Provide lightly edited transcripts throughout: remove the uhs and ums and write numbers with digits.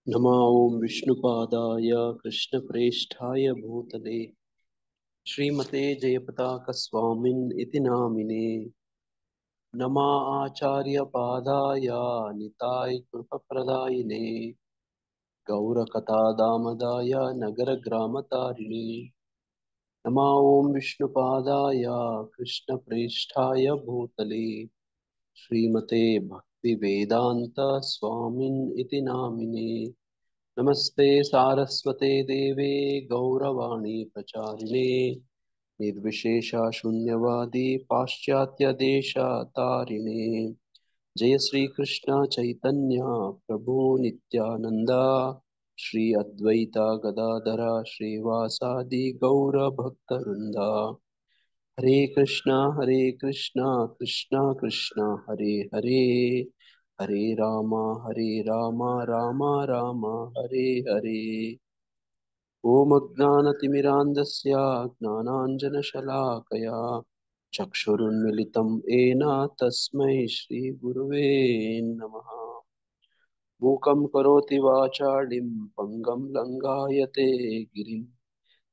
नमः ओं विष्णुपादाय कृष्णप्रेष्ठाय भूतले श्रीमते जयपताकस्वामिन् इति नामिने। नमः आचार्यपादाय निताय कृपप्रदायिने गौरकथादामदाय नगरग्रामतारिणे। नमः ओं विष्णुपादाय कृष्णप्रेष्ठाय भूतले श्रीमते भक्तिवेदान्त स्वामिन् इति नामिने। नमस्ते सारस्वते देवे गौरवाणी प्रचारिणे निर्विशेषा शून्यवादी पाश्चात्य देशतारिणे। जय श्री कृष्ण चैतन्य प्रभु नित्यानंद श्री अद्वैता गदाधर श्रीवासादि गौर भक्तवृंद। हरे कृष्णा कृष्णा कृष्णा हरे हरे, हरे राम राम राम हरे हरे। ॐ अज्ञानतिमिरान्धस्य ज्ञानाञ्जनशलाकया चक्षुरुन्मिलितं येन तस्मै श्रीगुरुवे नमः। मूकं करोति वाचालिं पङ्गं लङ्घयते गिरिं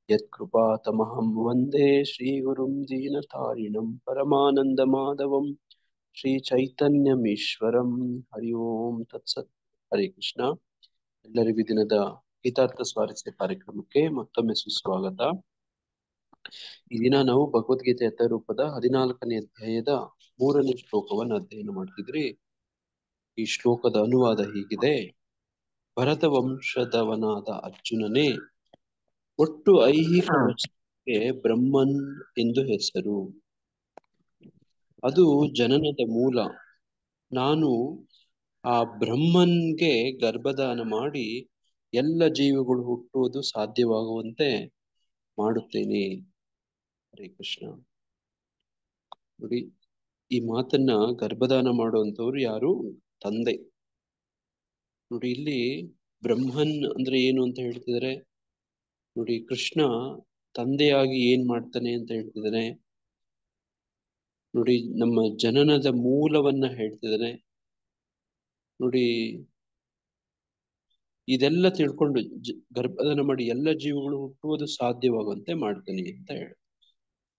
यत्कृपातमहं वन्दे श्रीगुरुं दीनतारिणं परमानन्दमाधवं श्रीचैतन्यमीश्वरं। हरि ओಂ तत्सत्। ಹರೇ ಕೃಷ್ಣ. ಎಲ್ಲರಿಗೂ ದಿನದ ಗೀತಾರ್ಥ ಸ್ವಾರಸ್ಯ ಕಾರ್ಯಕ್ರಮಕ್ಕೆ ಮತ್ತೊಮ್ಮೆ ಸುಸ್ವಾಗತ. ಈ ದಿನ ನಾವು ಭಗವದ್ಗೀತೆ ಯಥಾರೂಪದ 14ನೇ ಅಧ್ಯಾಯದ 3ನೇ ಶ್ಲೋಕವನ್ನು ಅಧ್ಯಯನ ಮಾಡ್ತಿದ್ರಿ. ಈ ಶ್ಲೋಕದ ಅನುವಾದ ಹೀಗಿದೆ: ಭರತ ವಂಶದವನಾದ ಅರ್ಜುನನೇ, ಒಟ್ಟು ಐಹಿಕ ವಸ್ತುವಿಗೆ ಬ್ರಹ್ಮನ್ ಎಂದು ಹೆಸರು. ಅದು ಜನನದ ಮೂಲ. ನಾನು ಆ ಬ್ರಹ್ಮನ್ಗೆ ಗರ್ಭದಾನ ಮಾಡಿ ಎಲ್ಲ ಜೀವಿಗಳು ಹುಟ್ಟುವುದು ಸಾಧ್ಯವಾಗುವಂತೆ ಮಾಡುತ್ತೇನೆ. ಹರೇ ಕೃಷ್ಣ. ನೋಡಿ, ಈ ಮಾತನ್ನ ಗರ್ಭದಾನ ಮಾಡುವಂತವ್ರು ಯಾರು? ತಂದೆ. ನೋಡಿ, ಇಲ್ಲಿ ಬ್ರಹ್ಮನ್ ಅಂದ್ರೆ ಏನು ಅಂತ ಹೇಳ್ತಿದ್ದಾರೆ. ನೋಡಿ, ಕೃಷ್ಣ ತಂದೆಯಾಗಿ ಏನ್ ಮಾಡ್ತಾನೆ ಅಂತ ಹೇಳ್ತಿದ್ದಾನೆ. ನೋಡಿ, ನಮ್ಮ ಜನನದ ಮೂಲವನ್ನ ಹೇಳ್ತಿದ್ದಾನೆ. ನೋಡಿ, ಇದೆಲ್ಲ ತಿಳ್ಕೊಂಡು ಗರ್ಭದಾನ ಮಾಡಿ ಎಲ್ಲ ಜೀವಿಗಳು ಹುಟ್ಟುವುದು ಸಾಧ್ಯವಾಗುವಂತೆ ಮಾಡ್ತಾನೆ ಅಂತ ಹೇಳಿ.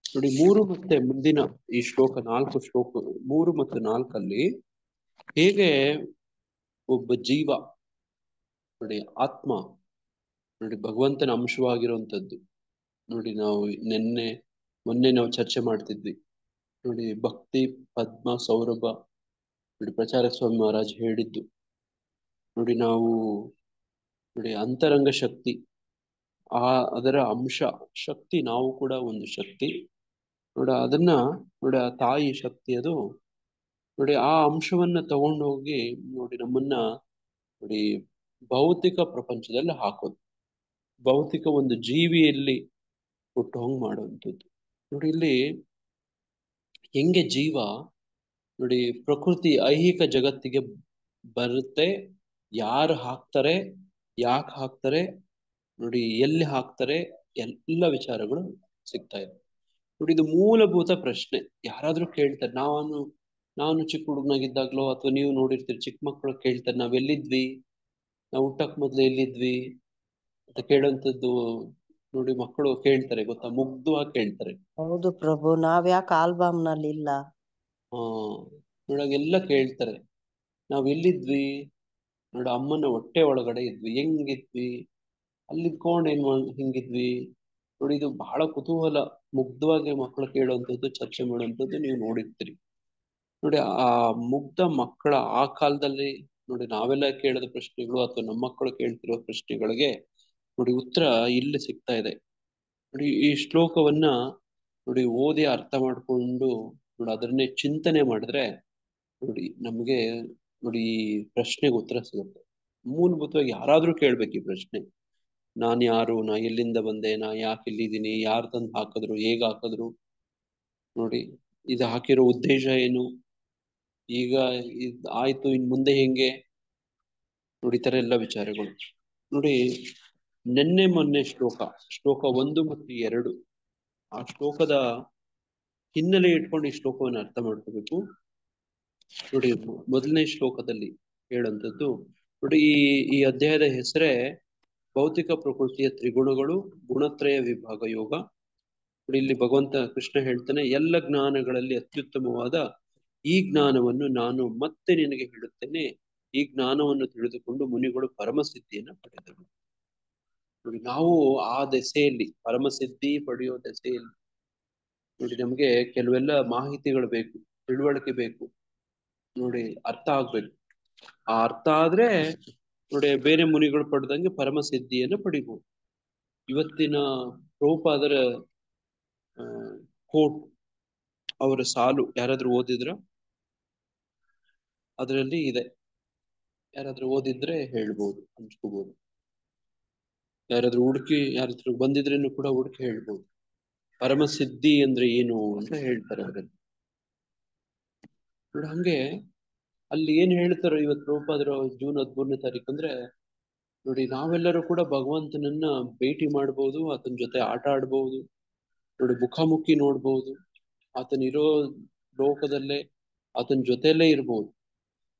ನೋಡಿ, 3 ಮತ್ತೆ ಮುಂದಿನ ಈ ಶ್ಲೋಕ 4 ಶ್ಲೋಕ 3 ಮತ್ತು 4 ಹೇಗೆ ಒಬ್ಬ ಜೀವ, ನೋಡಿ ಆತ್ಮ, ನೋಡಿ ಭಗವಂತನ ಅಂಶವಾಗಿರುವಂತದ್ದು. ನೋಡಿ, ನಾವು ಮೊನ್ನೆ ನಾವು ಚರ್ಚೆ ಮಾಡ್ತಿದ್ವಿ. ನೋಡಿ, ಭಕ್ತಿ ಪದ್ಮ ಸೌರಭ, ನೋಡಿ ಪ್ರಚಾರಕ ಸ್ವಾಮಿ ಮಹಾರಾಜ್ ಹೇಳಿದ್ದು. ನೋಡಿ, ನಾವು ನೋಡಿ ಅಂತರಂಗ ಶಕ್ತಿ, ಅದರ ಅಂಶ ಶಕ್ತಿ, ನಾವು ಕೂಡ ಒಂದು ಶಕ್ತಿ. ನೋಡಿ, ಅದನ್ನ ನೋಡಿ ಆ ತಾಯಿ ಶಕ್ತಿ ಅದು. ನೋಡಿ, ಆ ಅಂಶವನ್ನ ತಗೊಂಡೋಗಿ ನೋಡಿ ನಮ್ಮನ್ನ ನೋಡಿ ಭೌತಿಕ ಪ್ರಪಂಚದಲ್ಲಿ ಹಾಕೋದು, ಭೌತಿಕ ಒಂದು ಜೀವಿಯಲ್ಲಿ ಹುಟ್ಟು ಹಂಗ್ ಮಾಡುವಂಥದ್ದು. ನೋಡಿ, ಇಲ್ಲಿ ಹೆಂಗೆ ಜೀವ ನೋಡಿ ಪ್ರಕೃತಿ ಐಹಿಕ ಜಗತ್ತಿಗೆ ಬರುತ್ತೆ, ಯಾರು ಹಾಕ್ತಾರೆ, ಯಾಕೆ ಹಾಕ್ತಾರೆ, ನೋಡಿ ಎಲ್ಲಿ ಹಾಕ್ತಾರೆ, ಎಲ್ಲ ವಿಚಾರಗಳು ಸಿಗ್ತಾ ಇದೆ. ನೋಡಿ, ಇದು ಮೂಲಭೂತ ಪ್ರಶ್ನೆ. ಯಾರಾದ್ರೂ ಕೇಳ್ತಾರೆ, ನಾನು ಚಿಕ್ಕ ಹುಡುಗನಾಗಿದ್ದಾಗ್ಲೋ ಅಥವಾ ನೀವು ನೋಡಿರ್ತೀರಿ, ಚಿಕ್ಕ ಮಕ್ಕಳು ಕೇಳ್ತಾರೆ, ನಾವೆಲ್ಲಿದ್ವಿ, ನಾವು ಹುಟ್ಟಕ್ ಮೊದ್ಲು ಎಲ್ಲಿದ್ವಿ ಅಂತ ಕೇಳುವಂಥದ್ದು. ನೋಡಿ, ಮಕ್ಕಳು ಕೇಳ್ತಾರೆ, ಗೊತ್ತಾ, ಮುಗ್ಧವಾಗಿ ಕೇಳ್ತಾರೆ. ಹೌದು ಪ್ರಭು, ನಾವ್ ಯಾಕೆ ಆಲ್ಬಮ್ ನಲ್ಲಿ ಇಲ್ಲ? ನೋಡಾಗೆಲ್ಲ ಕೇಳ್ತಾರೆ, ನಾವೆಲ್ಲಿದ್ವಿ, ನೋಡ ಅಮ್ಮನ ಹೊಟ್ಟೆ ಒಳಗಡೆ ಇದ್ವಿ, ಹೆಂಗಿದ್ವಿ, ಅಲ್ಲಿದ್ಕೊಂಡು ಹಿಂಗಿದ್ವಿ. ನೋಡಿ, ಇದು ಬಹಳ ಕುತೂಹಲ, ಮುಗ್ಧವಾಗಿ ಮಕ್ಕಳು ಕೇಳುವಂಥದ್ದು, ಚರ್ಚೆ ಮಾಡುವಂಥದ್ದು ನೀವು ನೋಡಿರ್ತೀರಿ. ನೋಡಿ, ಆ ಮುಗ್ಧ ಮಕ್ಕಳ ಆ ಕಾಲದಲ್ಲಿ ನೋಡಿ ನಾವೆಲ್ಲ ಕೇಳಿದ ಪ್ರಶ್ನೆಗಳು ಅಥವಾ ನಮ್ಮ ಮಕ್ಕಳು ಕೇಳ್ತಿರೋ ಪ್ರಶ್ನೆಗಳಿಗೆ ನೋಡಿ ಉತ್ತರ ಇಲ್ಲಿ ಸಿಗ್ತಾ ಇದೆ. ನೋಡಿ, ಈ ಶ್ಲೋಕವನ್ನ ನೋಡಿ ಓದಿ ಅರ್ಥ ಮಾಡ್ಕೊಂಡು ನೋಡಿ ಅದನ್ನೇ ಚಿಂತನೆ ಮಾಡಿದ್ರೆ ನೋಡಿ ನಮ್ಗೆ ನೋಡಿ ಈ ಪ್ರಶ್ನೆಗೆ ಉತ್ತರ ಸಿಗುತ್ತೆ. ಮೂಲಭೂತವಾಗಿ ಯಾರಾದ್ರೂ ಕೇಳ್ಬೇಕು ಈ ಪ್ರಶ್ನೆ: ನಾನ್ ಯಾರು, ನಾ ಎಲ್ಲಿಂದ ಬಂದೆ, ನಾ ಯಾಕೆ ಇಲ್ಲಿದ್ದೀನಿ, ಯಾರು ತಂದು ಹಾಕಿದ್ರು, ಹೇಗ್ ಹಾಕಿದ್ರು, ನೋಡಿ ಇದು ಹಾಕಿರೋ ಉದ್ದೇಶ ಏನು, ಈಗ ಆಯ್ತು ಇನ್ ಮುಂದೆ ಹೆಂಗೆ, ನೋಡಿ ಈ ತರ ಎಲ್ಲ ವಿಚಾರಗಳು. ನೋಡಿ, ಮೊನ್ನೆ ಶ್ಲೋಕ 1 ಮತ್ತು 2, ಆ ಶ್ಲೋಕದ ಹಿನ್ನೆಲೆ ಇಟ್ಕೊಂಡು ಈ ಶ್ಲೋಕವನ್ನು ಅರ್ಥ ಮಾಡ್ಕೋಬೇಕು. ನೋಡಿ, ಮೊದಲನೇ ಶ್ಲೋಕದಲ್ಲಿ ಹೇಳಂತದ್ದು ನೋಡಿ ಈ ಅಧ್ಯಾಯದ ಹೆಸರೇ ಭೌತಿಕ ಪ್ರಕೃತಿಯ ತ್ರಿಗುಣಗಳು, ಗುಣತ್ರಯ ವಿಭಾಗ ಯೋಗ. ನೋಡಿ ಇಲ್ಲಿ ಭಗವಂತ ಕೃಷ್ಣ ಹೇಳ್ತಾನೆ, ಎಲ್ಲ ಜ್ಞಾನಗಳಲ್ಲಿ ಅತ್ಯುತ್ತಮವಾದ ಈ ಜ್ಞಾನವನ್ನು ನಾನು ಮತ್ತೆ ನಿನಗೆ ಹೇಳುತ್ತೇನೆ. ಈ ಜ್ಞಾನವನ್ನು ತಿಳಿದುಕೊಂಡು ಮುನಿಗಳು ಪರಮಸಿದ್ಧಿಯನ್ನು ಪಡೆದರು. ನೋಡಿ ನಾವು ಆ ದೆಸೆಯಲ್ಲಿ ಪರಮಸಿದ್ಧಿ ಪಡೆಯೋ ದೆಸೆಯಲ್ಲಿ ನೋಡಿ ನಮ್ಗೆ ಕೆಲವೆಲ್ಲ ಮಾಹಿತಿಗಳು ಬೇಕು, ತಿಳುವಳಿಕೆ ಬೇಕು, ನೋಡಿ ಅರ್ಥ ಆಗ್ಬೇಕು. ಆ ಅರ್ಥ ಆದ್ರೆ ನೋಡಿ ಬೇರೆ ಮುನಿಗಳು ಪಡೆದಂಗೆ ಪರಮಸಿದ್ಧಿಯನ್ನು ಪಡಿಬಹುದು. ಇವತ್ತಿನ ಪ್ರಭುಪಾದರ ಕೋಟ್ ಅವರ ಸಾಲು ಯಾರಾದ್ರೂ ಓದಿದ್ರ? ಅದರಲ್ಲಿ ಇದೆ, ಯಾರಾದ್ರೂ ಓದಿದ್ರೆ ಹೇಳ್ಬೋದು, ಹಂಚ್ಕೋಬಹುದು. ಯಾರಾದ್ರೂ ಹುಡುಕಿ ಯಾರಾದ್ರೂ ಬಂದಿದ್ರೇನು ಕೂಡ ಹುಡುಕಿ ಹೇಳ್ಬೋದು. ಪರಮಸಿದ್ಧಿ ಅಂದ್ರೆ ಏನು ಅಂತ ಹೇಳ್ತಾರೆ ಅವರಲ್ಲಿ. ನೋಡಿ ಹಂಗೆ ಅಲ್ಲಿ ಏನ್ ಹೇಳ್ತಾರೋ ಇವತ್ತು ಪ್ರಭುಪಾದರು ಜೂನ್ 13ನೇ ತಾರೀಕು ಅಂದ್ರೆ ನೋಡಿ ನಾವೆಲ್ಲರೂ ಕೂಡ ಭಗವಂತನನ್ನ ಭೇಟಿ ಮಾಡ್ಬೋದು, ಆತನ ಜೊತೆ ಆಟ ಆಡ್ಬಹುದು, ನೋಡಿ ಮುಖಾಮುಖಿ ನೋಡ್ಬಹುದು, ಆತನಿರೋ ಲೋಕದಲ್ಲೇ ಆತನ ಜೊತೆಯಲ್ಲೇ ಇರ್ಬೋದು.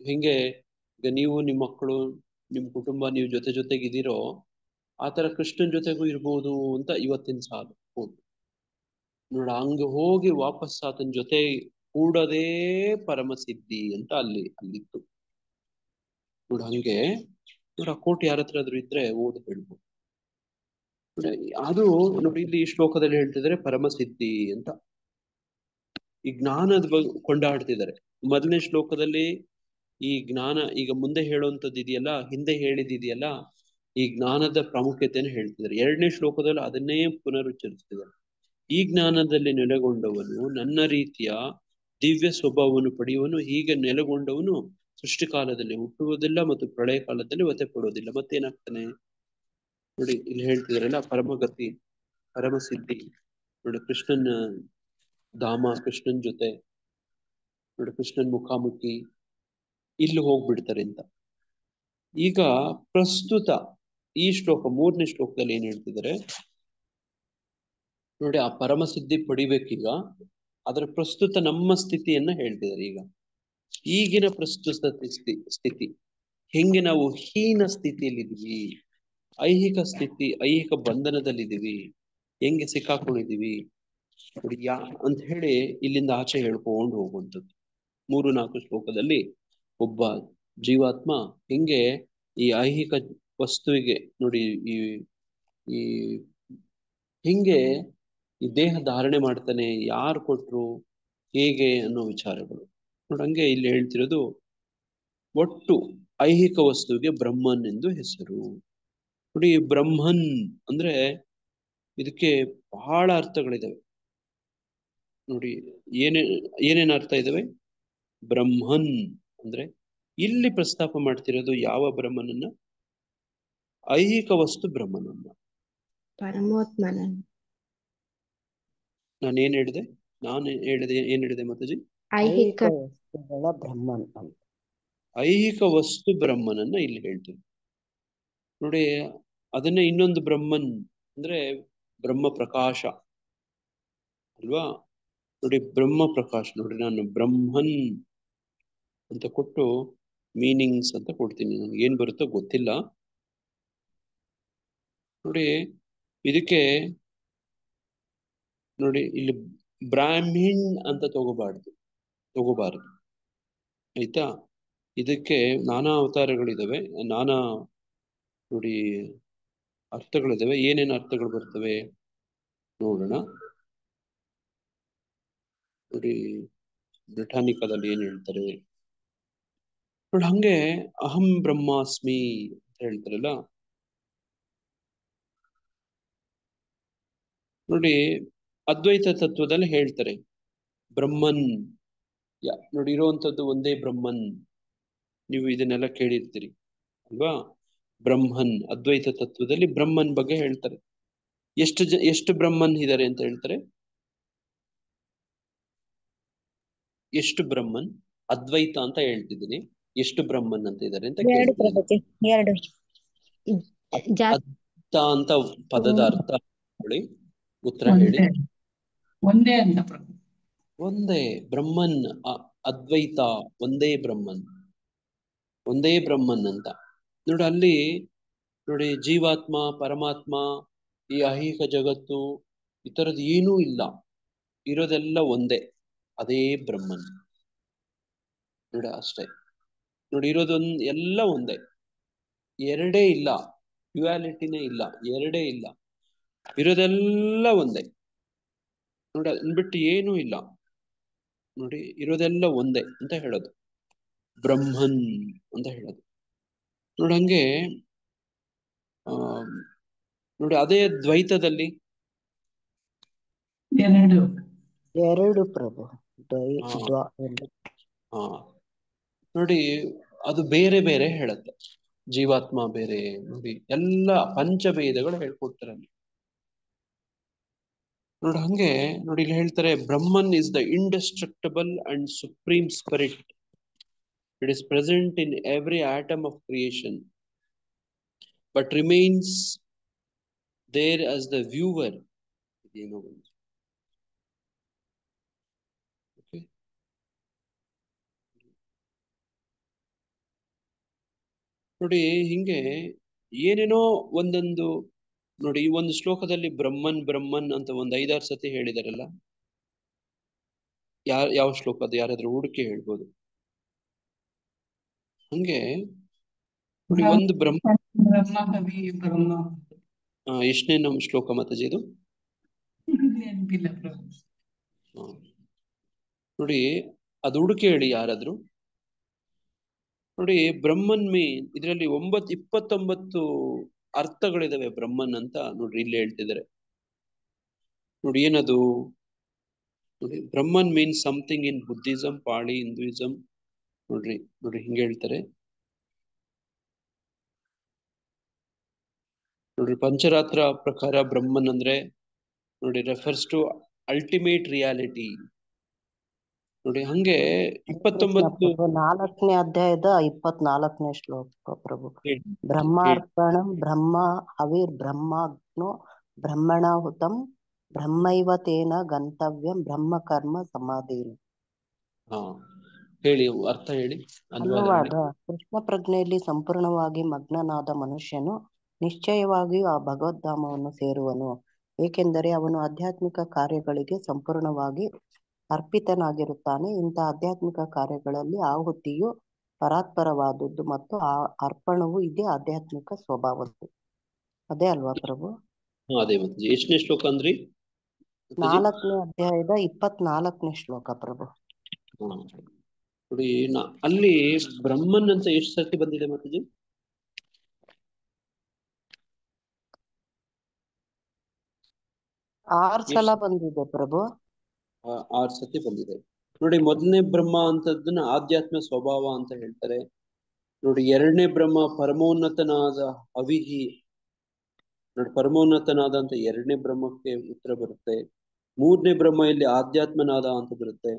ಹಿಂಗೆ ಈಗ ನೀವು ನಿಮ್ಮ ಮಕ್ಕಳು ನಿಮ್ ಕುಟುಂಬ ನೀವು ಜೊತೆ ಜೊತೆಗಿದ್ದೀರೋ ಆತರ ಕೃಷ್ಣನ್ ಜೊತೆಗೂ ಇರ್ಬೋದು ಅಂತ ಇವತ್ತಿನ ಸಾಲು ನೋಡ. ಹಂಗ ಹೋಗಿ ವಾಪಸ್ ಆತನ ಜೊತೆ ಕೂಡದೇ ಪರಮಸಿದ್ಧಿ ಅಂತ ಅಲ್ಲಿತ್ತು ನೋಡ. ಹಂಗೆ ನೋಡ ಆ ಕೋಟ್ ಯಾರ ಹತ್ರ ಆದ್ರೂ ಇದ್ರೆ ಓದಿ ಹೇಳ್ಬೋದು. ಅದು ನೋಡಿ ಇಲ್ಲಿ ಈ ಶ್ಲೋಕದಲ್ಲಿ ಹೇಳ್ತಿದ್ದಾರೆ ಪರಮಸಿದ್ಧಿ ಅಂತ. ಈ ಜ್ಞಾನದ ಬಗ್ಗೆ ಕೊಂಡಾಡ್ತಿದ್ದಾರೆ. ಮೊದಲನೇ ಶ್ಲೋಕದಲ್ಲಿ ಈ ಜ್ಞಾನ ಈಗ ಮುಂದೆ ಹೇಳುವಂಥದ್ದು ಇದೆಯಲ್ಲ, ಹಿಂದೆ ಹೇಳಿದಿದೆಯಲ್ಲ, ಈ ಜ್ಞಾನದ ಪ್ರಾಮುಖ್ಯತೆಯನ್ನು ಹೇಳ್ತಿದ್ದಾರೆ. ಎರಡನೇ ಶ್ಲೋಕದಲ್ಲಿ ಅದನ್ನೇ ಪುನರುಚ್ಚರಿಸ್ತಿದ್ದಾರೆ. ಈ ಜ್ಞಾನದಲ್ಲಿ ನೆಲೆಗೊಂಡವನು ನನ್ನ ರೀತಿಯ ದಿವ್ಯ ಸ್ವಭಾವವನ್ನು ಪಡೆಯುವನು. ಹೀಗೆ ನೆಲೆಗೊಂಡವನು ಸೃಷ್ಟಿಕಾಲದಲ್ಲಿ ಹುಟ್ಟುವುದಿಲ್ಲ ಮತ್ತು ಪ್ರಳಯ ಕಾಲದಲ್ಲಿ ವ್ಯಥೆ ಪಡುವುದಿಲ್ಲ. ಮತ್ತೇನಾಗ್ತಾನೆ ನೋಡಿ ಇಲ್ಲಿ ಹೇಳ್ತಿದಾರಲ್ಲ, ಪರಮಗತಿ ಪರಮಸಿದ್ಧಿ ನೋಡಿ, ಕೃಷ್ಣನ್ ಧಾಮ, ಕೃಷ್ಣನ್ ಜೊತೆ ನೋಡಿ, ಕೃಷ್ಣನ್ ಮುಖಾಮುಖಿ ಇಲ್ಲಿ ಹೋಗ್ಬಿಡ್ತಾರೆ ಅಂತ. ಈಗ ಪ್ರಸ್ತುತ ಈ ಶ್ಲೋಕ 3ನೇ ಶ್ಲೋಕದಲ್ಲಿ ಏನ್ ಹೇಳ್ತಿದ್ದಾರೆ ನೋಡಿ, ಆ ಪರಮಸಿದ್ಧಿ ಪಡಿಬೇಕೀಗ. ಅದರ ಪ್ರಸ್ತುತ ನಮ್ಮ ಸ್ಥಿತಿಯನ್ನ ಹೇಳ್ತಿದ್ದಾರೆ. ಈಗ ಈಗಿನ ಪ್ರಸ್ತುತ ಸ್ಥಿತಿ ಹೆಂಗೆ ನಾವು ಹೀನ ಸ್ಥಿತಿಯಲ್ಲಿದ್ದೀವಿ, ಐಹಿಕ ಸ್ಥಿತಿ, ಐಹಿಕ ಬಂಧನದಲ್ಲಿದ್ದೀವಿ, ಹೆಂಗೆ ಸಿಕ್ಕಾಕೊಂಡಿದೀವಿ ನೋಡಿ ಅಂತ ಹೇಳಿ ಇಲ್ಲಿಂದ ಆಚೆ ಹೇಳ್ಕೊಂಡು ಹೋಗುವಂಥದ್ದು. 3-4 ಶ್ಲೋಕದಲ್ಲಿ ಒಬ್ಬ ಜೀವಾತ್ಮ ಹೆಂಗೆ ಈ ಐಹಿಕ ವಸ್ತುವಿಗೆ ನೋಡಿ ಈ ಹಿಂಗೆ ಈ ದೇಹ ಧಾರಣೆ ಮಾಡ್ತಾನೆ, ಯಾರು ಕೊಟ್ರು, ಹೇಗೆ ಅನ್ನೋ ವಿಚಾರಗಳು ನೋಡಂಗೆ ಇಲ್ಲಿ ಹೇಳ್ತಿರೋದು. ಒಟ್ಟು ಐಹಿಕ ವಸ್ತುವಿಗೆ ಬ್ರಹ್ಮನ್ ಎಂದು ಹೆಸರು. ನೋಡಿ ಬ್ರಹ್ಮನ್ ಅಂದ್ರೆ ಇದಕ್ಕೆ ಬಹಳ ಅರ್ಥಗಳಿದಾವೆ ನೋಡಿ. ಏನೇನ್ ಅರ್ಥ ಇದಾವೆ? ಬ್ರಹ್ಮನ್ ಅಂದ್ರೆ ಇಲ್ಲಿ ಪ್ರಸ್ತಾಪ ಮಾಡ್ತಿರೋದು ಯಾವ ಬ್ರಹ್ಮನನ್ನ? ಐಹಿಕ ವಸ್ತು ಬ್ರಹ್ಮನನ್ನ, ಪರಮಾತ್ಮನ. ನಾನೇನ್ ಹೇಳಿದೆ? ಏನ್ ಹೇಳಿದೆ ಮಾತಾಜಿ? ಐಹಿಕ ವಸ್ತುಗಳ ಬ್ರಹ್ಮನ್ ಅಂತ. ಐಹಿಕ ವಸ್ತು ಬ್ರಹ್ಮನನ್ನ ಇಲ್ಲಿ ಹೇಳ್ತೀವಿ ನೋಡಿ. ಅದನ್ನ ಇನ್ನೊಂದು ಬ್ರಹ್ಮನ್ ಅಂದ್ರೆ ಬ್ರಹ್ಮ ಪ್ರಕಾಶ ಅಲ್ವಾ? ನೋಡಿ ಬ್ರಹ್ಮ ಪ್ರಕಾಶ ನೋಡಿ, ನಾನು ಬ್ರಹ್ಮನ್ ಅಂತ ಕೊಟ್ಟು ಮೀನಿಂಗ್ಸ್ ಅಂತ ಕೊಡ್ತೀನಿ. ನನ್ಗೆ ಏನ್ ಬರುತ್ತೋ ಗೊತ್ತಿಲ್ಲ ನೋಡಿ. ಇದಕ್ಕೆ ನೋಡಿ ಇಲ್ಲಿ ಬ್ರಾಹ್ಮಿಣ್ ಅಂತ ತಗೋಬಾರದು ಆಯ್ತಾ? ಇದಕ್ಕೆ ನಾನಾ ಅವತಾರಗಳಿದಾವೆ, ನಾನಾ ನೋಡಿ ಅರ್ಥಗಳಿದಾವೆ. ಏನೇನು ಅರ್ಥಗಳು ಬರ್ತವೆ ನೋಡೋಣ ನೋಡಿ. ಬ್ರಿಟಾನಿಕಾದಲ್ಲಿ ಏನ್ ಹೇಳ್ತಾರೆ ನೋಡಿ, ಹಂಗೆ ಅಹಂ ಬ್ರಹ್ಮಾಸ್ಮಿ ಅಂತ ಹೇಳ್ತಾರಲ್ಲ ನೋಡಿ. ಅದ್ವೈತ ತತ್ವದಲ್ಲಿ ಹೇಳ್ತಾರೆ ಬ್ರಹ್ಮನ್ ನೋಡಿ ಇರುವಂತದ್ದು ಒಂದೇ ಬ್ರಹ್ಮನ್. ನೀವು ಇದನ್ನೆಲ್ಲ ಕೇಳಿರ್ತೀರಿ ಅಲ್ವಾ? ಬ್ರಹ್ಮನ್ ಅದ್ವೈತ ತತ್ವದಲ್ಲಿ ಬ್ರಹ್ಮನ್ ಬಗ್ಗೆ ಹೇಳ್ತಾರೆ. ಎಷ್ಟು ಬ್ರಹ್ಮನ್ ಇದ್ದಾರೆ ಅಂತ ಹೇಳ್ತಾರೆ? ಎಷ್ಟು ಬ್ರಹ್ಮನ್? ಅದ್ವೈತ ಅಂತ ಹೇಳ್ತಿದ್ದೀನಿ, ಎಷ್ಟು ಬ್ರಹ್ಮನ್ ಅಂತ ಇದ್ದಾರೆ ಅಂತ ಕೇಳ್ತೀನಿ. ಅದ್ವೈತ ಅಂತ ಪದದ ಅರ್ಥ ಹೇಳಿ, ಉತ್ತರ ಹೇಳಿ. ಒಂದೇ ಅಂತ ಪ್ರಭು. ಒಂದೇ ಬ್ರಹ್ಮನ್, ಅದ್ವೈತ ಒಂದೇ ಬ್ರಹ್ಮನ್, ಒಂದೇ ಬ್ರಹ್ಮನ್ ಅಂತ ನೋಡಿ ಅಲ್ಲಿ ನೋಡಿ ಜೀವಾತ್ಮ ಪರಮಾತ್ಮ ಈ ಐಹಿಕ ಜಗತ್ತು ಈ ತರದ್ ಏನೂ ಇಲ್ಲ, ಇರೋದೆಲ್ಲ ಒಂದೇ, ಅದೇ ಬ್ರಹ್ಮನ್. ನೋಡಿ ಅಷ್ಟೇ, ನೋಡಿ ಇರೋದೊಂದ್ ಎಲ್ಲ ಒಂದೇ, ಎರಡೇ ಇಲ್ಲ, ಡ್ಯುಯಾಲಿಟಿನೇ ಇಲ್ಲ, ಎರಡೇ ಇಲ್ಲ, ಇರೋದೆಲ್ಲ ಒಂದೇ. ನೋಡಿ ಅನ್ಬಿಟ್ಟು ಏನೂ ಇಲ್ಲ, ನೋಡಿ ಇರೋದೆಲ್ಲ ಒಂದೇ ಅಂತ ಹೇಳೋದು ಬ್ರಹ್ಮನ್ ಅಂತ ಹೇಳೋದು. ನೋಡಿ ಹಂಗೆ ಆ ನೋಡಿ ಅದೇ ದ್ವೈತದಲ್ಲಿ ಎರಡು ಎರಡು ಪ್ರಭು ಹಾ ನೋಡಿ ಅದು ಬೇರೆ ಬೇರೆ ಹೇಳುತ್ತೆ. ಜೀವಾತ್ಮ ಬೇರೆ, ನೋಡಿ ಎಲ್ಲ ಪಂಚಭೇದಗಳು ಹೇಳ್ಕೊಡ್ತಾರೆ ಅಲ್ಲಿ. ನೋಡಿ ಹಂಗೆ ನೋಡಿ ಇಲ್ಲಿ ಹೇಳ್ತಾರೆ, Brahman is the indestructible and supreme spirit. It is present in every atom of creation but remains there as the viewer. ಏನೋ ನೋಡಿ ಹಿಂಗೆ ಏನೇನೋ ಒಂದೊಂದು ನೋಡಿ ಈ ಒಂದು ಶ್ಲೋಕದಲ್ಲಿ ಬ್ರಹ್ಮನ್ ಬ್ರಹ್ಮನ್ ಅಂತ ಒಂದ್ 5-6 ಸತಿ ಹೇಳಿದಾರಲ್ಲ. ಯಾವ ಶ್ಲೋಕ ಅದು, ಯಾರಾದ್ರೂ ಹುಡುಕಿ ಹೇಳ್ಬೋದು. ಹಂಗೆ ನೋಡಿ ಒಂದು ಬ್ರಹ್ಮ ಕವಿ ಬ್ರಹ್ಮ ಎಷ್ಟನೇ ನಮ್ಮ ಶ್ಲೋಕ ಮಾತಾಜಿ ಇದು? ನೆನಪಿಲ್ಲ ಪ್ರಭು. ನೋಡಿ ಅದು ಹುಡುಕಿ ಹೇಳಿ ಯಾರಾದ್ರೂ. ನೋಡಿ ಬ್ರಹ್ಮನ್ ಮೀನ್ ಇದರಲ್ಲಿ 29 ಅರ್ಥಗಳಿದಾವೆ ಬ್ರಹ್ಮನ್ ಅಂತ. ನೋಡ್ರಿ ಇಲ್ಲಿ ಹೇಳ್ತಿದ್ದಾರೆ ನೋಡಿ ಏನದು. ನೋಡಿ Brahman means something in Buddhism, Pali, Hinduism. ನೋಡ್ರಿ ನೋಡ್ರಿ ಹಿಂಗೆ ಹೇಳ್ತಾರೆ ನೋಡ್ರಿ. ಪಂಚರಾತ್ರ ಪ್ರಕಾರ ಬ್ರಹ್ಮನ್ ಅಂದ್ರೆ ನೋಡಿ ರೆಫರ್ಸ್ ಟು ಅಲ್ಟಿಮೇಟ್ ರಿಯಾಲಿಟಿ. ನೋಡಿ ಹಂಗೆ 29 4ನೇ ಅಧ್ಯಾಯದ 24ನೇ ಶ್ಲೋಕ ಪ್ರಭು. ಬ್ರಹ್ಮಾರ್ಪಣಂ ಬ್ರಹ್ಮ ಹವಿರ್ ಬ್ರಹ್ಮಾಗ್ನೋ ಬ್ರಹ್ಮಣಾಹುತಂ ಬ್ರಹ್ಮೈವ ತೇನ ಗಂತವ್ಯಂ ಬ್ರಹ್ಮ ಕರ್ಮ ಸಮಾಧೀನ. ಹಾ ಹೇಳಿ, ಅರ್ಥ ಹೇಳಿ. ಅನುವಾದ: ಕೃಷ್ಣ ಪ್ರಜ್ಞೆಯಲ್ಲಿ ಸಂಪೂರ್ಣವಾಗಿ ಮಗ್ನನಾದ ಮನುಷ್ಯನು ನಿಶ್ಚಯವಾಗಿಯೂ ಆ ಭಗವದ್ಧಾಮವನ್ನು ಸೇರುವನು, ಏಕೆಂದರೆ ಅವನು ಆಧ್ಯಾತ್ಮಿಕ ಕಾರ್ಯಗಳಿಗೆ ಸಂಪೂರ್ಣವಾಗಿ ಅರ್ಪಿತನಾಗಿರುತ್ತಾನೆ. ಇಂಥ ಆಧ್ಯಾತ್ಮಿಕ ಕಾರ್ಯಗಳಲ್ಲಿ ಆಹುತಿಯು ಪರಾತ್ಪರವಾದದ್ದು ಮತ್ತು ಆ ಅರ್ಪಣವು ಇದೇ ಆಧ್ಯಾತ್ಮಿಕ ಸ್ವಭಾವದ್ದು. ಅದೇ ಅಲ್ವಾ ಪ್ರಭು? ಅದೇ ಮತ್ತೆ ಎಷ್ಟನೇ ಶ್ಲೋಕ ಅಂದ್ರಿ? 4ನೇ ಅಧ್ಯಾಯದ 24ನೇ ಶ್ಲೋಕ ಪ್ರಭು. ನೋಡಿ ಅಲ್ಲಿ ಬ್ರಹ್ಮನ್ ಅಂತ ಎಷ್ಟು ಸರ್ತಿ ಬಂದಿದೆ ಮಾತಾಜಿ? 6 ಸಲ ಬಂದಿದೆ ಪ್ರಭು. 6 ಸತಿ ಬಂದಿದೆ. ನೋಡಿ ಮೊದಲನೇ ಬ್ರಹ್ಮ ಅಂತದನ್ನ ಆಧ್ಯಾತ್ಮ ಸ್ವಭಾವ ಅಂತ ಹೇಳ್ತಾರೆ. ನೋಡಿ ಎರಡನೇ ಬ್ರಹ್ಮ ಪರಮೋನ್ನತನಾದ ಅವಿಹಿ. ನೋಡಿ ಪರಮೋನ್ನತನಾದ ಅಂತ ಎರಡನೇ ಬ್ರಹ್ಮಕ್ಕೆ ಉತ್ತರ ಬರುತ್ತೆ. 3ನೇ ಬ್ರಹ್ಮ ಇಲ್ಲಿ ಆಧ್ಯಾತ್ಮನಾದ ಅಂತ ಬರುತ್ತೆ.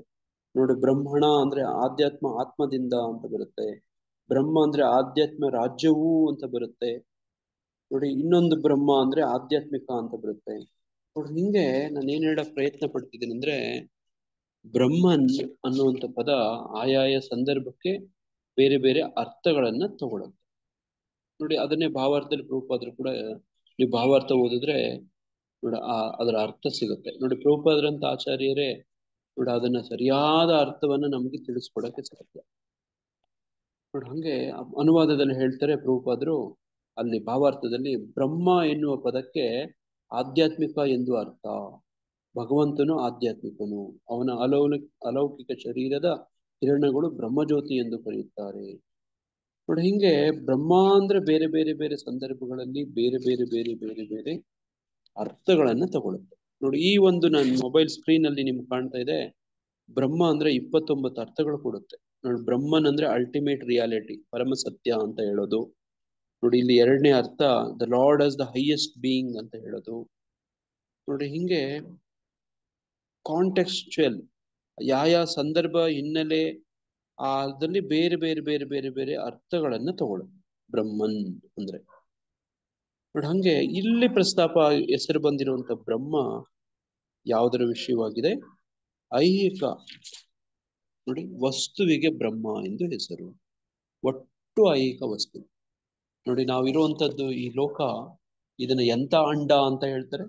ನೋಡಿ ಬ್ರಹ್ಮಣ ಅಂದ್ರೆ ಆಧ್ಯಾತ್ಮ ಆತ್ಮದಿಂದ ಅಂತ ಬರುತ್ತೆ. ಬ್ರಹ್ಮ ಅಂದ್ರೆ ಆಧ್ಯಾತ್ಮ ರಾಜ್ಯವೂ ಅಂತ ಬರುತ್ತೆ. ನೋಡಿ ಇನ್ನೊಂದು ಬ್ರಹ್ಮ ಅಂದ್ರೆ ಆಧ್ಯಾತ್ಮಿಕ ಅಂತ ಬರುತ್ತೆ. ನೋಡಿ ಹಿಂಗೆ ನಾನು ಏನ್ ಹೇಳಕ್ ಪ್ರಯತ್ನ ಪಡ್ತಿದ್ದೀನಿ ಅಂದ್ರೆ, ಬ್ರಹ್ಮನ್ ಅನ್ನುವಂಥ ಪದ ಆಯಾಯ ಸಂದರ್ಭಕ್ಕೆ ಬೇರೆ ಬೇರೆ ಅರ್ಥಗಳನ್ನ ತಗೊಳುತ್ತೆ. ನೋಡಿ ಅದನ್ನೇ ಭಾವಾರ್ಥದಲ್ಲಿ ಪ್ರಭುಪಾದರು ಕೂಡ ನೀವು ಭಾವಾರ್ಥ ಓದಿದ್ರೆ ನೋಡಿ ಅದರ ಅರ್ಥ ಸಿಗುತ್ತೆ. ನೋಡಿ ಪ್ರಭುಪಾದರಂತ ಆಚಾರ್ಯರೇ ನೋಡಿ ಅದನ್ನ ಸರಿಯಾದ ಅರ್ಥವನ್ನ ನಮಗೆ ತಿಳಿಸ್ಕೊಡಕ್ಕೆ ಸಾಧ್ಯ. ನೋಡಿ ಹಂಗೆ ಅನುವಾದದಲ್ಲಿ ಹೇಳ್ತಾರೆ ಪ್ರಭುಪಾದರು, ಅಲ್ಲಿ ಭಾವಾರ್ಥದಲ್ಲಿ ಬ್ರಹ್ಮ ಎನ್ನುವ ಪದಕ್ಕೆ ಆಧ್ಯಾತ್ಮಿಕ ಎಂದು ಅರ್ಥ. ಭಗವಂತನು ಆಧ್ಯಾತ್ಮಿಕನು, ಅವನ ಅಲೌಕಿಕ ಶರೀರದ ಕಿರಣಗಳು ಬ್ರಹ್ಮಜ್ಯೋತಿ ಎಂದು ಕರೆಯುತ್ತಾರೆ. ನೋಡಿ ಹಿಂಗೆ ಬ್ರಹ್ಮ ಅಂದ್ರೆ ಬೇರೆ ಬೇರೆ ಬೇರೆ ಸಂದರ್ಭಗಳಲ್ಲಿ ಬೇರೆ ಬೇರೆ ಬೇರೆ ಬೇರೆ ಬೇರೆ ಅರ್ಥಗಳನ್ನ ತಗೊಳುತ್ತೆ. ನೋಡಿ ಈ ಒಂದು ನನ್ನ ಮೊಬೈಲ್ ಸ್ಕ್ರೀನ್ ಅಲ್ಲಿ ನಿಮ್ಗೆ ಕಾಣ್ತಾ ಇದೆ, ಬ್ರಹ್ಮ ಅಂದ್ರೆ 29 ಅರ್ಥಗಳು ಕೊಡುತ್ತೆ. ನೋಡಿ ಬ್ರಹ್ಮನ್ ಅಂದ್ರೆ ಅಲ್ಟಿಮೇಟ್ ರಿಯಾಲಿಟಿ, ಪರಮ ಸತ್ಯ ಅಂತ ಹೇಳೋದು. ನೋಡಿ ಇಲ್ಲಿ ಎರಡನೇ ಅರ್ಥ the lord as the highest being ಅಂತ ಹೇಳೋದು. ನೋಡಿ ಹಿಂಗೆ ಕಾಂಟೆಕ್ಸ್ಚುಯಲ್ ಯಾವ ಸಂದರ್ಭ ಹಿನ್ನೆಲೆ ಅದಲ್ಲಿ ಬೇರೆ ಬೇರೆ ಬೇರೆ ಬೇರೆ ಬೇರೆ ಅರ್ಥಗಳನ್ನ ತಗೊಳ್ಳುತ್ತೆ ಬ್ರಹ್ಮನ್ ಅಂದ್ರೆ. ನೋಡಿ ಹಂಗೆ ಇಲ್ಲಿ ಪ್ರಸ್ತಾಪ ಹೆಸರು ಬಂದಿರುವಂತ ಬ್ರಹ್ಮ ಯಾವುದರ ವಿಷಯವಾಗಿದೆ? ಐಹಿಕ ನೋಡಿ ವಸ್ತುವಿಗೆ ಬ್ರಹ್ಮ ಎಂದು ಹೆಸರು. ಒಟ್ಟು ಐಹಿಕ ವಸ್ತು ನೋಡಿ ನಾವಿರುವಂತದ್ದು ಈ ಲೋಕ, ಇದನ್ನ ಎಂತ ಅಂಡ ಅಂತ ಹೇಳ್ತಾರೆ?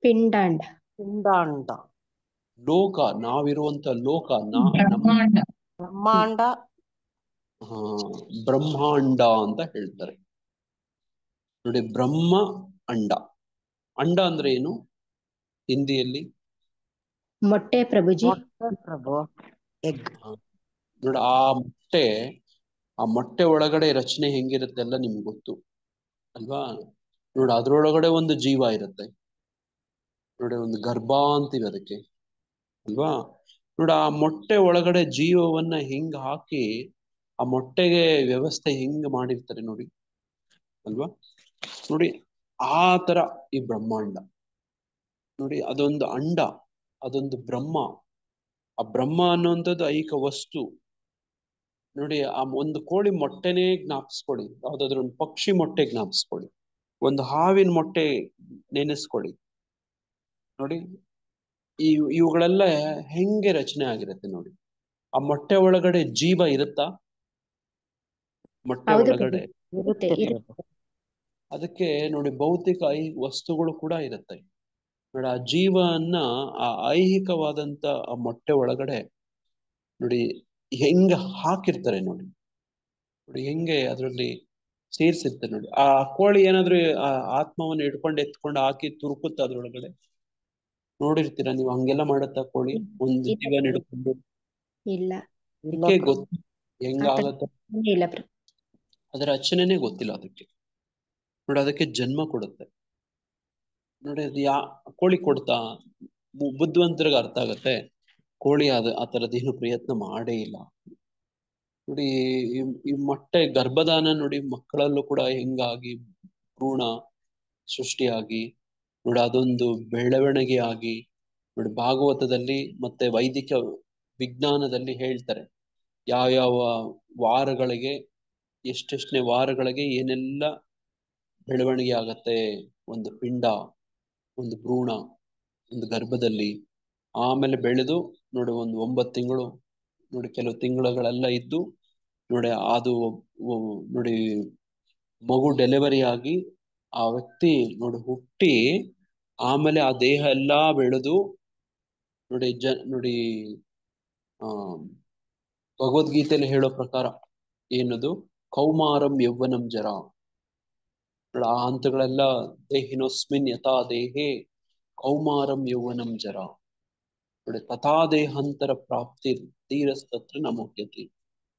ಪಿಂಡಾಂಡ. ಪಿಂಡಾಂಡ. ಲೋಕ, ನಾವಿರುವಂತ ಲೋಕ, ನಮ್ಮ ಬ್ರಹ್ಮಾಂಡ. ಬ್ರಹ್ಮಾಂಡ. ಬ್ರಹ್ಮಾಂಡ ಅಂತ ಹೇಳ್ತಾರೆ. ನೋಡಿ ಬ್ರಹ್ಮ ಅಂಡ. ಅಂಡ ಅಂದ್ರೆ ಏನು ಹಿಂದಿಯಲ್ಲಿ? ಮೊಟ್ಟೆ ಪ್ರಭುಜಿ. ಮೊಟ್ಟೆ ಪ್ರಭು. ಎಗ್. ನೋಡಿ ಆ ಮೊಟ್ಟೆ ಒಳಗಡೆ ರಚನೆ ಹೆಂಗಿರುತ್ತೆ ಎಲ್ಲ ನಿಮ್ಗೆ ಗೊತ್ತು ಅಲ್ವಾ? ನೋಡಿ ಅದ್ರೊಳಗಡೆ ಒಂದು ಜೀವ ಇರುತ್ತೆ. ನೋಡಿ ಒಂದು ಗರ್ಭ ಅಂತೀವಿ ಅದಕ್ಕೆ ಅಲ್ವಾ? ನೋಡಿ ಆ ಮೊಟ್ಟೆ ಒಳಗಡೆ ಜೀವವನ್ನ ಹಿಂಗ್ ಹಾಕಿ ಆ ಮೊಟ್ಟೆಗೆ ವ್ಯವಸ್ಥೆ ಹಿಂಗ್ ಮಾಡಿರ್ತಾರೆ ನೋಡಿ ಅಲ್ವಾ? ನೋಡಿ ಆ ತರ ಈ ಬ್ರಹ್ಮಾಂಡ. ನೋಡಿ ಅದೊಂದು ಅಂಡ, ಅದೊಂದು ಬ್ರಹ್ಮ. ಆ ಬ್ರಹ್ಮ ಅನ್ನುವಂಥದ್ದು ಐಹಿಕ ವಸ್ತು. ನೋಡಿ ಆ ಒಂದು ಕೋಳಿ ಮೊಟ್ಟೆನೇ ಜ್ಞಾಪಿಸ್ಕೊಳ್ಳಿ, ಯಾವ್ದಾದ್ರು ಒಂದು ಪಕ್ಷಿ ಮೊಟ್ಟೆ ಜ್ಞಾಪಿಸ್ಕೊಳ್ಳಿ, ಒಂದು ಹಾವಿನ ಮೊಟ್ಟೆ ನೆನೆಸ್ಕೊಳ್ಳಿ. ನೋಡಿ ಇವುಗಳೆಲ್ಲ ಹೆಂಗೆ ರಚನೆ ಆಗಿರುತ್ತೆ ನೋಡಿ. ಆ ಮೊಟ್ಟೆ ಒಳಗಡೆ ಜೀವ ಇರುತ್ತಾ? ಮೊಟ್ಟೆ ಹೌದು ಒಳಗಡೆ ಇರುತ್ತೆ ಇರುತ್ತೆ. ಪ್ರಭು. ಅದಕ್ಕೆ ನೋಡಿ ಭೌತಿಕ ವಸ್ತುಗಳು ಕೂಡ ಇರುತ್ತೆ ನೋಡಿ. ಆ ಜೀವನ್ನ ಆ ಐಹಿಕವಾದಂತ ಆ ಮೊಟ್ಟೆ ಒಳಗಡೆ ನೋಡಿ ಹೆಂಗ ಹಾಕಿರ್ತಾರೆ ನೋಡಿ. ನೋಡಿ ಹೆಂಗೆ ಅದರಲ್ಲಿ ಸೇರ್ಸಿರ್ತಾರೆ ನೋಡಿ. ಆ ಕೋಳಿ ಏನಾದ್ರೂ ಆ ಆತ್ಮವನ್ನು ಹಿಡ್ಕೊಂಡು ಎತ್ಕೊಂಡು ಹಾಕಿ ತುರುಕುತ್ತ ಅದ್ರೊಳಗಡೆ ನೋಡಿರ್ತೀರಾ ನೀವು? ಹಂಗೆಲ್ಲ ಮಾಡತ್ತ ಕೋಳಿ ಒಂದು ಇಲ್ಲ ಜೀವನ ಪ್ರಭು. ಹಿಡ್ಕೊಂಡು? ಇಲ್ಲ ಇಲ್ಲ ಅದಕ್ಕೆ ಪ್ರಭು. ಗೊತ್ತು ಹೆಂಗ ಆತರ ಆಗತ್ತ, ಇಲ್ಲ ಪ್ರಭು. ಅದರ ರಚನೆನೇ ಗೊತ್ತಿಲ್ಲ ಅದಕ್ಕೆ. ನೋಡಿ ಅದಕ್ಕೆ ಜನ್ಮ ಕೊಡುತ್ತೆ ನೋಡಿ. ಅದು ಕೋಳಿ ಕೊಡ್ತಾ? ಬುದ್ಧಿವಂತರಿಗೆ ಅರ್ಥ ಆಗತ್ತೆ. ಕೋಳಿ ಆ ತರದೇನು ಪ್ರಯತ್ನ ಮಾಡೇ ಇಲ್ಲ ನೋಡಿ. ಈ ಮೊಟ್ಟೆ ಗರ್ಭಧಾನ ನೋಡಿ, ಮಕ್ಕಳಲ್ಲೂ ಕೂಡ ಹೆಂಗಾಗಿ ಭ್ರೂಣ ಸೃಷ್ಟಿಯಾಗಿ ನೋಡಿ ಅದೊಂದು ಬೆಳವಣಿಗೆ ಆಗಿ ನೋಡಿ. ಭಾಗವತದಲ್ಲಿ ಮತ್ತೆ ವೈದಿಕ ವಿಜ್ಞಾನದಲ್ಲಿ ಹೇಳ್ತಾರೆ ಯಾವ ವಾರಗಳಿಗೆ, ಎಷ್ಟೆಷ್ಟನೇ ವಾರಗಳಿಗೆ ಏನೆಲ್ಲ ಬೆಳವಣಿಗೆ ಆಗತ್ತೆ ಒಂದು ಪಿಂಡ, ಒಂದು ಭ್ರೂಣ ಒಂದು ಗರ್ಭದಲ್ಲಿ. ಆಮೇಲೆ ಬೆಳೆದು ನೋಡಿ ಒಂದು 9 ತಿಂಗಳು ನೋಡಿ, ಕೆಲವು ತಿಂಗಳುಗಳೆಲ್ಲ ಇದ್ದು ನೋಡಿ ಅದು ನೋಡಿ ಮಗು ಡೆಲಿವರಿ ಆಗಿ ಆ ವ್ಯಕ್ತಿ ನೋಡಿ ಹುಟ್ಟಿ, ಆಮೇಲೆ ಆ ದೇಹ ಎಲ್ಲಾ ಬೆಳೆದು ನೋಡಿ ನೋಡಿ ಆ ಭಗವದ್ಗೀತೆಯಲ್ಲಿ ಹೇಳೋ ಪ್ರಕಾರ ಏನದು? ಕೌಮಾರಂ ಯೌವನಂ ಜರ. ಆ ಹಂತಗಳೆಲ್ಲ ದೇಹಿನೋಸ್ಮಿನ್ ಯಥಾ ದೇಹೇ ಕೌಮಾರಂ ಯೌವನಂ ಜರ ನೋಡಿ ತಥಾ ದೇಹಾಂತರ ಪ್ರಾಪ್ತಿ ತೀರಸ್ತತ್ರ ನಮೋಗ್ಯತಿ.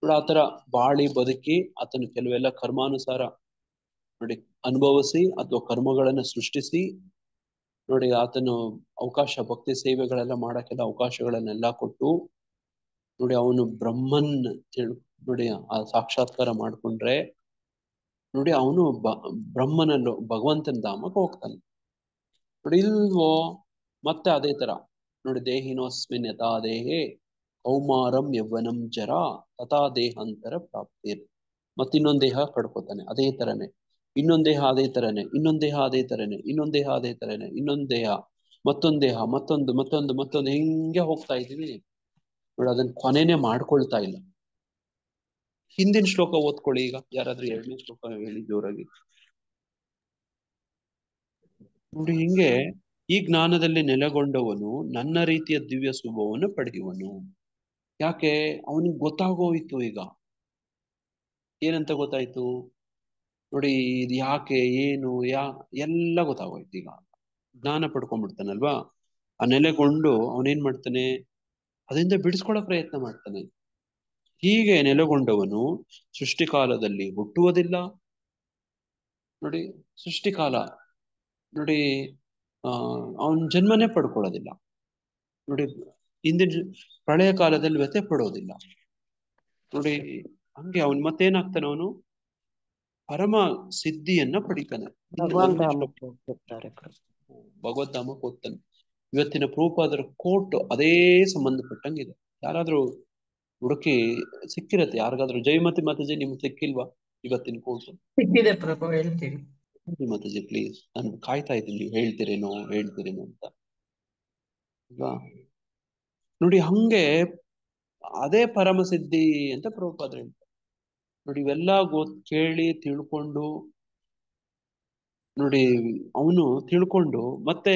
ನೋಡಿ ಆತರ ಬಾಳಿ ಬದುಕಿ ಆತನು ಕೆಲವೆಲ್ಲ ಕರ್ಮಾನುಸಾರ ನೋಡಿ ಅನುಭವಿಸಿ ಅಥವಾ ಕರ್ಮಗಳನ್ನ ಸೃಷ್ಟಿಸಿ ನೋಡಿ ಆತನು ಅವಕಾಶ, ಭಕ್ತಿ ಸೇವೆಗಳೆಲ್ಲ ಮಾಡಕ್ಕೆಲ್ಲ ಅವಕಾಶಗಳನ್ನೆಲ್ಲ ಕೊಟ್ಟು ನೋಡಿ ಅವನು ಬ್ರಹ್ಮನ್ ನೋಡಿ ಆ ಸಾಕ್ಷಾತ್ಕಾರ ಮಾಡ್ಕೊಂಡ್ರೆ ನೋಡಿ ಅವನು ಬ್ರಹ್ಮನಲ್ಲೂ ಭಗವಂತನ ಧಾಮಕ್ಕೆ ಹೋಗ್ತಾನೆ ನೋಡಿ. ಇಲ್ವೋ ಮತ್ತೆ ಅದೇ ತರ ನೋಡಿ ದೇಹಿನೋಸ್ಮಿನ್ ಯಥಾ ದೇಹೇ ಕೌಮಾರಂ ಯೌವನಂ ಜರ ತಥಾ ದೇಹಾಂತರ ಪ್ರಾಪ್ತಿರ್. ಮತ್ತಿನ್ನೊಂದ್ ದೇಹ ಪಡ್ಕೋತಾನೆ ಅದೇ ತರನೇ, ಇನ್ನೊಂದ್ ದೇಹ ಅದೇ ತರನೇ, ಇನ್ನೊಂದ್ ದೇಹ ಅದೇ ತರನೇ, ಇನ್ನೊಂದ್ ದೇಹ ಅದೇ ತರನೇ, ಇನ್ನೊಂದ್ ದೇಹ, ಮತ್ತೊಂದ್ ದೇಹ, ಮತ್ತೊಂದು ಹಿಂಗೆ ಹೋಗ್ತಾ ಇದೀವಿ ನೋಡಿ. ಅದನ್ನ ಕೊನೆನೆ ಮಾಡ್ಕೊಳ್ತಾ ಇಲ್ಲ. ಹಿಂದಿನ ಶ್ಲೋಕ ಓದ್ಕೊಳ್ಳಿ ಈಗ ಯಾರಾದ್ರೂ. 2ನೇ ಶ್ಲೋಕ ಹೇಳಿ ಜೋರಾಗಿ ನೋಡಿ. ಹಿಂಗೆ ಈ ಜ್ಞಾನದಲ್ಲಿ ನೆಲೆಗೊಂಡವನು ನನ್ನ ರೀತಿಯ ದಿವ್ಯ ಶುಭವನ್ನು ಪಡೆಯುವನು. ಯಾಕೆ? ಅವನಿಗೆ ಗೊತ್ತಾಗೋಯ್ತು ಈಗ. ಏನಂತ ಗೊತ್ತಾಯ್ತು ನೋಡಿ? ಇದು ಯಾಕೆ, ಏನು, ಎಲ್ಲ ಗೊತ್ತಾಗೋಯ್ತು ಈಗ. ಜ್ಞಾನ ಪಡ್ಕೊಂಡ್ಬಿಡ್ತಾನಲ್ವಾ? ಆ ನೆಲೆಗೊಂಡು ಅವನೇನ್ ಮಾಡ್ತಾನೆ? ಅದರಿಂದ ಬಿಡಿಸ್ಕೊಳ್ಳೋ ಪ್ರಯತ್ನ ಮಾಡ್ತಾನೆ. ಹೀಗೆ ನೆಲೆಗೊಂಡವನು ಸೃಷ್ಟಿಕಾಲದಲ್ಲಿ ಹುಟ್ಟುವುದಿಲ್ಲ ನೋಡಿ. ಸೃಷ್ಟಿಕಾಲ ನೋಡಿ ಅವನ ಜನ್ಮನೇ ಪಡ್ಕೊಳ್ಳೋದಿಲ್ಲ ನೋಡಿ. ಹಿಂದಿನ ಪ್ರಳಯ ಕಾಲದಲ್ಲಿ ವ್ಯಥೆ ಪಡೋದಿಲ್ಲ ನೋಡಿ. ಹಂಗೆ ಅವನ್ ಮತ್ತೇನಾಗ್ತಾನೆ? ಅವನು ಪರಮ ಸಿದ್ಧಿಯನ್ನ ಪಡಿತಾನೆ. ಭಗವಾನ್ 1ನೇ ಶ್ಲೋಕ ಧಾಮಕ್ಕೆ ಹೋಗ್ತಿರ್ತಾರೆ ಪ್ರಭು. ಭಗವದ್ಧಾಮಕ್ಕೆ ಹೋಗ್ತಾನೆ. ಇವತ್ತಿನ ಪ್ರಭುಪಾದರ ಕೋಟ್ ಅದೇ ಸಂಬಂಧಪಟ್ಟಂಗಿದೆ. ಯಾರಾದ್ರೂ ಹುಡುಕಿ ಸಿಕ್ಕಿರತ್ತೆ ಯಾರಿಗಾದ್ರೂ? ಜಯಮತಿ ಮಾತಾಜಿ ನಿಮ್ಗೆ ಸಿಕ್ಕಿಲ್ವಾ ಇವತ್ತಿನ ಕೋಟ್? ಸಿಕ್ಕಿದೆ ಪ್ರಭು, ಹೇಳ್ತೀರಿ. ಮಾತಾಜಿ ಪ್ಲೀಸ್, ನಾನು ಕಾಯ್ತಾ ಇದ್ದೀನಿ ನೀವು ಹೇಳ್ತೀರೇನೋ ಅಂತ ಅಲ್ವಾ? ನೋಡಿ ಹಂಗೆ ಅದೇ ಪರಮ ಸಿದ್ಧಿ ಅಂತ ಪ್ರಭುಪಾದರು ಹೇಳ್ತಾರೆ ನೋಡಿ ಇವೆಲ್ಲ ಕೇಳಿ ತಿಳ್ಕೊಂಡು ನೋಡಿ ಅವನು ತಿಳ್ಕೊಂಡು ಮತ್ತೆ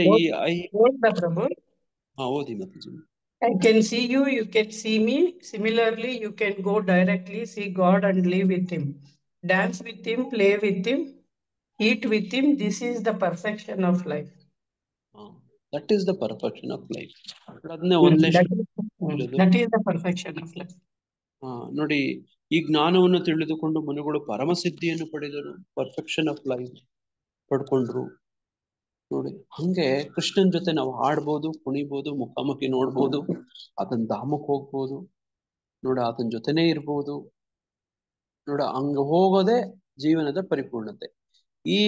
ಈ ಓದ್ಲಾ ಪ್ರಭು? ಓದಿ ಮತ್ತೆ I can see you, you can see me. Similarly, you can go directly, see God and live with Him. Dance with Him, play with Him, eat with Him. This is the perfection of life. That is the perfection of life. ಅದನ್ನೇ ಒಂದೇ That is the perfection of life. ನೋಡಿ ಈ ಜ್ಞಾನವನ್ನು ತಿಳಿದುಕೊಂಡು ಮನುಗಳು ಪರಮಸಿದ್ಧಿಯನ್ನು ಪಡೆದರು, perfection of life ಪಡ್ಕೊಂಡ್ರು. ನೋಡಿ ಹಂಗೆ ಕೃಷ್ಣನ್ ಜೊತೆ ನಾವು ಆಡ್ಬೋದು, ಕುಣಿಬೋದು, ಮುಖಾಮುಖಿ ನೋಡ್ಬೋದು, ಆತನ ಧಾಮಕ್ಕೆ ಹೋಗ್ಬೋದು, ನೋಡ ಆತನ ಜೊತೆನೇ ಇರ್ಬೋದು. ನೋಡ ಹಂಗ ಹೋಗೋದೇ ಜೀವನದ ಪರಿಪೂರ್ಣತೆ. ಈ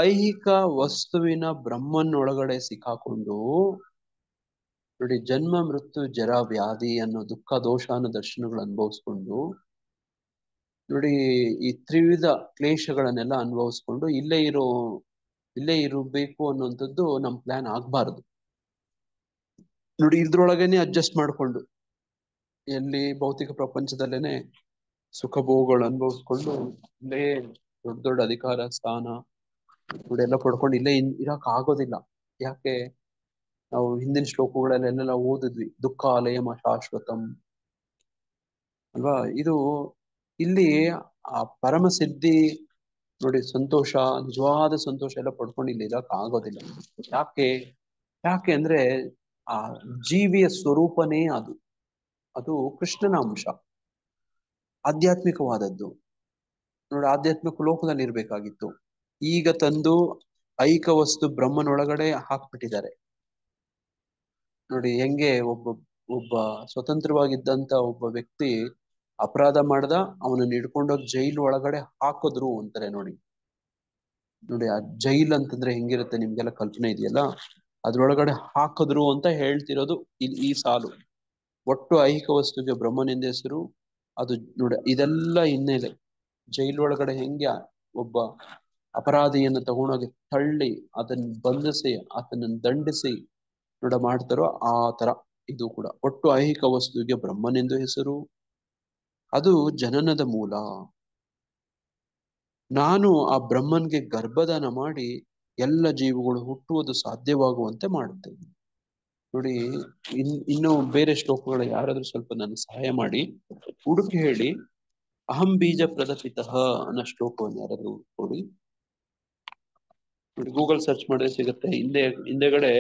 ಐಹಿಕ ವಸ್ತುವಿನ ಬ್ರಹ್ಮನೊಳಗಡೆ ಸಿಕ್ಕಾಕೊಂಡು ನೋಡಿ ಜನ್ಮ ಮೃತ್ಯು ಜರ ವ್ಯಾಧಿ ಅನ್ನೋ ದುಃಖ ದೋಷ ಅನ್ನೋ ದರ್ಶನಗಳು ಅನುಭವಿಸ್ಕೊಂಡು ನೋಡಿ ಈ ತ್ರಿವಿಧ ಕ್ಲೇಶಗಳನ್ನೆಲ್ಲ ಅನುಭವಿಸ್ಕೊಂಡು ಇಲ್ಲೇ ಇರಬೇಕು ಅನ್ನುವಂಥದ್ದು ನಮ್ ಪ್ಲಾನ್ ಆಗ್ಬಾರ್ದು. ನೋಡಿ ಇದ್ರೊಳಗೇನೆ ಅಡ್ಜಸ್ಟ್ ಮಾಡ್ಕೊಂಡು ಎಲ್ಲಿ ಭೌತಿಕ ಪ್ರಪಂಚದಲ್ಲೇನೆ ಸುಖ ಭೋಗಗಳು ಅನುಭವಿಸ್ಕೊಂಡು ಇಲ್ಲೇ ದೊಡ್ಡ ದೊಡ್ಡ ಅಧಿಕಾರ ಸ್ಥಾನ ನೋಡಿ ಎಲ್ಲ ಪಡ್ಕೊಂಡು ಇಲ್ಲೇ ಇರಕ್ ಆಗೋದಿಲ್ಲ. ಯಾಕೆ? ನಾವು ಹಿಂದಿನ ಶ್ಲೋಕಗಳಲ್ಲೆಲ್ಲ ಓದಿದ್ವಿ, ದುಃಖ ಆಲಯಮ ಶಾಶ್ವತಂ ಅಲ್ವಾ? ಇದು ಇಲ್ಲಿ ಆ ಪರಮ ಸಿದ್ಧಿ ನೋಡಿ ಸಂತೋಷ, ನಿಜವಾದ ಸಂತೋಷ ಎಲ್ಲ ಪಡ್ಕೊಂಡು ಇಲ್ಲಿ ಇರಕ್ ಆಗೋದಿಲ್ಲ. ಯಾಕೆ ಅಂದ್ರೆ ಆ ಜೀವಿಯ ಸ್ವರೂಪನೇ ಅದು ಕೃಷ್ಣನ ಅಂಶ, ಆಧ್ಯಾತ್ಮಿಕವಾದದ್ದು. ನೋಡಿ ಆಧ್ಯಾತ್ಮಿಕ ಲೋಕದಲ್ಲಿ ಇರ್ಬೇಕಾಗಿತ್ತು, ಈಗ ತಂದು ಐಕ ವಸ್ತು ಬ್ರಹ್ಮನೊಳಗಡೆ ಹಾಕ್ಬಿಟ್ಟಿದ್ದಾರೆ. ನೋಡಿ ಹೆಂಗೆ ಒಬ್ಬ ಸ್ವತಂತ್ರವಾಗಿದ್ದಂತ ಒಬ್ಬ ವ್ಯಕ್ತಿ ಅಪರಾಧ ಮಾಡ್ದ, ಅವನನ್ನ ಹಿಡ್ಕೊಂಡೋಗಿ ಜೈಲು ಒಳಗಡೆ ಹಾಕಿದ್ರು ಅಂತಾರೆ. ನೋಡಿ ಆ ಜೈಲ್ ಅಂತಂದ್ರೆ ಹೆಂಗಿರುತ್ತೆ ನಿಮ್ಗೆಲ್ಲ ಕಲ್ಪನೆ ಇದೆಯಲ್ಲ, ಅದ್ರೊಳಗಡೆ ಹಾಕಿದ್ರು ಅಂತ ಹೇಳ್ತಿರೋದು ಈ ಸಾಲು. ಒಟ್ಟು ಐಹಿಕ ವಸ್ತುಗೆ ಬ್ರಹ್ಮನಿಂದ ಹೆಸರು ಅದು. ನೋಡಿ ಇದೆಲ್ಲ ಹಿನ್ನೆಲೆ. ಜೈಲು ಒಳಗಡೆ ಹೆಂಗೆ ಒಬ್ಬ ಅಪರಾಧಿಯನ್ನು ತಗೊಂಡೋಗಿ ತಳ್ಳಿ ಅದನ್ನ ಬಂಧಿಸಿ ಆತನನ್ನು ದಂಡಿಸಿ ಮಾಡ್ತಾರೋ ಆ ತರ ಇದು ಕೂಡ. ಒಟ್ಟು ಐಹಿಕ ವಸ್ತುವಿಗೆ ಬ್ರಹ್ಮನೆಂದು ಹೆಸರು, ಅದು ಜನನದ ಮೂಲ. ನಾನು ಆ ಬ್ರಹ್ಮನ್ಗೆ ಗರ್ಭದಾನ ಮಾಡಿ ಎಲ್ಲ ಜೀವಗಳು ಹುಟ್ಟುವುದು ಸಾಧ್ಯವಾಗುವಂತೆ ಮಾಡುತ್ತೇನೆ. ನೋಡಿ ಇನ್ನು ಬೇರೆ ಶ್ಲೋಕಗಳು ಯಾರಾದ್ರೂ ಸ್ವಲ್ಪ ನನಗೆ ಸಹಾಯ ಮಾಡಿ ಹುಡುಕಿ ಹೇಳಿ. ಅಹಂ ಬೀಜ ಪ್ರದಪಿತಃ ಅನ್ನೋ ಶ್ಲೋಕವನ್ನು ಯಾರಾದ್ರೂ ನೋಡಿ. ಗೂಗಲ್ ಸರ್ಚ್ ಮಾಡಿದ್ರೆ ಸಿಗುತ್ತೆ. ಹಿಂದೆಗಡೆ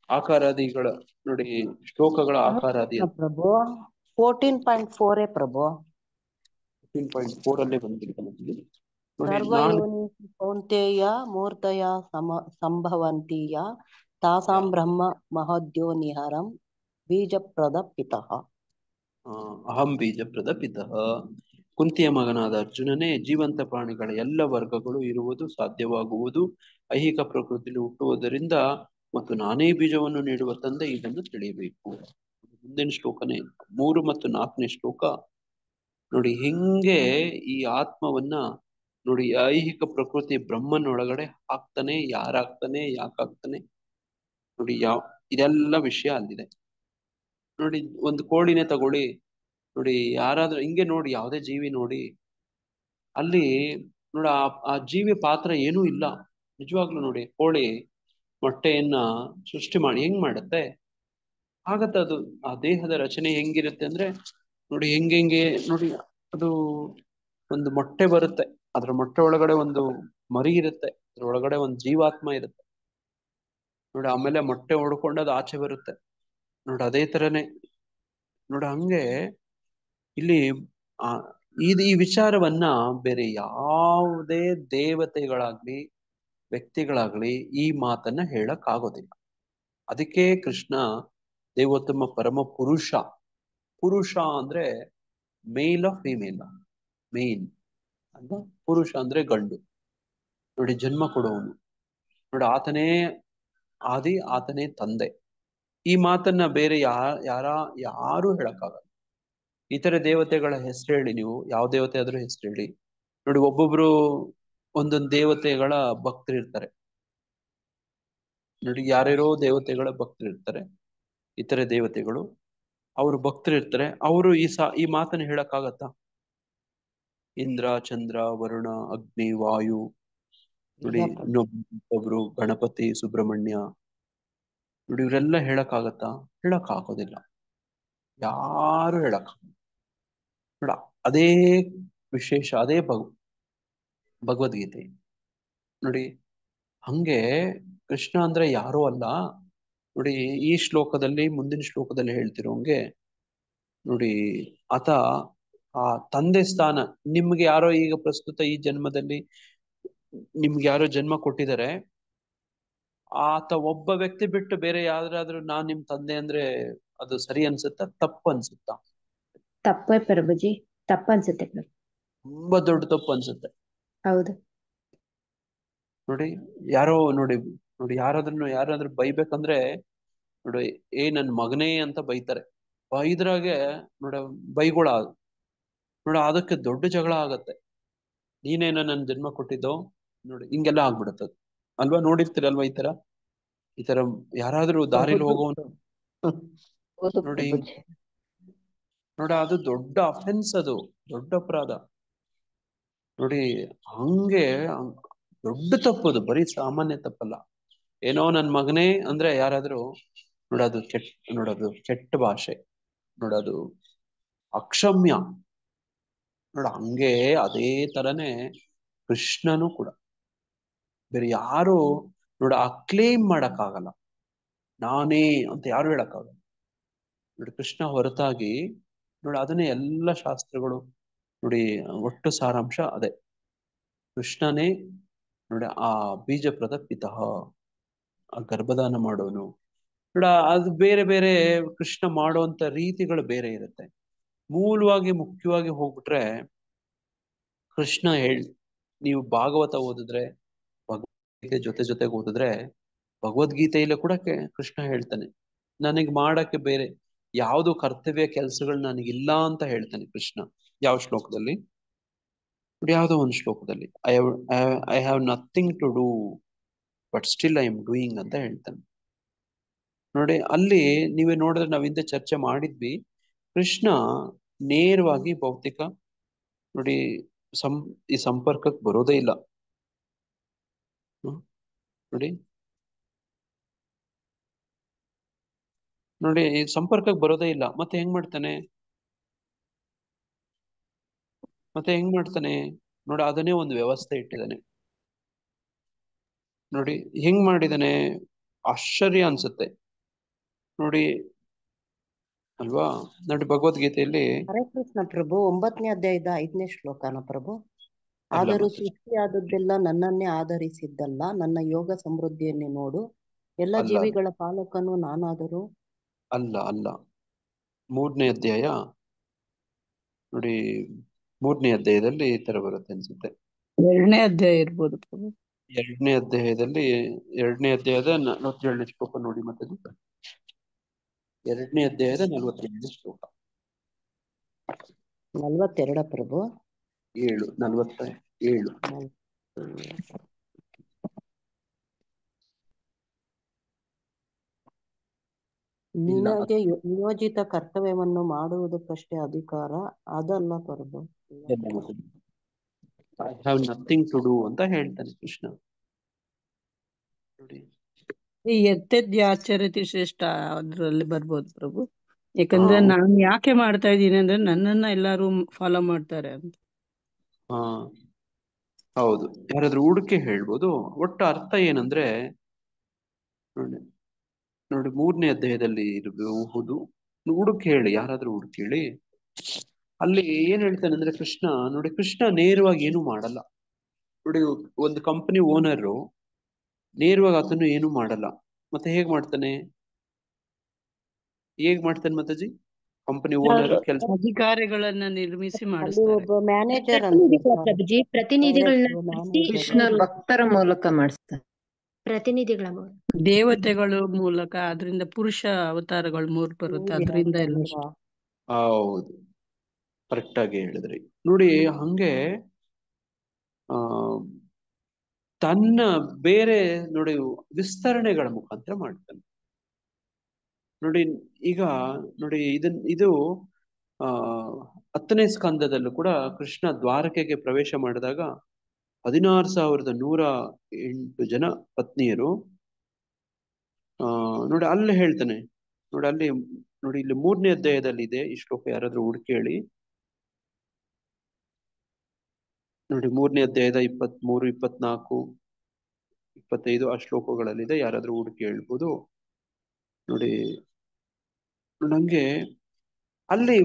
ಆಕಾರಾದಿಗಳ ನೋಡಿ ಶ್ಲೋಕಗಳ ಆಕಾರಾದಿ ಪ್ರಭು 14.4 ಪ್ರಭು 14.4 ಅಲ್ಲೇ ಬಂದಿರುತ್ತೆ. ಸರ್ವಯೋನಿ ಕೌಂತೆಯ ಮೂರ್ತಯ ಸಂಭವಂತೀಯ ತಾಸಾಂ ಬ್ರಹ್ಮ ಮಹದ್ಯೋ ನಿಹರಂ ಬೀಜಪ್ರದ ಪಿತಃ. ಅಹಂ ಬೀಜಪ್ರದ ಪಿತಃ. ಕುಂತಿಯ ಮಗನಾದ ಅರ್ಜುನನೇ, ಜೀವಂತ ಪ್ರಾಣಿಗಳ ಎಲ್ಲ ವರ್ಗಗಳು ಇರುವುದು ಸಾಧ್ಯವಾಗುವುದು ಐಹಿಕ ಪ್ರಕೃತಿಯಲ್ಲಿ ಹುಟ್ಟುವುದರಿಂದ ಮತ್ತು ನಾನೇ ಬೀಜವನ್ನು ನೀಡುವ ತಂದೆ ಇದನ್ನು ತಿಳಿಯಬೇಕು. ಮುಂದಿನ ಶ್ಲೋಕನೇ 3 ಮತ್ತು 4ನೇ ಶ್ಲೋಕ. ನೋಡಿ ಹೆಂಗೆ ಈ ಆತ್ಮವನ್ನ ನೋಡಿ ಐಹಿಕ ಪ್ರಕೃತಿ ಬ್ರಹ್ಮನೊಳಗಡೆ ಹಾಕ್ತಾನೆ, ಯಾರಾಗ್ತಾನೆ, ಯಾಕಾಗ್ತಾನೆ, ನೋಡಿ ಇದೆಲ್ಲ ವಿಷಯ ಅಲ್ಲಿದೆ. ನೋಡಿ ಒಂದು ಕೋಳಿನೇ ತಗೊಳ್ಳಿ, ನೋಡಿ ಯಾರಾದ್ರೂ ಹಿಂಗೆ ನೋಡಿ ಯಾವುದೇ ಜೀವಿ ನೋಡಿ ಅಲ್ಲಿ ನೋಡಿ ಆ ಜೀವಿ ಪಾತ್ರ ಏನೂ ಇಲ್ಲ. ನಿಜವಾಗ್ಲೂ ನೋಡಿ ಕೋಳಿ ಮೊಟ್ಟೆಯನ್ನ ಸೃಷ್ಟಿ ಮಾಡಿ ಹೆಂಗ್ ಮಾಡುತ್ತೆ ಆಗತ್ತೆ. ಅದು ಆ ದೇಹದ ರಚನೆ ಹೆಂಗಿರುತ್ತೆ ಅಂದ್ರೆ ನೋಡಿ ಹೆಂಗೆ ನೋಡಿ ಅದು ಒಂದು ಮೊಟ್ಟೆ ಬರುತ್ತೆ, ಅದ್ರ ಮೊಟ್ಟೆ ಒಳಗಡೆ ಒಂದು ಮರಿ ಇರುತ್ತೆ, ಅದ್ರ ಒಳಗಡೆ ಒಂದು ಜೀವಾತ್ಮ ಇರುತ್ತೆ ನೋಡಿ. ಆಮೇಲೆ ಮೊಟ್ಟೆ ಹೊಡ್ಕೊಂಡು ಅದು ಆಚೆ ಬರುತ್ತೆ ನೋಡಿ. ಅದೇ ತರನೇ ನೋಡಿ ಹಂಗೆ ಇಲ್ಲಿ ಈ ವಿಚಾರವನ್ನ ಬೇರೆ ಯಾವುದೇ ದೇವತೆಗಳಾಗ್ಲಿ ವ್ಯಕ್ತಿಗಳಾಗ್ಲಿ ಈ ಮಾತನ್ನ ಹೇಳಕ್ ಆಗೋದಿಲ್ಲ. ಅದಕ್ಕೆ ಕೃಷ್ಣ ದೇವೋತ್ತಮ ಪರಮ ಪುರುಷ ಅಂದ್ರೆ ಮೇಲ್ ಆಫ್ ಫಿಮೇಲ್, ಮೇನ್ ಅಲ್ವಾ? ಪುರುಷ ಅಂದ್ರೆ ಗಂಡು ನೋಡಿ, ಜನ್ಮ ಕೊಡುವವನು ನೋಡಿ, ಆತನೇ ಆದಿ, ಆತನೇ ತಂದೆ. ಈ ಮಾತನ್ನ ಬೇರೆ ಯಾರು ಹೇಳಕ್ಕಾಗಲ್ಲ. ಇತರೆ ದೇವತೆಗಳ ಹೆಸರು ಹೇಳಿ, ನೀವು ಯಾವ ದೇವತೆ ಆದ್ರೂ ಹೆಸರು ಹೇಳಿ ನೋಡಿ. ಒಬ್ಬೊಬ್ರು ಒಂದೊಂದು ದೇವತೆಗಳ ಭಕ್ತರಿರ್ತಾರೆ ನೋಡಿ. ಯಾರ್ಯಾರೋ ದೇವತೆಗಳ ಭಕ್ತರಿರ್ತಾರೆ, ಇತರೆ ದೇವತೆಗಳು ಅವರು ಭಕ್ತರಿರ್ತಾರೆ. ಅವರು ಈ ಮಾತನ್ನ ಹೇಳಕ್ಕಾಗತ್ತಾ? ಇಂದ್ರ, ಚಂದ್ರ, ವರುಣ, ಅಗ್ನಿ, ವಾಯು, ನೋಡಿ ಇಲ್ಲ ಪ್ರಭು. ಇನ್ನೊಬ್ರು ಗಣಪತಿ, ಸುಬ್ರಹ್ಮಣ್ಯ, ನೋಡಿ ಇವರೆಲ್ಲ ಹೇಳಕ್ಕಾಗತ್ತಾ? ಹೇಳಕ್ ಆಗೋದಿಲ್ಲ, ಯಾರು ಹೇಳಕ್ ನೋಡ. ಅದೇ ವಿಶೇಷ, ಅದೇ ಭಗವದ್ಗೀತೆ ನೋಡಿ. ಹಂಗೆ ಕೃಷ್ಣ ಅಂದ್ರೆ ಯಾರೂ ಅಲ್ಲ ನೋಡಿ. ಈ ಶ್ಲೋಕದಲ್ಲಿ, ಮುಂದಿನ ಶ್ಲೋಕದಲ್ಲಿ ಹೇಳ್ತಿರೋಂಗೆ ನೋಡಿ, ಆತ ಆ ತಂದೆ ಸ್ಥಾನ. ನಿಮ್ಗೆ ಯಾರೋ ಈಗ ಪ್ರಸ್ತುತ ಈ ಜನ್ಮದಲ್ಲಿ ನಿಮ್ಗೆ ಯಾರೋ ಜನ್ಮ ಕೊಟ್ಟಿದ್ದಾರೆ, ಆತ ಒಬ್ಬ ವ್ಯಕ್ತಿ ಬಿಟ್ಟು ಬೇರೆ ಯಾರಾದ್ರೂ ನಾನ್ ನಿಮ್ ತಂದೆ ಅಂದ್ರೆ ಅದು ಸರಿ ಅನ್ಸುತ್ತಾ, ತಪ್ಪು ಅನ್ಸುತ್ತಾ? ತಪ್ಪೇ ಪ್ರಭುಜಿ, ತಪ್ಪನ್ಸುತ್ತೆ ಪ್ರಭು. ತುಂಬಾ ದೊಡ್ಡ ತಪ್ಪು ಅನ್ಸುತ್ತೆ. ಹೌದು. ನೋಡಿ ನೋಡಿ ಯಾರಾದ್ರೂ ಬೈಬೇಕಂದ್ರೆ ನೋಡಿ, ನನ್ ಮಗನೇ ಅಂತ ಬೈತಾರೆ. ಬೈದ್ರಾಗೆ ನೋಡ ಬೈಗುಳ ನೋಡ, ಅದಕ್ಕೆ ದೊಡ್ಡ ಜಗಳ ಆಗತ್ತೆ. ನೀನೇನ ನನ್ ಜನ್ಮ ಕೊಟ್ಟಿದ್ದೋ ನೋಡಿ, ಹಿಂಗೆಲ್ಲ ಆಗ್ಬಿಡತ್ತದು ಅಲ್ವಾ? ನೋಡಿರ್ತೀರಲ್ವಾ ಈ ತರ ಯಾರಾದ್ರೂ ದಾರಿಲಿ ಹೋಗೋನು ಹೌದು ನೋಡಿ, ಪ್ರಭುಜಿ. ಅದು ದೊಡ್ಡ ಅಫೆನ್ಸ್, ಅದು ದೊಡ್ಡ ಅಪರಾಧ ನೋಡಿ. ಹಂಗೆ ದೊಡ್ಡ ತಪ್ಪದು, ಬರೀ ಸಾಮಾನ್ಯ ತಪ್ಪಲ್ಲ. ಏನೋ ನನ್ ಮಗನೇ ಅಂದ್ರೆ ಯಾರಾದ್ರೂ ನೋಡೋದು ಕೆಟ್ಟ ಭಾಷೆ, ನೋಡೋದು ಅಕ್ಷಮ್ಯ ಹಂಗೆ ಅದೇ ತರನೇ ಕೃಷ್ಣನು ಕೂಡ ಬೇರೆ ಯಾರು ಆ ಕ್ಲೇಮ್ ಮಾಡಕ್ಕಾಗಲ್ಲ, ನಾನೇ ಅಂತ ಯಾರು ಹೇಳಕ್ಕಾಗಲ್ಲ ನೋಡಿ. ಕೃಷ್ಣ ಹೊರತಾಗಿ ಅದನ್ನೇ ಎಲ್ಲ ಶಾಸ್ತ್ರಗಳು ನೋಡಿ, ಒಟ್ಟು ಸಾರಾಂಶ ಅದೇ. ಕೃಷ್ಣನೇ ಆ ಬೀಜಪ್ರದ ಪಿತಃ, ಆ ಗರ್ಭದಾನ ಮಾಡೋನು ಅದು ಬೇರೆ ಬೇರೆ ಕೃಷ್ಣ ಮಾಡುವಂತ ರೀತಿಗಳು ಬೇರೆ ಇರುತ್ತೆ. ಮುಖ್ಯವಾಗಿ ಹೋಗ್ಬಿಟ್ರೆ ಕೃಷ್ಣ ನೀವು ಭಾಗವತ ಓದಿದ್ರೆ, ಭಗವದ್ಗೀತೆ ಜೊತೆಗೆ ಓದಿದ್ರೆ, ಭಗವದ್ಗೀತೆಯಲ್ಲೂ ಕೂಡ ಕೃಷ್ಣ ಹೇಳ್ತಾನೆ, ನನಗ್ ಮಾಡಕ್ಕೆ ಬೇರೆ ಯಾವುದು ಕರ್ತವ್ಯ ಕೆಲಸಗಳು ನನಗಿಲ್ಲ ಅಂತ ಹೇಳ್ತಾನೆ ಕೃಷ್ಣ. ಯಾವ ಶ್ಲೋಕದಲ್ಲಿ? ಯಾವುದೋ ಒಂದು ಶ್ಲೋಕದಲ್ಲಿ I have nothing to do but still I am doing ಅಂತ ಹೇಳ್ತಾನೆ ನೋಡಿ. ಅಲ್ಲಿ ನೀವೇ ನೋಡಿದ್ರೆ, ನಾವಿಂದ ಚರ್ಚೆ ಮಾಡಿದ್ವಿ, ಕೃಷ್ಣ ನೇರವಾಗಿ ಭೌತಿಕ ನೋಡಿ ಈ ಸಂಪರ್ಕಕ್ಕೆ ಬರೋದೇ ಇಲ್ಲ ನೋಡಿ ಈ ಸಂಪರ್ಕಕ್ಕೆ ಬರೋದೇ ಇಲ್ಲ. ಮತ್ತೆ ಹೆಂಗ್ ಮಾಡ್ತಾನೆ ನೋಡಿ, ಅದನ್ನೇ ಒಂದು ವ್ಯವಸ್ಥೆ ಇಟ್ಟಿದ್ದಾನೆ ನೋಡಿ. ಹೆಂಗ್ ಮಾಡಿದಾನೆ, ಆಶ್ಚರ್ಯ ಅನ್ಸುತ್ತೆ ನೋಡಿ ಅಲ್ವಾ? ನೋಡಿ ಭಗವದ್ಗೀತೆಯಲ್ಲಿ ಹರೇ ಕೃಷ್ಣ ಪ್ರಭು, 9ನೇ ಅಧ್ಯಾಯದ 5ನೇ ಶ್ಲೋಕನ ಪ್ರಭು. ಆದರೂ ಸೃಷ್ಟಿಯಾದದ್ದೆಲ್ಲ ನನ್ನನ್ನೇ ಆಧರಿಸಿದ್ದಲ್ಲ, ನನ್ನ ಯೋಗ ಸಮೃದ್ಧಿಯನ್ನೇ ನೋಡು, ಎಲ್ಲ ಜೀವಿಗಳ ಪಾಲಕನು ನಾನಾದರೂ ಅಲ್ಲ. 3ನೇ ಅಧ್ಯಾಯ ನೋಡಿ, 3ನೇ ಅಧ್ಯಾಯದಲ್ಲಿ ಈ ತರ ಬರುತ್ತೆ ಅನ್ಸುತ್ತೆ. 2ನೇ ಅಧ್ಯಾಯ ಇರ್ಬೋದು ಪ್ರಭು. 2ನೇ ಅಧ್ಯಾಯದಲ್ಲಿ 2ನೇ ಅಧ್ಯಾಯದ 47ನೇ ಶ್ಲೋಕ ನೋಡಿ. ಮತ್ತೆ 2ನೇ ಅಧ್ಯಾಯದ 47ನೇ ಶ್ಲೋಕ. 42 ಪ್ರಭು. 47. ನಿನಗೆ ನಿಯೋಜಿತ ಕರ್ತವ್ಯವನ್ನು ಮಾಡುವುದಕ್ಕಷ್ಟೇ ಅಧಿಕಾರ, ಅದಲ್ಲ ಪ್ರಭು. I have nothing to do ಅಂತ ಹೇಳ್ತಾನೆ ಕೃಷ್ಣ ನೋಡಿ. ಈ ಯತ್ಯದ್ಯಾಚರತಿ ಶ್ರೇಷ್ಠ ಅದ್ರಲ್ಲಿ ಬರ್ಬೋದು ಪ್ರಭು. ಯಾಕಂದ್ರೆ ನಾನು ಯಾಕೆ ಮಾಡ್ತಾ ಇದ್ದೀನಿ ಅಂದ್ರೆ ನನ್ನನ್ನ ಎಲ್ಲಾರು ಫಾಲೋ ಮಾಡ್ತಾರೆ ಅಂತ. ಹೌದು, ಯಾರಾದ್ರೂ ಹುಡುಕಿ ಹೇಳ್ಬೋದು. ಒಟ್ಟು ಅರ್ಥ ಏನಂದ್ರೆ ನೋಡಿ 3ನೇ ಅಧ್ಯಾಯದಲ್ಲಿ ಇರಬಹುದು, ಹುಡುಕಿ ಹೇಳಿ, ಯಾರಾದ್ರೂ ಹುಡುಕಿ ಹೇಳಿ. ಅಲ್ಲಿ ಏನ್ ಹೇಳ್ತಾನೆ ಅಂದ್ರೆ ಕೃಷ್ಣ ನೇರವಾಗಿ ಏನು ಮಾಡಲ್ಲ ನೋಡಿ. ಒಂದು ಕಂಪನಿ ಓನರು ನೇರವಾಗಿ ಆತನು ಏನು ಮಾಡಲ್ಲ. ಮತ್ತೆ ಹೇಗ್ ಮಾಡ್ತಾನೆ ಮಾತಾಜಿ? ಕಂಪನಿ ಓನರ್ ಕೆಲಸ ಅಧಿಕಾರಿಗಳನ್ನ ನಿರ್ಮಿಸಿ ಅಲ್ಲಿ ಮಾಡಿಸ್ತಾರೆ. ಒಬ್ಬ ಮ್ಯಾನೇಜರ್ ಪ್ರಭುಜಿ, ಪ್ರತಿನಿಧಿಗಳನ್ನ ಕೃಷ್ಣ ಭಕ್ತರ ಮೂಲಕ ಮಾಡಿಸ್ತಾರೆ. ಪ್ರತಿನಿಧಿಗಳ ಮೂಲಕ, ದೇವತೆಗಳ ಮೂಲಕ, ಅದರಿಂದ ಪುರುಷ ಅವತಾರಗಳು 3 ಬರುತ್ತೆ, ಅದರಿಂದ ಎಲ್ಲ. ಹೌದು, ಕರೆಕ್ಟ್ ಆಗಿ ಹೇಳಿದ್ರಿ ನೋಡಿ. ಹಂಗೆ ತನ್ನ ಬೇರೆ ನೋಡಿ ವಿಸ್ತರಣೆಗಳ ಮುಖಾಂತರ ಮಾಡ್ತಾನೆ ನೋಡಿ. ಈಗ ನೋಡಿ ಇದು 10ನೇ ಸ್ಕಂದದಲ್ಲೂ ಕೂಡ ಕೃಷ್ಣ ದ್ವಾರಕೆಗೆ ಪ್ರವೇಶ ಮಾಡಿದಾಗ 16,108 ಜನ ಪತ್ನಿಯರು. ನೋಡಿ ಅಲ್ಲಿ ಹೇಳ್ತಾನೆ, ನೋಡಿ ಅಲ್ಲಿ ನೋಡಿ, ಇಲ್ಲಿ 3ನೇ ಅಧ್ಯಾಯದಲ್ಲಿ ಇದೆ ಈ ಶ್ಲೋಕ, ಯಾರಾದ್ರೂ ಹುಡುಕಿ ಹೇಳಿ. ನೋಡಿ 3ನೇ ಅಧ್ಯಾಯದ 23, 24, 25 ಆ ಶ್ಲೋಕಗಳಲ್ಲಿದೆ, ಯಾರಾದ್ರೂ ಹುಡುಕಿ ಹೇಳ್ಬೋದು. ನೋಡಿ ನಂಗೆ ಅಲ್ಲಿ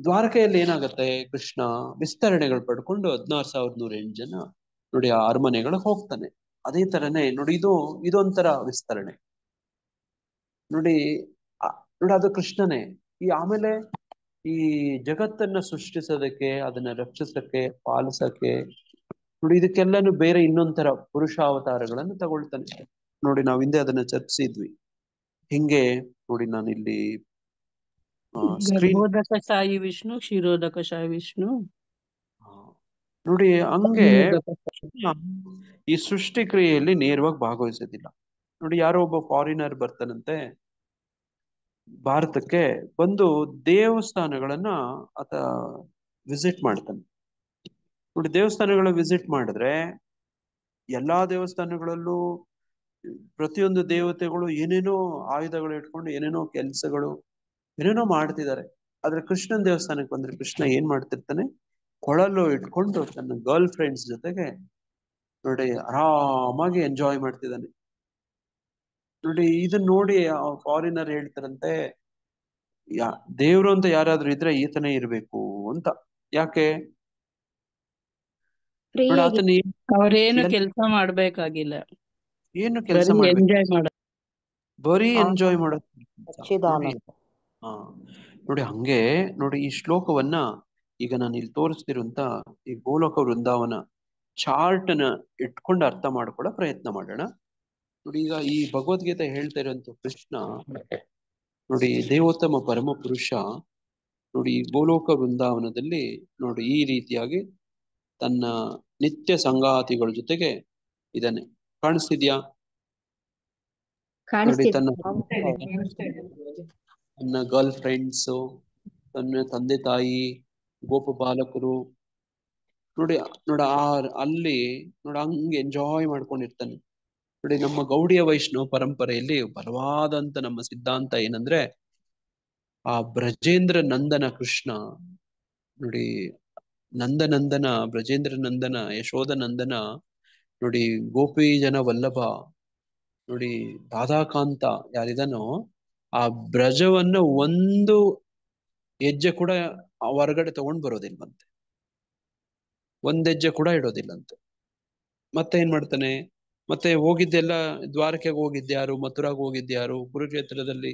ದ್ವಾರಕೆಯಲ್ಲಿ ಏನಾಗತ್ತೆ, ಕೃಷ್ಣ ವಿಸ್ತರಣೆಗಳು ಪಡ್ಕೊಂಡು 16,108 ಜನ ನೋಡಿ ಆ ಅರಮನೆಗಳಿಗೆ ಹೋಗ್ತಾನೆ. ಅದೇ ತರನೇ ನೋಡಿ ಇದೊಂಥರ ವಿಸ್ತರಣೆ ನೋಡಿ. ನೋಡಿ ಅದು ಕೃಷ್ಣನೇ. ಆಮೇಲೆ ಈ ಜಗತ್ತನ್ನ ಸೃಷ್ಟಿಸೋದಕ್ಕೆ, ಅದನ್ನ ರಕ್ಷಿಸಕ್ಕೆ, ಪಾಲಿಸಕ್ಕೆ, ನೋಡಿ ಇದಕ್ಕೆಲ್ಲಾನು ಬೇರೆ ಇನ್ನೊಂಥರ ಪುರುಷಾವತಾರಗಳನ್ನು ತಗೊಳ್ತಾನೆ. ನೋಡಿ ನಾವ್ ಹಿಂದೆ ಅದನ್ನ ಚರ್ಚಿಸಿದ್ವಿ. ಹಿಂಗೆ ನೋಡಿ ನಾನಿಲ್ಲಿ ಸ್ಕ್ರೀನ್ ಗರ್ಭೋದಕ ಸಾಯಿ ವಿಷ್ಣು, ಕ್ಷೀರೋದಕ ಸಾಯಿ ವಿಷ್ಣು. ನೋಡಿ ಹಂಗೆ ಈ ಸೃಷ್ಟಿ ಕ್ರಿಯೆಯಲ್ಲಿ ನೇರವಾಗಿ ಭಾಗವಹಿಸೋದಿಲ್ಲ. ನೋಡಿ ಯಾರೋ ಒಬ್ಬ ಫಾರಿನರ್ ಬರ್ತಾನಂತೆ ಭಾರತಕ್ಕೆ, ಬಂದು ದೇವಸ್ಥಾನಗಳನ್ನ ಆತ ವಿಸಿಟ್ ಮಾಡ್ತಾನೆ. ನೋಡಿ ದೇವಸ್ಥಾನಗಳ ವಿಸಿಟ್ ಮಾಡಿದ್ರೆ ಎಲ್ಲಾ ದೇವಸ್ಥಾನಗಳಲ್ಲೂ ಪ್ರತಿಯೊಂದು ದೇವತೆಗಳು ಏನೇನೋ ಆಯುಧಗಳು ಇಟ್ಕೊಂಡು ಏನೇನೋ ಕೆಲ್ಸಗಳು ಏನೇನೋ ಮಾಡ್ತಿದ್ದಾರೆ. ಆದ್ರೆ ಕೃಷ್ಣನ್ ದೇವಸ್ಥಾನಕ್ಕೆ ಬಂದ್ರೆ ಕೃಷ್ಣ ಏನ್ ಮಾಡ್ತಿರ್ತಾನೆ, ಕೊಳಲು ಇಟ್ಕೊಂಡು ತನ್ನ ಗರ್ಲ್ ಫ್ರೆಂಡ್ಸ್ ಜೊತೆಗೆ ನೋಡಿ ಆರಾಮಾಗಿ ಎಂಜಾಯ್ ಮಾಡ್ತಿದ್ದಾನೆ. ನೋಡಿ ಇದನ್ನ ನೋಡಿ ಫಾರಿನರ್ ಹೇಳ್ತಾರಂತೆ, ದೇವ್ರು ಅಂತ ಯಾರಾದ್ರೂ ಇದ್ರೆ ಈತನೇ ಇರ್ಬೇಕು ಅಂತ. ಯಾಕೆ ನೋಡಿ ಆತನ ಅವ್ರೇನು ಕೆಲಸ ಮಾಡ್ಬೇಕಾಗಿಲ್ಲ, ಏನು ಕೆಲಸ ಮಾಡ್ಬೇಕು, ಎಂಜಾಯ್ ಮಾಡ, ಬರೀ ಎಂಜಾಯ್ ಮಾಡೋದು. ಸಚ್ಚಿದಾನಂದ. ಹಾ ನೋಡಿ ಹಂಗೆ ನೋಡಿ ಈ ಶ್ಲೋಕವನ್ನ ಈಗ ನಾನು ಇಲ್ಲಿ ತೋರಿಸ್ತಿರುವಂತ ಈ ಗೋಲೋಕ ವೃಂದಾವನ ಚಾರ್ಟ್ ನ ಇಟ್ಕೊಂಡು ಅರ್ಥ ಮಾಡ್ಕೊಳ್ಳೋ ಪ್ರಯತ್ನ ಮಾಡೋಣ. ನೋಡಿ ಈಗ ಈ ಭಗವದ್ಗೀತೆ ಹೇಳ್ತಾ ಇರುವಂತ ಕೃಷ್ಣ ನೋಡಿ ದೇವೋತ್ತಮ ಪರಮ ಪುರುಷ ನೋಡಿ ಈ ಗೋಲೋಕ ವೃಂದಾವನದಲ್ಲಿ ನೋಡಿ ಈ ರೀತಿಯಾಗಿ ತನ್ನ ನಿತ್ಯ ಸಂಗಾತಿಗಳ ಜೊತೆಗೆ ಇದಾನೆ. ಕಾಣಿಸ್ತಿದ್ಯಾ? ನೋಡಿ ತನ್ನ ಗರ್ಲ್ ಫ್ರೆಂಡ್ಸ್, ತನ್ನ ತಂದೆ ತಾಯಿ, ಗೋಪ ಬಾಲಕರು ನೋಡಿ ನೋಡ ಅಲ್ಲಿ ನೋಡ ಹಂಗೆ ಎಂಜಾಯ್ ಮಾಡ್ಕೊಂಡಿರ್ತಾನೆ. ನೋಡಿ ನಮ್ಮ ಗೌಡಿಯ ವೈಷ್ಣವ ಪರಂಪರೆಯಲ್ಲಿ ಬಲವಾದಂತ ನಮ್ಮ ಸಿದ್ಧಾಂತ ಏನಂದ್ರೆ, ಆ ಬ್ರಜೇಂದ್ರ ನಂದನ ಕೃಷ್ಣ ನೋಡಿ, ನಂದನಂದನ, ಬ್ರಜೇಂದ್ರ ನಂದನ, ಯಶೋಧ ನಂದನ ನೋಡಿ, ಗೋಪಿ ಜನ ವಲ್ಲಭ ನೋಡಿ, ರಾಧಾಕಾಂತ ಯಾರಿದಾನೋ ಆ ಬ್ರಜವನ್ನ ಒಂದು ಹೆಜ್ಜೆ ಕೂಡ ಹೊರಗಡೆ ತಗೊಂಡ್ ಬರೋದಿಲ್ವಂತೆ, ಒಂದ್ ಹೆಜ್ಜೆ ಕೂಡ ಇಡೋದಿಲ್ಲಂತೆ. ಮತ್ತೆ ಏನ್ ಮಾಡ್ತಾನೆ, ಮತ್ತೆ ಹೋಗಿದ್ದೆಲ್ಲ ದ್ವಾರಕೆಗೆ ಹೋಗಿದ್ಯಾರು, ಮಥುರಾಗ್ ಹೋಗಿದ್ಯಾರು, ಕುರುಕ್ಷೇತ್ರದಲ್ಲಿ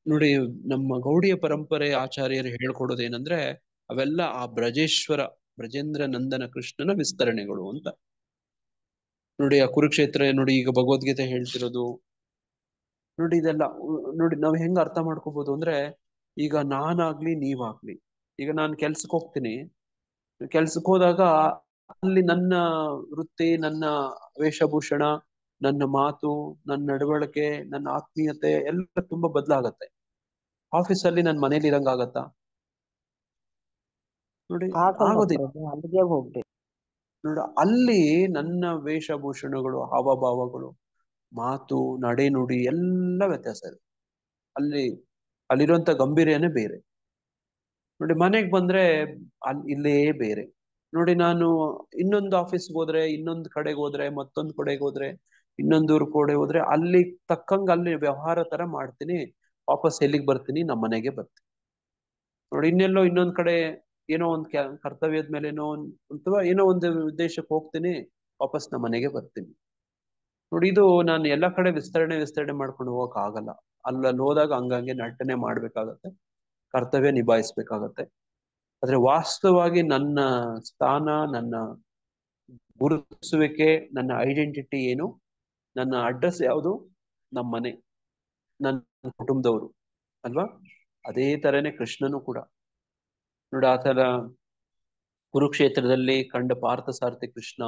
ನೋಡಿ ನಮ್ಮ ಗೌಡಿಯ ಪರಂಪರೆ ಆಚಾರ್ಯರು ಹೇಳ್ಕೊಡೋದೇನಂದ್ರೆ ಅವೆಲ್ಲ ಆ ಬ್ರಜೇಶ್ವರ ಬ್ರಜೇಂದ್ರ ನಂದನ ಕೃಷ್ಣನ ವಿಸ್ತರಣೆಗಳು ಅಂತ. ನೋಡಿ ಆ ಕುರುಕ್ಷೇತ್ರ ನೋಡಿ ಈಗ ಭಗವದ್ಗೀತೆ ಹೇಳ್ತಿರೋದು ನೋಡಿ, ಇದೆಲ್ಲ ನೋಡಿ ನಾವ್ ಹೆಂಗ್ ಅರ್ಥ ಮಾಡ್ಕೋಬಹುದು ಅಂದ್ರೆ, ಈಗ ನಾನಾಗ್ಲಿ ನೀವಾಗ್ಲಿ, ಈಗ ನಾನು ಕೆಲ್ಸಕ್ಕೆ ಹೋಗ್ತೀನಿ, ಕೆಲ್ಸಕ್ಕೆ ಹೋದಾಗ ಅಲ್ಲಿ ನನ್ನ ವೃತ್ತಿ, ನನ್ನ ವೇಷಭೂಷಣ, ನನ್ನ ಮಾತು, ನನ್ನ ನಡವಳಿಕೆ, ನನ್ನ ಆತ್ಮೀಯತೆ ಎಲ್ಲ ತುಂಬಾ ಬದಲಾಗತ್ತೆ. ಆಫೀಸಲ್ಲಿ ನನ್ನ ಮನೇಲಿ ಇರಂಗಾಗತ್ತಾ? ನೋಡಿ ಆಗೋದಿಲ್ಲ. ಅಲ್ಲಿಗೆ ಹೋಗ್ಬೇಕು. ನೋಡಿ ಅಲ್ಲಿ ನನ್ನ ವೇಷಭೂಷಣಗಳು, ಹಾವಭಾವಗಳು, ಮಾತು, ನಡೆ ನುಡಿ ಎಲ್ಲ ವ್ಯತ್ಯಾಸ ಇದೆ. ಅಲ್ಲಿರುವಂತ ಗಂಭೀರ್ಯನೇ ಬೇರೆ. ನೋಡಿ ಮನೆಗ್ ಬಂದ್ರೆ ಇಲ್ಲೇ ಬೇರೆ. ನೋಡಿ ನಾನು ಇನ್ನೊಂದು ಆಫೀಸ್ಗೆ ಹೋದ್ರೆ, ಇನ್ನೊಂದು ಕಡೆಗೆ ಹೋದ್ರೆ, ಮತ್ತೊಂದು ಕಡೆಗೆ ಹೋದ್ರೆ, ಇನ್ನೊಂದೂರ್ ಕಡೆ ಹೋದ್ರೆ ಅಲ್ಲಿ ತಕ್ಕಂಗ ಅಲ್ಲಿ ವ್ಯವಹಾರ ತರ ಮಾಡ್ತೀನಿ, ವಾಪಸ್ ಎಲ್ಲಿಗೆ ಬರ್ತೀನಿ, ನಮ್ಮ ಮನೆಗೆ ಬರ್ತೀನಿ. ನೋಡಿ ಇನ್ನೆಲ್ಲೋ ಇನ್ನೊಂದ್ ಕಡೆ ಏನೋ ಒಂದ್ ಕರ್ತವ್ಯದ ಮೇಲೆ ಅಥವಾ ಏನೋ ಒಂದು ಉದ್ದೇಶಕ್ಕೆ ಹೋಗ್ತೀನಿ, ವಾಪಸ್ ನಮ್ಮ ಮನೆಗೆ ಬರ್ತೀನಿ. ನೋಡಿ ಇದು ನಾನು ಎಲ್ಲಾ ಕಡೆ ವಿಸ್ತರಣೆ ಮಾಡ್ಕೊಂಡು ಹೋಗಕ್ ಆಗಲ್ಲ. ಅಲ್ಲಿ ಹೋದಾಗ ಹಂಗಂಗೆ ನಟನೆ ಮಾಡ್ಬೇಕಾಗತ್ತೆ, ಕರ್ತವ್ಯ ನಿಭಾಯಿಸ್ಬೇಕಾಗತ್ತೆ. ಆದ್ರೆ ವಾಸ್ತವವಾಗಿ ನನ್ನ ಸ್ಥಾನ, ನನ್ನ ಗುರುತಿಸುವಿಕೆ, ನನ್ನ ಐಡೆಂಟಿಟಿ ಏನು, ನನ್ನ ಅಡ್ರೆಸ್ ಯಾವುದು, ನಮ್ಮ ಮನೆ, ನನ್ನ ಕುಟುಂಬದವರು ಅಲ್ವಾ? ಅದೇ ತರನೇ ಕೃಷ್ಣನು ಕೂಡ ನೋಡಿ ಆತರ ಕುರುಕ್ಷೇತ್ರದಲ್ಲಿ ಕಂಡ ಪಾರ್ಥಸಾರಥಿ ಕೃಷ್ಣ,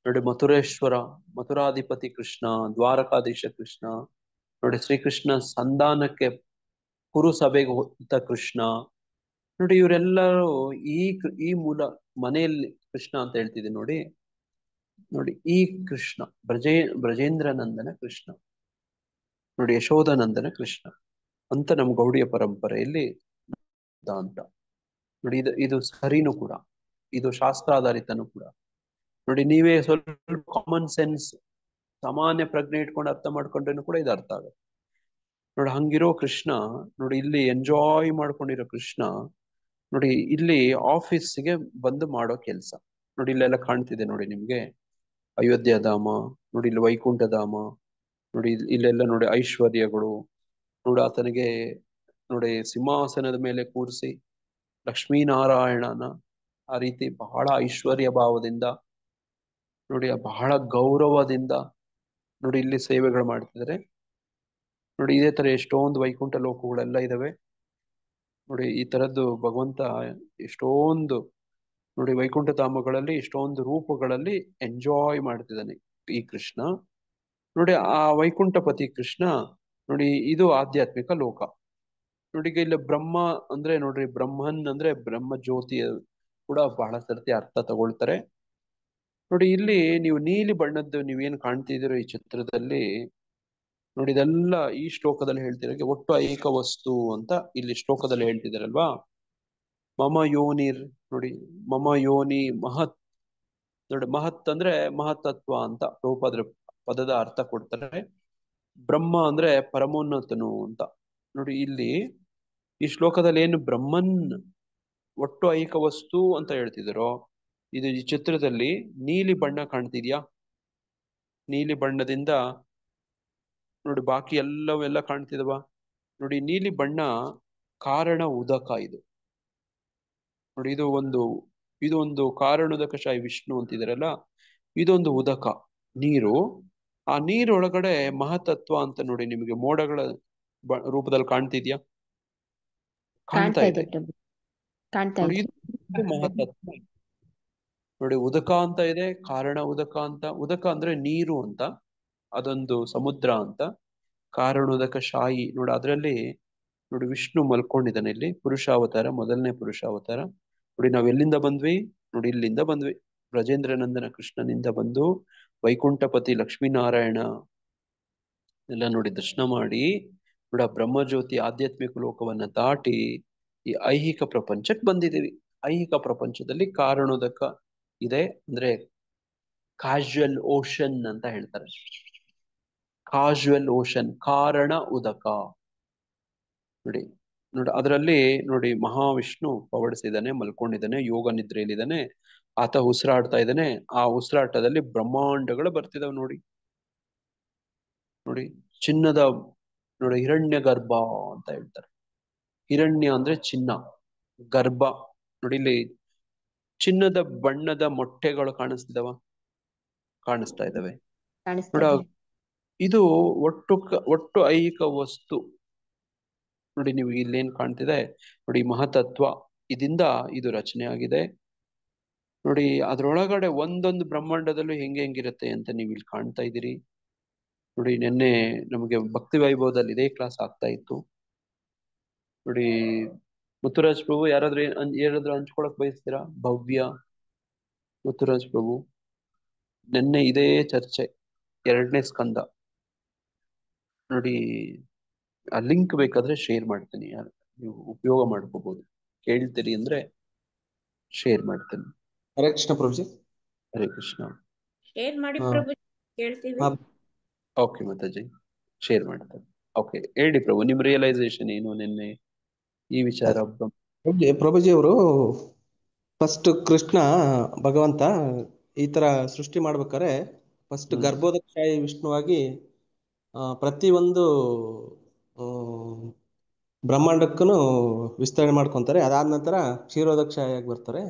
ನೋಡಿ ಮಥುರೇಶ್ವರ, ಮಥುರಾಧಿಪತಿ ಕೃಷ್ಣ, ದ್ವಾರಕಾಧೀಶ ಕೃಷ್ಣ, ನೋಡಿ ಶ್ರೀಕೃಷ್ಣ ಸಂಧಾನಕ್ಕೆ ಕುರು ಸಭೆಗೆ ಹೊತ್ತ ಕೃಷ್ಣ. ನೋಡಿ ಇವರೆಲ್ಲರೂ ಈ ಮೂಲ ಮನೆಯಲ್ಲಿ ಕೃಷ್ಣ ಅಂತ ಹೇಳ್ತಿದೆ ನೋಡಿ. ನೋಡಿ ಈ ಕೃಷ್ಣ ಬ್ರಜೇಂದ್ರನಂದನ ಕೃಷ್ಣ, ನೋಡಿ ಯಶೋಧಾನಂದನ ಕೃಷ್ಣ ಅಂತ ನಮ್ಮ ಗೌಡಿಯ ಪರಂಪರೆಯಲ್ಲಿ ಅಂತ. ನೋಡಿ ಇದು ಸರಿನೂ ಕೂಡ, ಇದು ಶಾಸ್ತ್ರಾಧಾರಿತನೂ ಕೂಡ. ನೋಡಿ ನೀವೇ ಸ್ವಲ್ಪ ಕಾಮನ್ ಸೆನ್ಸ್ ಸಾಮಾನ್ಯ ಪ್ರಜ್ಞೆ ಇಟ್ಕೊಂಡು ಅರ್ಥ ಮಾಡ್ಕೊಂಡ್ರೇನು ಕೂಡ ಇದು ಅರ್ಥ ಆಗುತ್ತೆ. ನೋಡಿ ಹಂಗಿರೋ ಕೃಷ್ಣ, ನೋಡಿ ಇಲ್ಲಿ ಎಂಜಾಯ್ ಮಾಡ್ಕೊಂಡಿರೋ ಕೃಷ್ಣ, ನೋಡಿ ಇಲ್ಲಿ ಆಫೀಸ್ಗೆ ಬಂದು ಮಾಡೋ ಕೆಲಸ. ನೋಡಿ ಇಲ್ಲೆಲ್ಲ ಕಾಣ್ತಿದೆ ನೋಡಿ ನಿಮ್ಗೆ, ಅಯೋಧ್ಯ ಧಾಮ, ನೋಡಿ ಇಲ್ಲಿ ವೈಕುಂಠ ಧಾಮ, ನೋಡಿ ಇಲ್ಲೆಲ್ಲ ನೋಡಿ ಐಶ್ವರ್ಯಗಳು. ನೋಡಿ ಆತನಿಗೆ ನೋಡಿ ಸಿಂಹಾಸನದ ಮೇಲೆ ಕೂರಿಸಿ ಲಕ್ಷ್ಮೀನಾರಾಯಣನ ಆ ರೀತಿ ಬಹಳ ಐಶ್ವರ್ಯ ಭಾವದಿಂದ, ನೋಡಿ ಬಹಳ ಗೌರವದಿಂದ ನೋಡಿ ಇಲ್ಲಿ ಸೇವೆಗಳು ಮಾಡ್ತಿದ್ದಾರೆ. ನೋಡಿ ಇದೇ ತರ ಎಷ್ಟೊಂದು ವೈಕುಂಠ ಲೋಕಗಳೆಲ್ಲ ಇದಾವೆ. ನೋಡಿ ಈ ತರದ್ದು ಭಗವಂತ ಎಷ್ಟೊಂದು ನೋಡಿ ವೈಕುಂಠ ಧಾಮಗಳಲ್ಲಿ ಇಷ್ಟೊಂದು ರೂಪಗಳಲ್ಲಿ ಎಂಜಾಯ್ ಮಾಡ್ತಿದ್ದಾನೆ ಈ ಕೃಷ್ಣ. ನೋಡಿ ಆ ವೈಕುಂಠಪತಿ ಕೃಷ್ಣ, ನೋಡಿ ಇದು ಆಧ್ಯಾತ್ಮಿಕ ಲೋಕ. ನೋಡಿ ಈಗ ಇಲ್ಲಿ ಬ್ರಹ್ಮ ಅಂದ್ರೆ ನೋಡ್ರಿ, ಬ್ರಹ್ಮನ್ ಅಂದ್ರೆ ಬ್ರಹ್ಮ ಜ್ಯೋತಿ ಕೂಡ ಬಹಳ ಸರ್ತಿ ಅರ್ಥ ತಗೊಳ್ತಾರೆ. ನೋಡಿ ಇಲ್ಲಿ ನೀವು ನೀಲಿ ಬಣ್ಣದ್ದು ನೀವೇನ್ ಕಾಣ್ತಿದ್ದೀರೋ ಈ ಚಿತ್ರದಲ್ಲಿ, ನೋಡಿ ಇದೆಲ್ಲ ಈ ಶ್ಲೋಕದಲ್ಲಿ ಹೇಳ್ತಿರೋ ಒಟ್ಟು ಐಕ ವಸ್ತು ಅಂತ ಇಲ್ಲಿ ಶ್ಲೋಕದಲ್ಲಿ ಹೇಳ್ತಿದಾರಲ್ವಾ. ಮಮ ಯೋನಿರ್, ನೋಡಿ ಮಮ ಯೋನಿ ಮಹತ್. ನೋಡಿ ಮಹತ್ ಅಂದ್ರೆ ಮಹತ್ತತ್ವ ಅಂತ ರೂಪದ್ರ ಪದದ ಅರ್ಥ ಕೊಡ್ತಾರೆ. ಬ್ರಹ್ಮ ಅಂದ್ರೆ ಪರಮೋನ್ನತನು ಅಂತ. ನೋಡಿ ಇಲ್ಲಿ ಈ ಶ್ಲೋಕದಲ್ಲಿ ಏನು ಬ್ರಹ್ಮನ್ ಒಟ್ಟು ಐಕ ವಸ್ತು ಅಂತ ಹೇಳ್ತಿದಾರೋ, ಇದು ಈ ಚಿತ್ರದಲ್ಲಿ ನೀಲಿ ಬಣ್ಣ ಕಾಣ್ತಿದ್ಯಾ? ನೀಲಿ ಬಣ್ಣದಿಂದ ನೋಡಿ ಬಾಕಿ ಎಲ್ಲವೆಲ್ಲ ಕಾಣ್ತಿದವ. ನೋಡಿ ನೀಲಿ ಬಣ್ಣ ಕಾರಣ ಉದಕ. ಇದು ನೋಡಿ ಇದು ಒಂದು ಕಾರಣೋದಕಶಾಹಿ ವಿಷ್ಣು ಅಂತಿದಾರಲ್ಲ, ಇದೊಂದು ಉದಕ ನೀರು. ಆ ನೀರೊಳಗಡೆ ಮಹತತ್ವ ಅಂತ ನೋಡಿ ನಿಮಗೆ ಮೋಡಗಳ ರೂಪದಲ್ಲಿ ಕಾಣ್ತಿದ್ಯಾ? ಕಾಣ್ತಾ ಇದೆ ನೋಡಿ, ಇದು ಮಹತತ್ವ. ನೋಡಿ ಉದಕ ಅಂತ ಇದೆ, ಕಾರಣ ಉದಕ ಅಂತ. ಉದಕ ಅಂದ್ರೆ ನೀರು ಅಂತ, ಅದೊಂದು ಸಮುದ್ರ ಅಂತ. ಕಾರಣೋದಕ ಶಾಯಿ ನೋಡಿ ಅದರಲ್ಲಿ ನೋಡಿ ವಿಷ್ಣು ಮಲ್ಕೊಂಡಿದ್ದಾನೆ ಇಲ್ಲಿ, ಪುರುಷಾವತಾರ, ಮೊದಲನೇ ಪುರುಷಾವತಾರ. ನೋಡಿ ನಾವ್ ಎಲ್ಲಿಂದ ಬಂದ್ವಿ? ನೋಡಿ ಇಲ್ಲಿಂದ ಬಂದ್ವಿ, ಬ್ರಜೇಂದ್ರನಂದನ ಕೃಷ್ಣನಿಂದ ಬಂದು ವೈಕುಂಠಪತಿ ಲಕ್ಷ್ಮೀನಾರಾಯಣ ಎಲ್ಲ ನೋಡಿ ದರ್ಶನ ಮಾಡಿ ನೋಡಿ ಆ ಬ್ರಹ್ಮಜ್ಯೋತಿ ಆಧ್ಯಾತ್ಮಿಕ ಲೋಕವನ್ನ ದಾಟಿ ಈ ಐಹಿಕ ಪ್ರಪಂಚಕ್ಕೆ ಬಂದಿದ್ದೀವಿ. ಐಹಿಕ ಪ್ರಪಂಚದಲ್ಲಿ ಕಾರಣೋದಕ ಇದೆ, ಅಂದ್ರೆ ಕ್ಯಾಶುವಲ್ ಓಷನ್ ಅಂತ ಹೇಳ್ತಾರೆ. ಕಾಶುವಲ್ ಓಷನ್, ಕಾರಣ ಉದಕ. ನೋಡಿ ನೋಡಿ ಅದರಲ್ಲಿ ನೋಡಿ ಮಹಾವಿಷ್ಣು ಪವಡಿಸಿದ್ದಾನೆ, ಮಲ್ಕೊಂಡಿದ್ದಾನೆ, ಯೋಗ ನಿದ್ರೆಯಲ್ಲಿದ್ದಾನೆ. ಆತ ಉಸಿರಾಡ್ತಾ ಇದ್ದಾನೆ. ಆ ಉಸಿರಾಟದಲ್ಲಿ ಬ್ರಹ್ಮಾಂಡಗಳು ಬರ್ತಿದಾವೆ ನೋಡಿ. ನೋಡಿ ಚಿನ್ನದ ನೋಡಿ ಹಿರಣ್ಯ ಗರ್ಭ ಅಂತ ಹೇಳ್ತಾರೆ. ಹಿರಣ್ಯ ಅಂದ್ರೆ ಚಿನ್ನ, ಗರ್ಭ ನೋಡಿ ಇಲ್ಲಿ ಚಿನ್ನದ ಬಣ್ಣದ ಮೊಟ್ಟೆಗಳು ಕಾಣಿಸ್ತಿದಾವ, ಕಾಣಿಸ್ತಾ ಇದಾವೆ ನೋಡ. ಇದು ಒಟ್ಟು ಐಹಿಕ ವಸ್ತು. ನೋಡಿ ನೀವು ಇಲ್ಲೇನ್ ಕಾಣ್ತಿದೆ ನೋಡಿ, ಮಹತತ್ವ ಇದರಿಂದ ಇದು ರಚನೆ ಆಗಿದೆ ನೋಡಿ. ಅದ್ರೊಳಗಡೆ ಒಂದೊಂದು ಬ್ರಹ್ಮಾಂಡದಲ್ಲೂ ಹೆಂಗಿರುತ್ತೆ ಅಂತ ನೀವು ಇಲ್ಲಿ ಕಾಣ್ತಾ ಇದ್ದೀರಿ ನೋಡಿ. ನಿನ್ನೆ ನಮಗೆ ಭಕ್ತಿ ವೈಭವದಲ್ಲಿ ಇದೇ ಕ್ಲಾಸ್ ಆಗ್ತಾ ಇತ್ತು ನೋಡಿ. ಮುತ್ತುರಾಜ್ ಪ್ರಭು ಯಾರಾದ್ರೂ ಹಂಚ್ಕೊಳಕ್ ಬಯಸ್ತೀರಾ? ಭವ್ಯ, ಮುತ್ತುರಾಜ್ ಪ್ರಭು, ನಿನ್ನೆ ಇದೇ ಚರ್ಚೆ, 2ನೇ ಸ್ಕಂದ ನೋಡಿ. ಆ ಲಿಂಕ್ ಬೇಕಾದ್ರೆ ಶೇರ್ ಮಾಡ್ತೀನಿ, ನೀವು ಉಪಯೋಗ ಮಾಡ್ಕೋಬಹುದು. ಕೇಳ್ತೀರಿ ಅಂದ್ರೆ ಶೇರ್ ಮಾಡ್ತೀನಿ. ಹರೇ ಕೃಷ್ಣ ಪ್ರಭುಜಿ. ಹರೇ ಕೃಷ್ಣ. ಶೇರ್ ಮಾಡಿ ಪ್ರಭು, ಕೇಳ್ತೀವಿ. ಓಕೆ ಮಾತಾಜಿ, ಶೇರ್ ಮಾಡ್ತಾರೆ. ಓಕೆ ಹೇಳಿ ಪ್ರಭು, ನಿಮ್ ರಿಯಲೈಸೇಷನ್ ಏನು ನಿನ್ನೆ ಈ ವಿಚಾರ? ಪ್ರಭುಜಿ ಅವರು ಫಸ್ಟ್ ಕೃಷ್ಣ ಭಗವಂತ ಈ ತರ ಸೃಷ್ಟಿ ಮಾಡ್ಬೇಕಾರೆ ಫಸ್ಟ್ ಗರ್ಭೋದಕಶಾಹಿ ವಿಷ್ಣುವಾಗಿ ಪ್ರತಿಯೊಂದು ಬ್ರಹ್ಮಾಂಡಕ್ಕೂ ವಿಸ್ತರಣೆ ಮಾಡ್ಕೊಂತಾರೆ. ಅದಾದ ನಂತರ ಕ್ಷೀರೋದಕಶಾಹಿಯಾಗಿ ಬರ್ತಾರೆ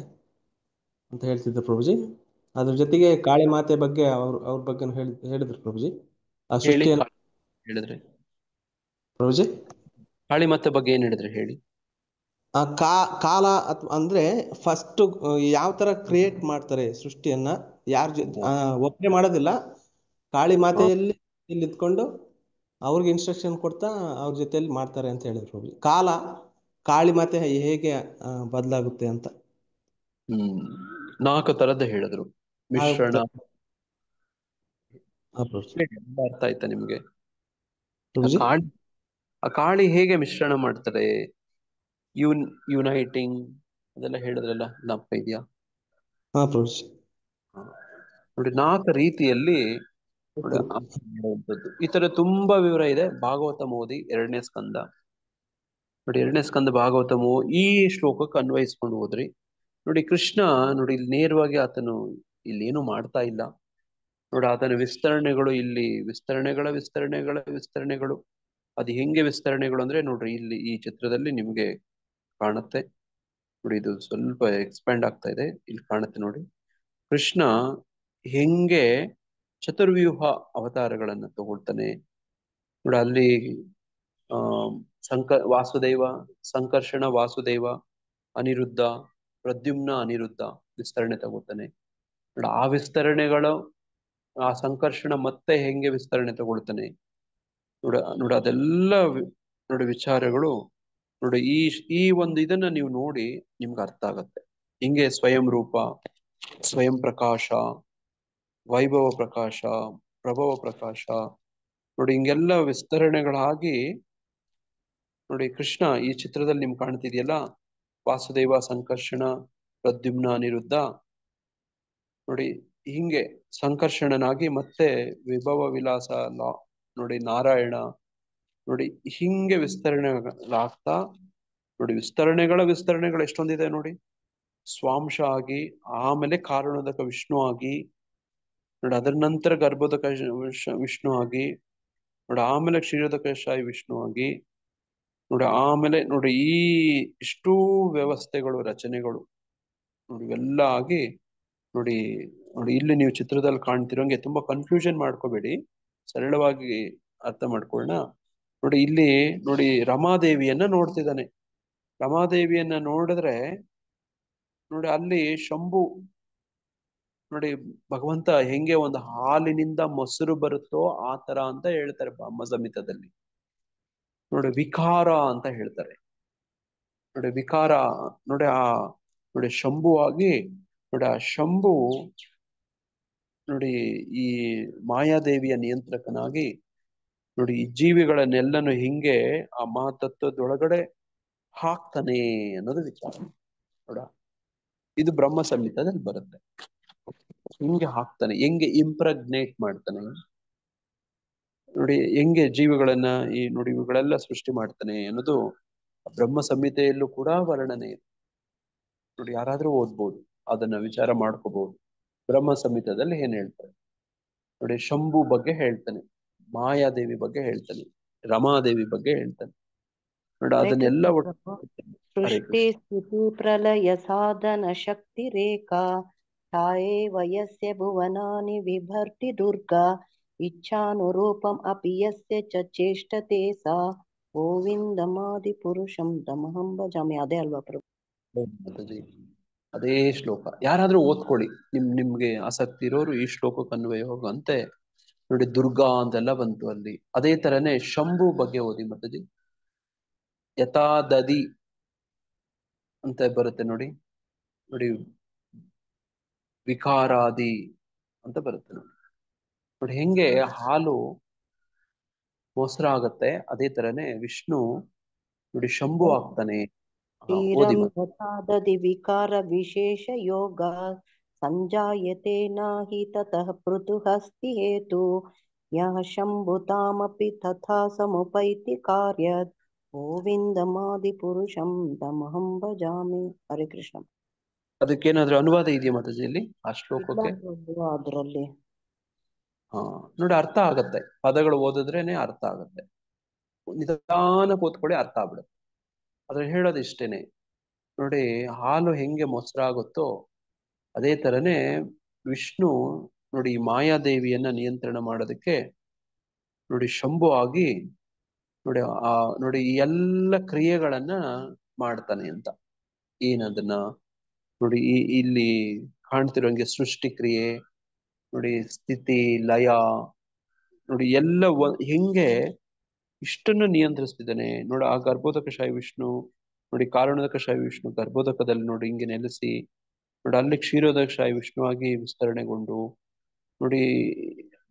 ಅಂತ ಹೇಳ್ತಿದ್ರು ಪ್ರಭುಜಿ. ಅದ್ರ ಜೊತೆಗೆ ಕಾಳಿ ಮಾತೆ ಬಗ್ಗೆ ಅವ್ರ ಬಗ್ಗೆ ಹೇಳಿದ್ರು ಪ್ರಭುಜಿ. ಆ ಸೃಷ್ಟಿಯನ್ನು ಹೇಳಿದ್ರೆ ಪ್ರಭುಜಿ, ಕಾಳಿ ಮಾತೆ ಬಗ್ಗೆ ಏನ್ ಹೇಳಿದ್ರೆ ಹೇಳಿ. ಕಾಲ ಅಂದ್ರೆ ಫಸ್ಟ್ ಯಾವ ತರ ಕ್ರಿಯೇಟ್ ಮಾಡ್ತಾರೆ ಸೃಷ್ಟಿಯನ್ನ, ಯಾರ ಒಬ್ಬರೇ ಮಾಡೋದಿಲ್ಲ. ಕಾಳಿ ಮಾತೆಯಲ್ಲಿ ಇಲ್ಲಿ ಇದ್ಕೊಂಡು ಅವ್ರಿಗೆ ಇನ್ಸ್ಟ್ರಕ್ಷನ್ ಕೊಡ್ತಾ ಅವ್ರ ಜೊತೆಯಲ್ಲಿ ಮಾಡ್ತಾರೆ ಅಂತ ಹೇಳಿದ್ರು ಪ್ರಭುಜಿ. ಕಾಳಿ ಮಾತೆ ಹೇಗೆ ಬದಲಾಗುತ್ತೆ ಅಂತ. 4 ತರದ್ದು ಹೇಳಿದ್ರು. ಮಿಶ್ರಣ. ಪ್ರಭುಜಿ. ಅರ್ಥ ಆಯ್ತಾ ನಿಮ್ಗೆ? ಪ್ರಭುಜಿ ಆ ಕಾಳಿ ಹೇಗೆ ಮಿಶ್ರಣ ಮಾಡ್ತಾರೆ, ಯುನೈಟಿಂಗ್ ಅದೆಲ್ಲ ಹೇಳಿದ್ರಲ್ಲ, ಜ್ಞಾಪಕ ಇದೆಯಾ? ಹಾ ಪ್ರಭುಜಿ. ನೋಡಿ 4 ರೀತಿಯಲ್ಲಿ ಮಾಡುವಂಥದ್ದು. ಈ ತರ ತುಂಬಾ ವಿವರ ಇದೆ. ಭಾಗವತ ಓದಿ 2ನೇ ಸ್ಕಂದ ನೋಡಿ. 2ನೇ ಸ್ಕಂದ ಭಾಗವತ ಈ ಶ್ಲೋಕಕ್ಕೆ ಅನ್ವಯಿಸ್ಕೊಂಡು ಹೋದ್ರಿ ನೋಡಿ. ಕೃಷ್ಣ ನೋಡಿ ಇಲ್ಲಿ ನೇರವಾಗಿ ಆತನು ಇಲ್ಲಿ ಏನು ಮಾಡ್ತಾ ಇಲ್ಲ ನೋಡಿ. ಆತನ ವಿಸ್ತರಣೆಗಳು ಇಲ್ಲಿ ವಿಸ್ತರಣೆಗಳು ಅದು ಹೆಂಗೆ ವಿಸ್ತರಣೆಗಳು ಅಂದ್ರೆ ನೋಡ್ರಿ, ಇಲ್ಲಿ ಈ ಚಿತ್ರದಲ್ಲಿ ನಿಮ್ಗೆ ಕಾಣುತ್ತೆ ನೋಡಿ. ಇದು ಸ್ವಲ್ಪ ಎಕ್ಸ್ಪ್ಯಾಂಡ್ ಆಗ್ತಾ ಇದೆ, ಇಲ್ಲಿ ಕಾಣುತ್ತೆ ನೋಡಿ. ಕೃಷ್ಣ ಹೆಂಗೆ ಚತುರ್ವ್ಯೂಹ ಅವತಾರಗಳನ್ನ ತಗೊಳ್ತಾನೆ ನೋಡಿ. ಅಲ್ಲಿ ವಾಸುದೇವ, ಸಂಕರ್ಷಣ ವಾಸುದೇವ, ಅನಿರುದ್ಧ, ಪ್ರದ್ಯುಮ್ನ ಅನಿರುದ್ಧ ವಿಸ್ತರಣೆ ತಗೋತಾನೆ ನೋಡಿ. ಆ ವಿಸ್ತರಣೆಗಳು, ಆ ಸಂಕರ್ಷಣ ಮತ್ತೆ ಹೆಂಗೆ ವಿಸ್ತರಣೆ ತಗೊಳ್ತಾನೆ ನೋಡಿ. ಅದೆಲ್ಲ ನೋಡಿ ವಿಚಾರಗಳು ನೋಡಿ. ಈ ಒಂದು ಇದನ್ನ ನೀವು ನೋಡಿ ನಿಮ್ಗೆ ಅರ್ಥ ಆಗತ್ತೆ. ಹಿಂಗೆ ಸ್ವಯಂ ರೂಪ, ಸ್ವಯಂ ಪ್ರಕಾಶ, ವೈಭವ ಪ್ರಕಾಶ, ಪ್ರಭವ ಪ್ರಕಾಶ ನೋಡಿ, ಹಿಂಗೆಲ್ಲ ವಿಸ್ತರಣೆಗಳಾಗಿ ನೋಡಿ. ಕೃಷ್ಣ ಈ ಚಿತ್ರದಲ್ಲಿ ನಿಮ್ಗೆ ಕಾಣ್ತಿದೆಯಲ್ಲ, ವಾಸುದೇವ, ಸಂಕರ್ಷಣ, ಪ್ರದ್ಯುಮ್ನ, ಅನಿರುದ್ಧ ನೋಡಿ. ಹಿಂಗೆ ಸಂಕರ್ಷಣನಾಗಿ ಮತ್ತೆ ವಿಭವ ವಿಲಾಸ ನೋಡಿ, ನಾರಾಯಣ ನೋಡಿ, ಹಿಂಗೆ ವಿಸ್ತರಣೆಗಳಾಗ್ತಾ ನೋಡಿ. ವಿಸ್ತರಣೆಗಳು ಎಷ್ಟೊಂದಿದೆ ನೋಡಿ. ಸ್ವಾಂಶ ಆಗಿ, ಆಮೇಲೆ ಕಾರಣೋದಕ ವಿಷ್ಣು ಆಗಿ ನೋಡಿ, ಅದರ ನಂತರ ಗರ್ಭೋದಕ ವಿಷ್ಣು ಆಗಿ ನೋಡಿ, ಆಮೇಲೆ ಕ್ಷೀರೋದಕಶಾಹಿ ವಿಷ್ಣು ಆಗಿ ನೋಡಿ, ಆಮೇಲೆ ನೋಡಿ ಈ ಇಷ್ಟೂ ವ್ಯವಸ್ಥೆಗಳು, ರಚನೆಗಳು ನೋಡಿ ಇವೆಲ್ಲ ಆಗಿ ನೋಡಿ. ಇಲ್ಲಿ ನೀವು ಚಿತ್ರದಲ್ಲಿ ಕಾಣ್ತಿರೋಂಗೆ ತುಂಬಾ ಕನ್ಫ್ಯೂಷನ್ ಮಾಡ್ಕೋಬೇಡಿ, ಸರಳವಾಗಿ ಅರ್ಥ ಮಾಡ್ಕೊಳ್ಳೋಣ ನೋಡಿ. ಇಲ್ಲಿ ನೋಡಿ ರಮಾದೇವಿಯನ್ನ ನೋಡ್ತಿದ್ದಾನೆ. ರಮಾದೇವಿಯನ್ನ ನೋಡಿದ್ರೆ ನೋಡಿ ಅಲ್ಲಿ ಶಂಭು ನೋಡಿ, ಭಗವಂತ ಹೆಂಗೆ ಒಂದು ಹಾಲಿನಿಂದ ಮೊಸರು ಬರುತ್ತೋ ಆ ತರ ಅಂತ ಹೇಳ್ತಾರೆ ಬ್ರಹ್ಮ ಸಂಹಿತದಲ್ಲಿ ನೋಡಿ. ವಿಕಾರ ಅಂತ ಹೇಳ್ತಾರೆ ನೋಡಿ. ವಿಕಾರ ನೋಡಿ, ನೋಡಿ ಶಂಭು ಆಗಿ ನೋಡಿ. ಆ ಶಂಭು ನೋಡಿ ಈ ಮಾಯಾದೇವಿಯ ನಿಯಂತ್ರಕನಾಗಿ ನೋಡಿ, ಈ ಜೀವಿಗಳನ್ನೆಲ್ಲನು ಹಿಂಗೆ ಆ ಮಹಾತತ್ವದೊಳಗಡೆ ಹಾಕ್ತಾನೆ ಅನ್ನೋದು ವಿಚಾರ ನೋಡ. ಇದು ಬ್ರಹ್ಮ ಸಂಹಿತದಲ್ಲಿ ಬರುತ್ತೆ. ಹಿಂಗೆ ಹಾಕ್ತಾನೆ, ಹೆಂಗೆ ಇಂಪ್ರಗ್ನೇಟ್ ಮಾಡ್ತಾನೆ ನೋಡಿ, ಹೆಂಗೆ ಜೀವಿಗಳನ್ನ ಈ ನೋಡಿ ಇವುಗಳೆಲ್ಲ ಸೃಷ್ಟಿ ಮಾಡ್ತಾನೆ ಅನ್ನೋದು ಬ್ರಹ್ಮ ಸಂಹಿತೆಯಲ್ಲೂ ಕೂಡ ವರ್ಣನೆ ಇದೆ ನೋಡಿ. ಯಾರಾದ್ರೂ ಓದ್ಬೋದು, ಅದನ್ನ ವಿಚಾರ ಮಾಡ್ಕೋಬಹುದು. ಬ್ರಹ್ಮ ಸಂಹಿತದಲ್ಲಿ ಏನ್ ಹೇಳ್ತಾರೆ ನೋಡಿ. ಶಂಭು ಬಗ್ಗೆ ಹೇಳ್ತಾನೆ, ಮಾಯಾದೇವಿ ಬಗ್ಗೆ ಹೇಳ್ತಾನೆ, ರಮಾದೇವಿ ಬಗ್ಗೆ ಹೇಳ್ತಾನೆ ನೋಡಿ. ಅದನ್ನೆಲ್ಲ ಸೃಷ್ಟಿ ಸ್ಥಿತಿ ಪ್ರಲಯ ಸಾಧನ ಶಕ್ತಿ ರೇಖಾ ಛಾಯೇ ವಯಸ್ಯ ಭುವನಾನಿ ವಿಭರ್ತಿ ದುರ್ಗಾ ಇಚ್ಛಾನುರೂಪಂ ಅಪಿ ಯಸ್ಯ ಚ ಚೇಷ್ಟತೆ ಸಾ ಗೋವಿಂದಮಾದಿ ಪುರುಷಂ ತಮಹಂ ಭಜಾಮಿ. ಅದೇ ಅಲ್ವಾ ಪ್ರಭು? ಅದೇ ಶ್ಲೋಕ. ಯಾರಾದ್ರೂ ಓದ್ಕೊಳ್ಳಿ, ನಿಮ್ಗೆ ಆಸಕ್ತಿ ಇರೋರು ಈ ಶ್ಲೋಕಕ್ಕೆ ಅನ್ವಯ ಹೋಗಂತೆ ನೋಡಿ. ದುರ್ಗಾ ಅಂತೆಲ್ಲ ಬಂತು ಅಲ್ಲಿ. ಅದೇ ತರನೇ ಶಂಭು ಬಗ್ಗೆ ಓದಿ ಮತ್ತಜಿ. ಯಥಾ ದದಿ ಅಂತ ಬರುತ್ತೆ ನೋಡಿ. ನೋಡಿ ವಿಕಾರಾದಿ ಅಂತ ಬರುತ್ತೆ ನೋಡಿ. ನೋಡಿ ಹೆಂಗೆ ಹಾಲು ಮೊಸರಾಗತ್ತೆ, ಅದೇ ತರನೇ ವಿಷ್ಣು ನೋಡಿ ಶಂಭು ಆಗ್ತಾನೆ. ಓದಿ ಯಥಾದದಿ ವಿಕಾರ ವಿಶೇಷ ಯೋಗ ಸಂಜಾಯತೆ ನಾಹಿ ತತಃ ಪೃಥುಹಸ್ತಿ ಹೇತು ಯಃ ಶಂಭುತಾಮಪಿ ತಥಾ ಸಮುಪೈತಿ ಕಾರ್ಯದ್ ಗೋವಿಂದಮಾದಿ ಪುರುಷಂ ತಮಹಂ ಭಜಾಮಿ. ಹರೇ ಕೃಷ್ಣ. ಅದಕ್ಕೇನಾದ್ರೂ ಅನುವಾದ ಇದೆಯಾ ಮಾತಾಜಿಯಲ್ಲಿ ಆ ಶ್ಲೋಕಕ್ಕೆ? ಅದ್ರಲ್ಲಿ ನೋಡಿ ಅರ್ಥ ಆಗತ್ತೆ, ಪದಗಳು ಓದಿದ್ರೇನೆ ಅರ್ಥ ಆಗತ್ತೆ. ನಿಧಾನ ಕೂತ್ಕೊಳ್ಳಿ, ಅರ್ಥ ಆಗ್ಬಿಡುತ್ತೆ. ಅದ್ರ ಹೇಳೋದು ಇಷ್ಟೇನೆ ನೋಡಿ. ಹಾಲು ಹೆಂಗೆ ಮೊಸರಾಗುತ್ತೋ ಅದೇ ತರನೇ ವಿಷ್ಣು ನೋಡಿ ಮಾಯಾದೇವಿಯನ್ನ ನಿಯಂತ್ರಣ ಮಾಡೋದಕ್ಕೆ ನೋಡಿ ಶಂಭು ಆಗಿ ನೋಡಿ ನೋಡಿ ಈ ಎಲ್ಲ ಕ್ರಿಯೆಗಳನ್ನ ಮಾಡ್ತಾನೆ ಅಂತ. ಏನದನ್ನ ನೋಡಿ ಇಲ್ಲಿ ಕಾಣ್ತಿರೋಂಗೆ ಸೃಷ್ಟಿ ಕ್ರಿಯೆ ನೋಡಿ, ಸ್ಥಿತಿ ಲಯ ನೋಡಿ ಎಲ್ಲ ಹೆಂಗೆ ಇಷ್ಟನ್ನು ನಿಯಂತ್ರಿಸ್ತಿದ್ದಾನೆ ನೋಡಿ. ಆ ಗರ್ಭೋದಕಶಾಹಿ ವಿಷ್ಣು ನೋಡಿ, ಕಾರಣೋದಕಶಾಹಿ ವಿಷ್ಣು ಗರ್ಭೋದಕದಲ್ಲಿ ನೋಡಿ ಹಿಂಗೆ ನೆಲೆಸಿ ನೋಡಿ, ಅಲ್ಲಿ ಕ್ಷೀರೋದಕಶಾಹಿ ವಿಷ್ಣು ಆಗಿ ವಿಸ್ತರಣೆಗೊಂಡು ನೋಡಿ,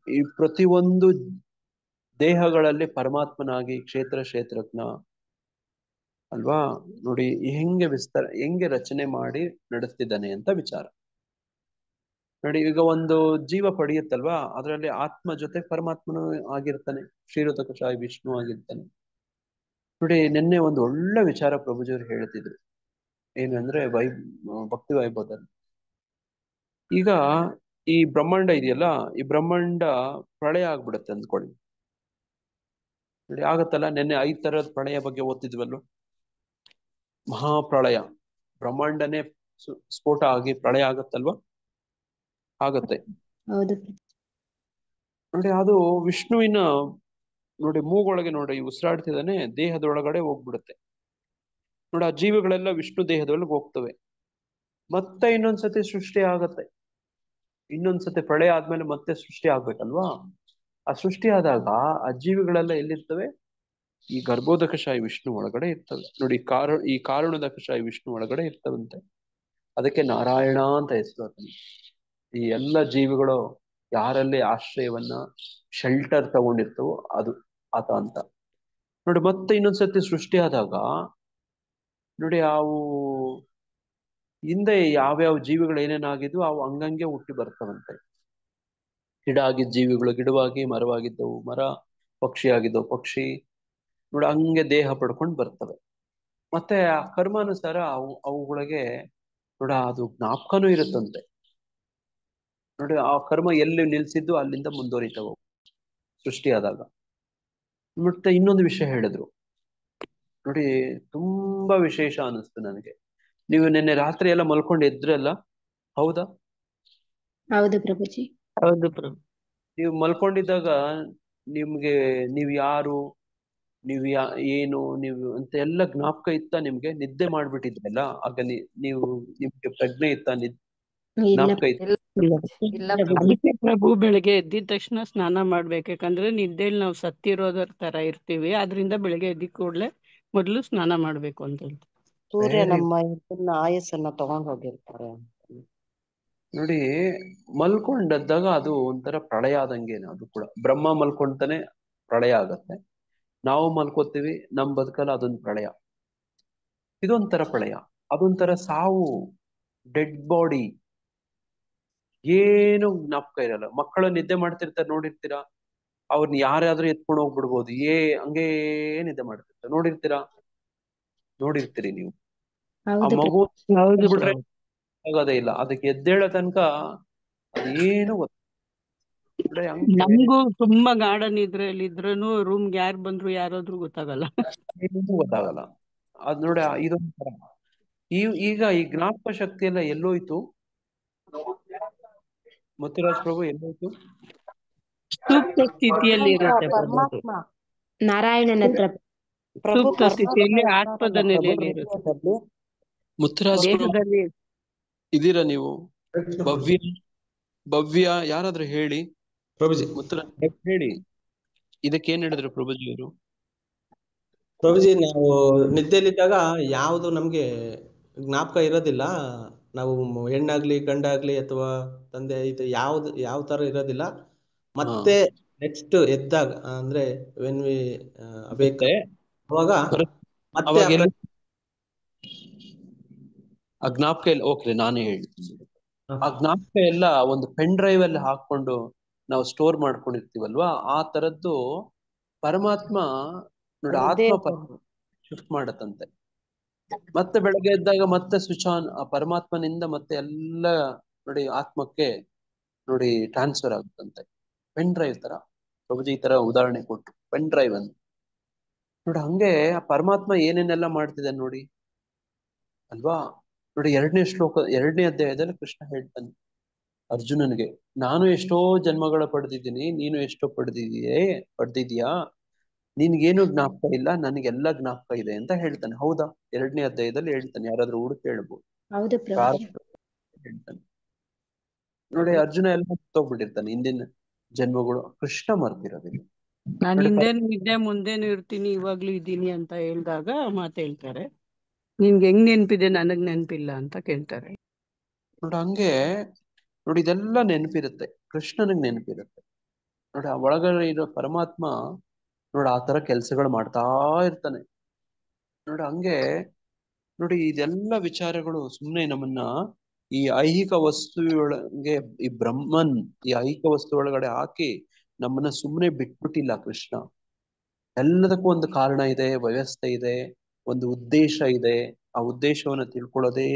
ಈ ಪ್ರತಿಯೊಂದು ದೇಹಗಳಲ್ಲಿ ಪರಮಾತ್ಮನಾಗಿ ಕ್ಷೇತ್ರಜ್ಞ ಅಲ್ವಾ ನೋಡಿ, ಹೆಂಗೆ ರಚನೆ ಮಾಡಿ ನಡೆಸ್ತಿದ್ದಾನೆ ಅಂತ ವಿಚಾರ ನೋಡಿ. ಈಗ ಒಂದು ಜೀವ ಪಡೆಯುತ್ತಲ್ವಾ, ಅದರಲ್ಲಿ ಆತ್ಮ ಜೊತೆ ಪರಮಾತ್ಮನು ಆಗಿರ್ತಾನೆ, ಕ್ಷೀರೋದಕಶಾಹಿ ವಿಷ್ಣು ಆಗಿರ್ತಾನೆ ನೋಡಿ. ನಿನ್ನೆ ಒಂದು ಒಳ್ಳೆ ವಿಚಾರ ಪ್ರಭುಜಿಯವರು ಹೇಳ್ತಿದ್ರು, ಏನಂದ್ರೆ ಭಕ್ತಿ ವೈಭವದಲ್ಲಿ ಈಗ ಈ ಬ್ರಹ್ಮಾಂಡ ಇದೆಯಲ್ಲ, ಈ ಬ್ರಹ್ಮಾಂಡ ಪ್ರಳಯ ಆಗ್ಬಿಡುತ್ತೆ ಅಂದ್ಕೊಳ್ಳಿ ನೋಡಿ. ಆಗತ್ತಲ್ಲ, ನಿನ್ನೆ 5 ತರದ ಪ್ರಳಯ ಬಗ್ಗೆ ಓದ್ತಿದ್ವಲ್ವ. ಮಹಾಪ್ರಳಯ, ಬ್ರಹ್ಮಾಂಡನೇ ಸ್ಫೋಟ ಆಗಿ ಪ್ರಳಯ ಆಗತ್ತಲ್ವಾ, ಆಗತ್ತೆ ಹೌದು ನೋಡಿ. ಅದು ವಿಷ್ಣುವಿನ ನೋಡಿ ಮೂಗೊಳಗೆ ನೋಡಿ ಉಸಿರಾಡ್ತಿದ್ದಾನೆ, ದೇಹದೊಳಗಡೆ ಹೋಗ್ಬಿಡುತ್ತೆ ನೋಡಿ. ಆ ಜೀವಿಗಳೆಲ್ಲ ವಿಷ್ಣು ದೇಹದೊಳಗೆ ಹೋಗ್ತವೆ. ಮತ್ತೆ ಇನ್ನೊಂದ್ಸತಿ ಸೃಷ್ಟಿ ಆಗತ್ತೆ, ಇನ್ನೊಂದ್ಸತಿ ಪ್ರಳಯ ಆದ್ಮೇಲೆ ಮತ್ತೆ ಸೃಷ್ಟಿ ಆಗ್ಬೇಕಲ್ವಾ. ಆ ಸೃಷ್ಟಿ ಆದಾಗ ಆ ಜೀವಿಗಳೆಲ್ಲ ಎಲ್ಲಿರ್ತವೆ, ಈ ಗರ್ಭೋದಕಶಾಹಿ ವಿಷ್ಣು ಒಳಗಡೆ ಇರ್ತವೆ ನೋಡಿ. ಈ ಕಾರಣೋದಕಶಾಹಿ ವಿಷ್ಣು ಒಳಗಡೆ ಇರ್ತವಂತೆ. ಅದಕ್ಕೆ ನಾರಾಯಣ ಅಂತ ಹೆಸರು ಆತನಿಗೆ. ಈ ಎಲ್ಲ ಜೀವಿಗಳು ಯಾರಲ್ಲಿ ಆಶ್ರಯವನ್ನ ಶೆಲ್ಟರ್ ತಗೊಂಡಿರ್ತವೋ ಅದು ಆತ ಅಂತ ನೋಡಿ. ಮತ್ತೆ ಇನ್ನೊಂದ್ಸತಿ ಸೃಷ್ಟಿ ಆದಾಗ ನೋಡಿ, ಅವು ಹಿಂದೆ ಯಾವ್ಯಾವ ಜೀವಿಗಳು ಏನೇನಾಗಿದ್ವು ಅವು ಹಂಗಂಗೆ ಹುಟ್ಟಿ ಬರ್ತವಂತೆ. ಗಿಡ ಆಗಿದ್ದ ಜೀವಿಗಳು ಗಿಡವಾಗಿ, ಮರವಾಗಿದ್ದವು ಮರ, ಪಕ್ಷಿ ಆಗಿದ್ದವು ಪಕ್ಷಿ ನೋಡಿ, ಹಂಗೆ ದೇಹ ಪಡ್ಕೊಂಡು ಬರ್ತವೆ. ಮತ್ತೆ ಆ ಕರ್ಮಾನುಸಾರ ಅವುಗಳಿಗೆ ನೋಡ ಅದು ಜ್ಞಾಪಕನೂ ಇರುತ್ತಂತೆ ನೋಡಿ. ಆ ಕರ್ಮ ಎಲ್ಲಿ ನಿಲ್ಸಿದ್ದು ಅಲ್ಲಿಂದ ಮುಂದುವರಿತಾವ ಸೃಷ್ಟಿ ಆದಾಗ. ಮತ್ತೆ ಇನ್ನೊಂದು ವಿಷಯ ಹೇಳಿದ್ರು ನೋಡಿ, ತುಂಬಾ ವಿಶೇಷ ಅನಿಸ್ತು ನನಗೆ. ನೀವು ನಿನ್ನೆ ರಾತ್ರಿ ಎಲ್ಲ ಮಲ್ಕೊಂಡು ಎದ್ರಲ್ಲ, ಹೌದಾ? ಹೌದು ಪ್ರಭುಜಿ. ಹೌದು ಪ್ರಭು. ನೀವು ಮಲ್ಕೊಂಡಿದ್ದಾಗ ನಿಮ್ಗೆ ನೀವ್ ಯಾರು, ಏನು ನೀವು ಅಂತ ಎಲ್ಲ ಜ್ಞಾಪಕ ಇತ್ತ ನಿಮ್ಗೆ? ನಿದ್ದೆ ಮಾಡ್ಬಿಟ್ಟಿದ್ರಲ್ಲ ಆಗ ನೀವು ನಿಮ್ಗೆ ಪ್ರಜ್ಞೆ ಇತ್ತ? ಇಲ್ಲ ಜ್ಞಾಪಕ ಇತ್ತ? ಇಲ್ಲ ಅದಕ್ಕೆ ಪ್ರಭು ಬೆಳಿಗ್ಗೆ ಎದ್ದಿದ ತಕ್ಷಣ ಸ್ನಾನ ಮಾಡ್ಬೇಕು. ಯಾಕಂದ್ರೆ ನಿದ್ದೆಲಿ ನಾವು ಸತ್ತಿರೋದರ ತರ ಇರ್ತೀವಿ. ಆದ್ರಿಂದ ಬೆಳಿಗ್ಗೆ ಎದ್ದಿದ ಕೂಡ್ಲೆ ಮೊದ್ಲು ಸ್ನಾನ ಮಾಡ್ಬೇಕು ಅಂತ ಹೇಳ್ತಾರೆ. ಸೂರ್ಯ Very ನಮ್ಮ ಇದನ್ನ ಆಯಸ್ಸನ್ನ ತಗೊಂಡ್ ಹೋಗಿರ್ತಾರೆ. ನೋಡಿ, ಮಲ್ಕೊಂಡದ್ದಾಗ ಅದು ಒಂಥರ ಪ್ರಳಯ ಆದಂಗೇನೆ. ಅದು ಕೂಡ ಬ್ರಹ್ಮ ಮಲ್ಕೊಂತಾನೆ ಪ್ರಳಯ ಆಗತ್ತೆ, ನಾವು ಮಲ್ಕೋತೀವಿ ನಮ್ ಬದುಕಲ್ಲ, ಅದೊಂದು ಪ್ರಳಯ. ಇದೊಂಥರ ಪ್ರಳಯ, ಅದೊಂಥರ ಸಾವು, ಡೆಡ್ ಬಾಡಿ, ಏನು ಜ್ಞಾಪಕ ಇರಲ್ಲ. ಮಕ್ಕಳು ನಿದ್ದೆ ಮಾಡ್ತಿರ್ತಾರೆ ನೋಡಿರ್ತೀರಾ, ಅವ್ರನ್ನ ಯಾರಾದ್ರೂ ಎತ್ಕೊಂಡು ಹೋಗ್ಬಿಡ್ಬೋದು, ಹಂಗೇ ನಿದ್ದೆ ಮಾಡ್ತಿರ್ತಾರೆ, ನೋಡಿರ್ತೀರಿ ನೀವು. ಆ ಹೌದು ಮಗು ಹೌದು ಬಿಟ್ರೆ ಪ್ರಭು. ಆಗೋದೇ ಇಲ್ಲ, ಅದಕ್ಕೆ ಎದ್ದೇಳೋ ತನಕ ಅದೇನು ನಮಗೂ ತುಂಬಾ ಗಾಢ ನಿದ್ರೆಯಲ್ಲಿ ಇದ್ರೂನು ರೂಮ್ಗೆ ಯಾರು ಬಂದ್ರು ಯಾರಾದ್ರೂ ಗೊತ್ತಾಗಲ್ಲ. ಗೊತ್ತಾಗಲ್ಲ. ಅದ್ ನೋಡಿ, ಇದೊಂಥರ ಈಗ ಈ ಜ್ಞಾಪಕ ಶಕ್ತಿ ಎಲ್ಲ ಎಲ್ಲೋಯ್ತು? ಮುತ್ತುರಾಜ್ ಪ್ರಭು ಎಲ್ಲೋಯ್ತು? ಸೂಕ್ತ ಸ್ಥಿತಿಯಲ್ಲಿ ಇರುತ್ತೆ ಪ್ರಭು. ಪರಮಾತ್ಮ ನಾರಾಯಣನ ಹತ್ರ. ಪ್ರಭು ಸೂಕ್ತ ಸ್ಥಿತಿಯಲ್ಲಿ ಆತ್ಮದ ನೆಲೆಯಲ್ಲಿ ಇರುತ್ತೆ. ಹೃದಯದಲ್ಲಿ ಮುತ್ತುರಾಜ್ ಪ್ರಭು ದೇಹದಲ್ಲಿ ಇದೀರಾ ನೀವು? ಭವ್ಯ ಯಾರಾದ್ರೂ ಹೇಳಿ. ಪ್ರಭುಜಿ ಮುತ್ತುರಾಜ್ ಹೇಳಿ, ಇದಕ್ಕೇನ್ ಹೇಳಿದ್ರು ಪ್ರಭುಜಿಯವರು? ಪ್ರಭುಜಿ, ನಾವು ನಿದ್ದೆಯಲ್ಲಿದ್ದಾಗ ಯಾವುದು ನಮ್ಗೆ ಜ್ಞಾಪಕ ಇರೋದಿಲ್ಲ. ನಾವು ಹೆಣ್ಣಾಗ್ಲಿ ಗಂಡಾಗ್ಲಿ ಅಥವಾ ತಂದೆ ಇದು ಯಾವ ತರ ಇರೋದಿಲ್ಲ. ಮತ್ತೆ ನೆಕ್ಸ್ಟ್ ಎದ್ದಾಗ ಅಂದ್ರೆ ವೆನ್ ವಿ ಅವೇಕ್ ಅವಾಗ ಮತ್ತೆ ಅವಾಗ ಆ ಜ್ಞಾಪಕ ಎಲ್ಲ ಓಕೆ, ನಾನೇ ಹೇಳ್ತೀನಿ. ಆ ಜ್ಞಾಪಕ ಎಲ್ಲ ಒಂದು ಪೆನ್ ಡ್ರೈವ್ ಅಲ್ಲಿ ಹಾಕೊಂಡು ನಾವು ಸ್ಟೋರ್ ಮಾಡ್ಕೊಂಡಿರ್ತೀವಲ್ವಾ, ಆ ತರದ್ದು ಪರಮಾತ್ಮ ನೋಡಿ, ಆತ್ಮ ಶಿಫ್ಟ್ ಮಾಡತ್ತಂತೆ. ಮತ್ತೆ ಬೆಳಗ್ಗೆ ಎದ್ದಾಗ ಮತ್ತೆ ಸ್ವಿಚ್ ಆನ್, ಆ ಪರಮಾತ್ಮನಿಂದ ಮತ್ತೆ ಎಲ್ಲ ನೋಡಿ ಆತ್ಮಕ್ಕೆ ನೋಡಿ ಟ್ರಾನ್ಸ್ಫರ್ ಆಗುತ್ತಂತೆ. ಪೆನ್ ಡ್ರೈವ್ ತರ ಪ್ರಭುಜಿ ಈ ತರ ಉದಾಹರಣೆ ಕೊಟ್ರು, ಪೆನ್ ಡ್ರೈವ್ ಅಂತ ನೋಡಿ. ಹಂಗೆ ಆ ಪರಮಾತ್ಮ ಏನೇನೆಲ್ಲ ಮಾಡ್ತಿದ್ದಾನೆ ನೋಡಿ ಅಲ್ವಾ. ನೋಡಿ, 2ನೇ ಅಧ್ಯಾಯದಲ್ಲಿ ಕೃಷ್ಣ ಹೇಳ್ತಾನೆ ಅರ್ಜುನನಿಗೆ, ನಾನು ಎಷ್ಟೋ ಜನ್ಮಗಳ ಪಡೆದಿದ್ದೀನಿ, ನೀನು ಎಷ್ಟೋ ಪಡೆದಿದ್ಯಾ, ನಿನ್ಗೇನು ಜ್ಞಾಪಕ ಇಲ್ಲ, ನನಗೆಲ್ಲ ಜ್ಞಾಪಕ ಇದೆ ಅಂತ ಹೇಳ್ತಾನೆ. ಹೌದಾ? 2ನೇ ಅಧ್ಯಾಯದಲ್ಲಿ ಹೇಳ್ತಾನೆ, ಯಾರಾದ್ರೂ ಹುಡುಕಿ ಹೇಳ್ಬೋದು. ಹೌದು ಪ್ರಭು. ಹೇಳ್ತಾನೆ ನೋಡಿ. ಅರ್ಜುನ ಎಲ್ಲ ಮರ್ತೋಗ್ಬಿಟ್ಟಿರ್ತಾನೆ ಹಿಂದಿನ ಜನ್ಮಗಳು, ಕೃಷ್ಣ ಮರ್ತಿರೋದಿಲ್ಲ. ನಾನು ನೋಡಿ ಹಿಂದೆನೂ ಇದ್ದೆ ಮುಂದೆನೂ ಇರ್ತೀನಿ ಇವಾಗ್ಲೂ ಇದ್ದೀನಿ ಅಂತ ಹೇಳಿದಾಗ ಮಾತು ಹೇಳ್ತಾರೆ. ನಿನ್ಗೆ ಹೆಂಗ್ ನೆನ್ಪಿದೆ ನನಗ್ ನೆನ್ಪಿಲ್ಲ ಅಂತ ಕೇಳ್ತಾರೆ. ನೋಡಿ ಹಂಗೆ ನೋಡಿ ಇದೆಲ್ಲ ನೆನಪಿರುತ್ತೆ, ಕೃಷ್ಣನಿಗೆ ನೆನಪಿರುತ್ತೆ. ನೋಡಿ ಆ ಒಳಗಡೆ ಇರೋ ಪರಮಾತ್ಮ ನೋಡಿ ಆ ತರ ಕೆಲ್ಸಗಳು ಮಾಡ್ತಾ ಇರ್ತಾನೆ. ನೋಡಿ ಹಂಗೆ ನೋಡಿ ಇದೆಲ್ಲ ವಿಚಾರಗಳು ಸುಮ್ಮನೆ ನಮ್ಮನ್ನ ಈ ಐಹಿಕ ವಸ್ತುವೊಳಗೆ ಈ ಬ್ರಹ್ಮನ್ ಈ ಐಹಿಕ ವಸ್ತು ಒಳಗಡೆ ಹಾಕಿ ನಮ್ಮನ್ನ ಸುಮ್ಮನೆ ಬಿಟ್ಬಿಟ್ಟಿಲ್ಲ ಕೃಷ್ಣ. ಎಲ್ಲದಕ್ಕೂ ಒಂದು ಕಾರಣ ಇದೆ, ವ್ಯವಸ್ಥೆ ಇದೆ, ಒಂದು ಉದ್ದೇಶ ಇದೆ. ಆ ಉದ್ದೇಶವನ್ನ ತಿಳ್ಕೊಳ್ಳೋದೇ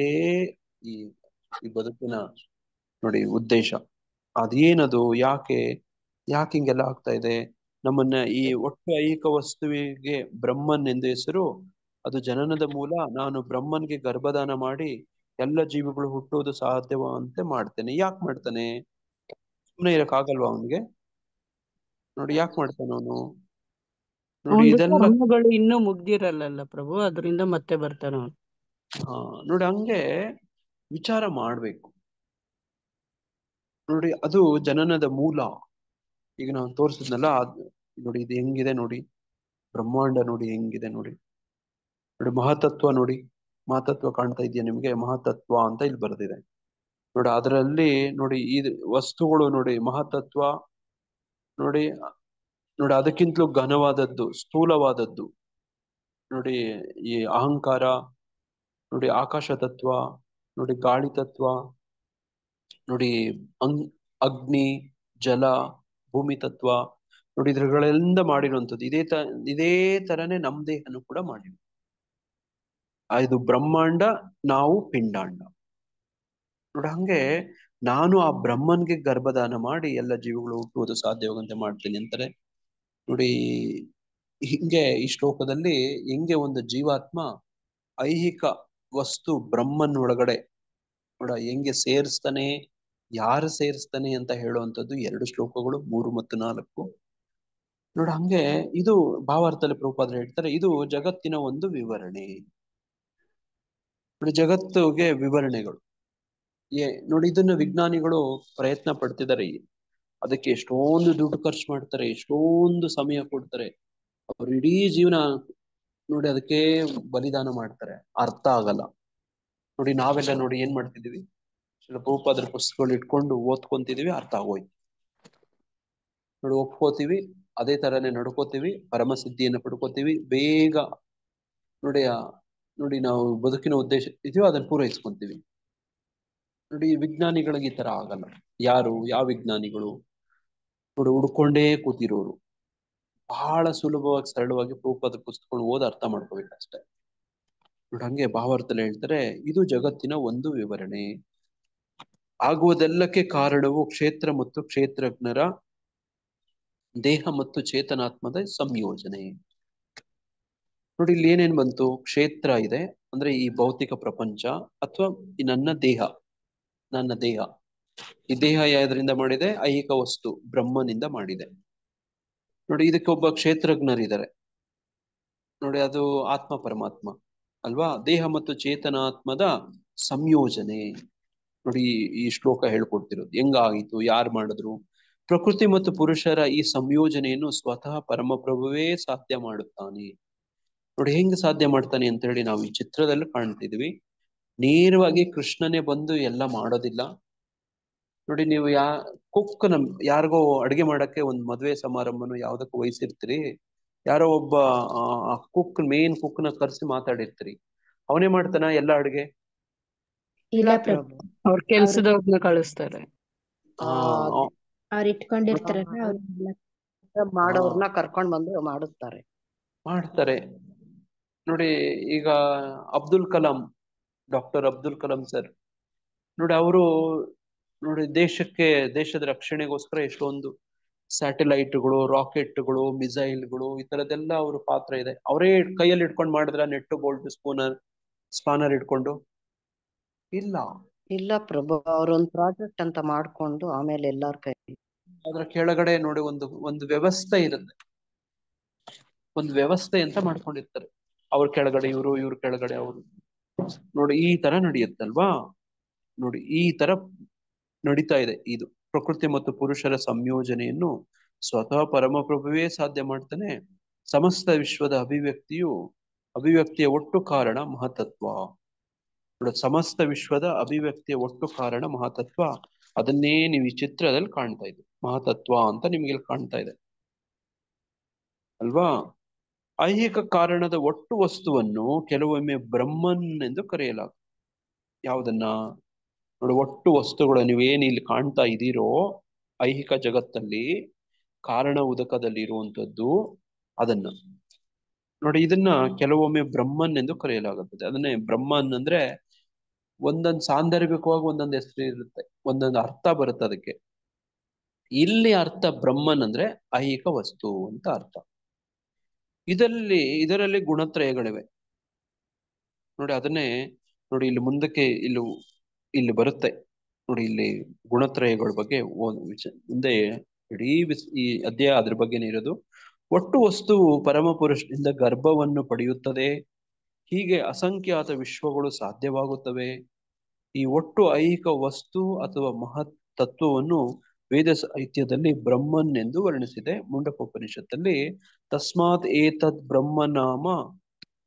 ಈ ಈ ಬದುಕಿನ ನೋಡಿ ಉದ್ದೇಶ. ಅದೇನದು, ಯಾಕೆ ಹಿಂಗೆಲ್ಲ ಆಗ್ತಾ ಇದೆ ನಮ್ಮನ್ನ ಈ ಒಟ್ಟು ಐಹಿಕ ವಸ್ತುವಿಗೆ ಬ್ರಹ್ಮನ್ ಎಂದು ಹೆಸರು. ಅದು ಜನನದ ಮೂಲ. ನಾನು ಬ್ರಹ್ಮನ್ಗೆ ಗರ್ಭದಾನ ಮಾಡಿ ಎಲ್ಲ ಜೀವಿಗಳು ಹುಟ್ಟುವುದು ಸಾಧ್ಯವಂತೆ ಮಾಡ್ತೇನೆ. ಯಾಕೆ ಮಾಡ್ತಾನೆ? ಸುಮ್ಮನೆ ಇರಕ್ಕಾಗಲ್ವಾ ಅವನಿಗೆ? ನೋಡಿ ಯಾಕೆ ಮಾಡ್ತಾನೆ ಅವನು? ನೋಡಿ ಇದೆಲ್ಲ ಕರ್ಮಗಳು ಇನ್ನೂ ಮುಗ್ದಿರಲ್ಲ ಪ್ರಭು, ಅದರಿಂದ ಮತ್ತೆ ಬರ್ತಾನೆ ಅವನು. ನೋಡಿ ಹಂಗೆ ವಿಚಾರ ಮಾಡ್ಬೇಕು. ನೋಡಿ ಅದು ಜನನದ ಮೂಲ. ಈಗ ನಾನು ತೋರಿಸಿದ್ನಲ್ಲ ನೋಡಿ ಇದು ಹೆಂಗಿದೆ ನೋಡಿ, ಬ್ರಹ್ಮಾಂಡ ನೋಡಿ ಹೆಂಗಿದೆ ನೋಡಿ. ನೋಡಿ ಮಹಾತತ್ವ ನೋಡಿ, ಮಹಾತತ್ವ ಕಾಣ್ತಾ ಇದೆಯಾ ನಿಮ್ಗೆ? ಮಹಾತತ್ವ ಅಂತ ಇಲ್ಲಿ ಬರೆದಿದೆ ನೋಡಿ. ಅದರಲ್ಲಿ ನೋಡಿ ಈ ವಸ್ತುಗಳು ನೋಡಿ ಮಹಾತತ್ವ ನೋಡಿ. ನೋಡಿ ಅದಕ್ಕಿಂತಲೂ ಘನವಾದದ್ದು, ಸ್ಥೂಲವಾದದ್ದು ನೋಡಿ ಈ ಅಹಂಕಾರ ನೋಡಿ, ಆಕಾಶ ತತ್ವ ನೋಡಿ, ಗಾಳಿ ತತ್ವ ನೋಡಿ, ಅಗ್ನಿ, ಜಲ, ಭೂಮಿ ತತ್ವ ನೋಡಿ. ಇದ್ರಗಳೆಲ್ಲ ಮಾಡಿರುವಂಥದ್ದು ಇದೇ ತರನೇ ನಮ್ ದೇಹನು ಕೂಡ ಮಾಡಿರು. ಇದು ಬ್ರಹ್ಮಾಂಡ, ನಾವು ಪಿಂಡಾಂಡ ನೋಡಿ. ಹಂಗೆ ನಾನು ಆ ಬ್ರಹ್ಮನ್ಗೆ ಗರ್ಭದಾನ ಮಾಡಿ ಎಲ್ಲ ಜೀವಗಳು ಹುಟ್ಟುವುದು ಸಾಧ್ಯವಾಗಂತೆ ಮಾಡ್ತೀನಿ ಅಂತಾರೆ ನೋಡಿ. ಹಿಂಗೆ ಈ ಶ್ಲೋಕದಲ್ಲಿ ಹೆಂಗೆ ಒಂದು ಜೀವಾತ್ಮ ಐಹಿಕ ವಸ್ತು ಬ್ರಹ್ಮನ್ ಒಳಗಡೆ ನೋಡ ಹೆಂಗೆ ಸೇರಿಸ್ತಾನೆ, ಯಾರು ಸೇರಿಸ್ತಾನೆ ಅಂತ ಹೇಳುವಂಥದ್ದು 2 ಶ್ಲೋಕಗಳು 3 ಮತ್ತು 4 ನೋಡ. ಹಂಗೆ ಇದು ಭಾವಾರ್ಥದಲ್ಲಿ ಪ್ರಭುಪಾದರು ಹೇಳ್ತಾರೆ, ಇದು ಜಗತ್ತಿನ ಒಂದು ವಿವರಣೆ ನೋಡಿ. ಜಗತ್ತಿಗೆ ವಿವರಣೆಗಳು ನೋಡಿ. ಇದನ್ನ ವಿಜ್ಞಾನಿಗಳು ಪ್ರಯತ್ನ ಪಡ್ತಿದ್ದಾರೆ. ಅದಕ್ಕೆ ಎಷ್ಟೊಂದು ದುಡ್ಡು ಖರ್ಚು ಮಾಡ್ತಾರೆ, ಎಷ್ಟೊಂದು ಸಮಯ ಕೊಡ್ತಾರೆ, ಅವ್ರ ಇಡೀ ಜೀವನ ನೋಡಿ ಅದಕ್ಕೆ ಬಲಿದಾನ ಮಾಡ್ತಾರೆ. ಅರ್ಥ ಆಗಲ್ಲ ನೋಡಿ. ನಾವೆಲ್ಲ ನೋಡಿ ಏನ್ ಮಾಡ್ತಿದೀವಿ, ಪ್ರಭುಪಾದರ ಪುಸ್ತಕಗಳು ಇಟ್ಕೊಂಡು ಓದ್ಕೊಂತಿದೀವಿ, ಅರ್ಥ ಆಗೋಯ್ತು ನೋಡಿ, ಒಪ್ಕೋತೀವಿ, ಅದೇ ತರನೇ ನಡ್ಕೋತೀವಿ, ಪರಮಸಿದ್ಧಿಯನ್ನು ಪಡ್ಕೋತೀವಿ ಬೇಗ ನೋಡಿ. ನೋಡಿ ನಾವು ಬದುಕಿನ ಉದ್ದೇಶ ಇದೆಯೋ ಅದನ್ನ ಪೂರೈಸ್ಕೊಂತೀವಿ ನೋಡಿ. ವಿಜ್ಞಾನಿಗಳಿಗೆ ಈ ತರ ಆಗಲ್ಲ. ಯಾವ ವಿಜ್ಞಾನಿಗಳು ನೋಡಿ ಹುಡ್ಕೊಂಡೇ ಕೂತಿರೋರು. ಬಹಳ ಸುಲಭವಾಗಿ ಸರಳವಾಗಿ ಪ್ರಭುಪಾದರ ಪುಸ್ತಕಗಳು ಓದಿ ಅರ್ಥ ಮಾಡ್ಕೋಬೇಕಷ್ಟೆ ನೋಡಿ. ಹಂಗೆ ಭಾವಾರ್ಥದಲ್ಲಿ ಹೇಳ್ತಾರೆ, ಇದು ಜಗತ್ತಿನ ಒಂದು ವಿವರಣೆ. ಆಗುವುದೆಲ್ಲಕ್ಕೆ ಕಾರಣವು ಕ್ಷೇತ್ರ ಮತ್ತು ಕ್ಷೇತ್ರಜ್ಞರ ದೇಹ ಮತ್ತು ಚೇತನಾತ್ಮದ ಸಂಯೋಜನೆ ನೋಡಿ. ಇಲ್ಲಿ ಏನೇನ್ ಬಂತು? ಕ್ಷೇತ್ರ ಇದೆ ಅಂದ್ರೆ ಈ ಭೌತಿಕ ಪ್ರಪಂಚ, ಅಥವಾ ನನ್ನ ದೇಹ. ಈ ದೇಹ ಯಾವ್ದ್ರಿಂದ ಮಾಡಿದೆ? ಐಹಿಕ ವಸ್ತು ಬ್ರಹ್ಮನಿಂದ ಮಾಡಿದೆ ನೋಡಿ. ಇದಕ್ಕೆ ಒಬ್ಬ ಕ್ಷೇತ್ರಜ್ಞರಿದ್ದಾರೆ ನೋಡಿ, ಅದು ಆತ್ಮ ಪರಮಾತ್ಮ ಅಲ್ವಾ. ದೇಹ ಮತ್ತು ಚೇತನಾತ್ಮದ ಸಂಯೋಜನೆ ನೋಡಿ. ಈ ಶ್ಲೋಕ ಹೇಳ್ಕೊಡ್ತಿರೋದು ಹೆಂಗಾಗಿತ್ತು, ಯಾರು ಮಾಡಿದ್ರು? ಪ್ರಕೃತಿ ಮತ್ತು ಪುರುಷರ ಈ ಸಂಯೋಜನೆಯನ್ನು ಸ್ವತಃ ಪರಮಪ್ರಭುವೇ ಸಾಧ್ಯ ಮಾಡುತ್ತಾನೆ ನೋಡಿ. ಹೆಂಗ್ ಸಾಧ್ಯ ಮಾಡ್ತಾನೆ ಅಂತ ಹೇಳಿ ನಾವು ಈ ಚಿತ್ರದಲ್ಲಿ ಕಾಣ್ತಿದ್ವಿ. ನೇರವಾಗಿ ಕೃಷ್ಣನೇ ಬಂದು ಎಲ್ಲ ಮಾಡೋದಿಲ್ಲ ನೋಡಿ. ನೀವು ಕುಕ್ ಯಾರಿಗೋ ಅಡಿಗೆ ಮಾಡಕ್ಕೆ ಒಂದು ಮದುವೆ ಸಮಾರಂಭನು ಯಾವ್ದಕ್ಕೂ ವಹಿಸಿರ್ತೀರಿ, ಯಾರೋ ಒಬ್ಬ ಕುಕ್, ಮೇನ್ ಕುಕ್ ನ ಕರ್ಸಿ ಮಾತಾಡಿರ್ತೀರಿ, ಅವನೇ ಮಾಡ್ತಾನ ಎಲ್ಲ ಅಡಿಗೆ? ಇಲ್ಲ ಪ್ರಭು, ಅವ್ರ ಕೆಲ್ಸದವ್ರನ್ನ ಕಳಿಸ್ತಾರೆ. ಅವ್ರು ಇಟ್ಕೊಂಡಿರ್ತಾರಲ್ಲ ಅವ್ರನ್ನೆಲ್ಲ ಮಾಡೋರ್ನ ಕರ್ಕೊಂಡ್ ಬಂದು ಮಾಡ್ತಾರೆ ನೋಡಿ. ಈಗ ಡಾಕ್ಟರ್ ಅಬ್ದುಲ್ ಕಲಾಂ ಸರ್ ನೋಡಿ, ಅವರು ನೋಡಿ ದೇಶದ ರಕ್ಷಣೆಗೋಸ್ಕರ ಎಷ್ಟೊಂದು ಸ್ಯಾಟಲೈಟ್ಗಳು, ರಾಕೆಟ್ಗಳು, ಮಿಸೈಲ್ಗಳು ಈ ತರದೆಲ್ಲ ಅವ್ರ ಪಾತ್ರ ಇದೆ. ಅವರೇ ಕೈಯಲ್ಲಿ ಇಟ್ಕೊಂಡು ಮಾಡಿದ್ರ ನೆಟ್ಟು ಬೋಲ್ಟ್ ಸ್ಪಾನರ್ ಇಟ್ಕೊಂಡು? ಇಲ್ಲ ಪ್ರಭು, ಅವ್ರೊಂದ್ ಪ್ರಾಜೆಕ್ಟ್ ಅಂತ ಮಾಡ್ಕೊಂಡು ಆಮೇಲೆ ಎಲ್ಲಾರ್ ಕೈ ಅದ್ರ ಕೆಳಗಡೆ ನೋಡಿ ಒಂದು ವ್ಯವಸ್ಥೆ ಇರುತ್ತೆ, ಒಂದು ವ್ಯವಸ್ಥೆ ಅಂತ ಮಾಡ್ಕೊಂಡಿರ್ತಾರೆ. ಅವ್ರ ಕೆಳಗಡೆ ಇವ್ರ ಕೆಳಗಡೆ ಅವರು ನೋಡಿ. ಈ ತರ ನಡೆಯುತ್ತಲ್ವಾ ನೋಡಿ. ಈ ತರ ನಡೀತಾ ಇದೆ ಇದು ಪ್ರಕೃತಿ ಮತ್ತು ಪುರುಷರ ಸಂಯೋಜನೆಯನ್ನು ಸ್ವತಃ ಪರಮಪ್ರಭುವೇ ಸಾಧ್ಯ ಮಾಡ್ತಾನೆ. ಸಮಸ್ತ ವಿಶ್ವದ ಅಭಿವ್ಯಕ್ತಿಯ ಒಟ್ಟು ಕಾರಣ ಮಹತತ್ವ. ಸಮಸ್ತ ವಿಶ್ವದ ಅಭಿವ್ಯಕ್ತಿಯ ಒಟ್ಟು ಕಾರಣ ಮಹತತ್ವ. ಅದನ್ನೇ ನೀವು ಈ ಚಿತ್ರದಲ್ಲಿ ಕಾಣ್ತಾ ಇದ್ದೀವಿ. ಮಹತತ್ವ ಅಂತ ನಿಮಗೆ ಇಲ್ಲಿ ಕಾಣ್ತಾ ಇದೆ ಅಲ್ವಾ? ಐಹಿಕ ಕಾರಣದ ಒಟ್ಟು ವಸ್ತುವನ್ನು ಕೆಲವೊಮ್ಮೆ ಬ್ರಹ್ಮನ್ ಎಂದು ಕರೆಯಲಾಗುತ್ತದೆ. ಯಾವುದನ್ನ ನೋಡಿ? ಒಟ್ಟು ವಸ್ತುಗಳು ನೀವೇನು ಇಲ್ಲಿ ಕಾಣ್ತಾ ಇದ್ದೀರೋ ಐಹಿಕ ಜಗತ್ತಲ್ಲಿ ಕಾರಣ ಉದಕದಲ್ಲಿ ಇರುವಂತದ್ದು, ಅದನ್ನ ನೋಡಿ. ಇದನ್ನ ಕೆಲವೊಮ್ಮೆ ಬ್ರಹ್ಮನ್ ಎಂದು ಕರೆಯಲಾಗುತ್ತದೆ. ಅದನ್ನೇ ಬ್ರಹ್ಮನ್ ಅಂದ್ರೆ ಒಂದೊಂದು ಸಾಂದರ್ಭಿಕವಾಗಿ ಒಂದೊಂದು ಹೆಸರು ಇರುತ್ತೆ, ಒಂದೊಂದು ಅರ್ಥ ಬರುತ್ತೆ ಅದಕ್ಕೆ. ಇಲ್ಲಿ ಅರ್ಥ ಬ್ರಹ್ಮನ್ ಅಂದ್ರೆ ಐಹಿಕ ವಸ್ತು ಅಂತ ಅರ್ಥ. ಇದರಲ್ಲಿ ಗುಣತ್ರಯಗಳಿವೆ ನೋಡಿ. ಅದನ್ನೇ ನೋಡಿ ಇಲ್ಲಿ ಮುಂದಕ್ಕೆ ಇಲ್ಲಿ ಬರುತ್ತೆ ನೋಡಿ. ಇಲ್ಲಿ ಗುಣತ್ರಯಗಳ ಬಗ್ಗೆ ಮುಂದೆ ಇಡೀ ಈ ಅಧ್ಯಾಯ ಅದ್ರ ಬಗ್ಗೆನೇ ಇರೋದು. ಒಟ್ಟು ವಸ್ತುವು ಪರಮಪುರುಷನಿಂದ ಗರ್ಭವನ್ನು ಪಡೆಯುತ್ತದೆ. ಹೀಗೆ ಅಸಂಖ್ಯಾತ ವಿಶ್ವಗಳು ಸಾಧ್ಯವಾಗುತ್ತವೆ. ಈ ಒಟ್ಟು ಐಹಿಕ ವಸ್ತು ಅಥವಾ ಮಹತ್ ತತ್ವವನ್ನು ವೇದ ಸಾಹಿತ್ಯದಲ್ಲಿ ಬ್ರಹ್ಮನ್ ಎಂದು ವರ್ಣಿಸಿದೆ. ಮುಂಡಕೋಪನಿಷತ್ತಲ್ಲಿ ತಸ್ಮಾತ್ ಏತದ್ ಬ್ರಹ್ಮನಾಮ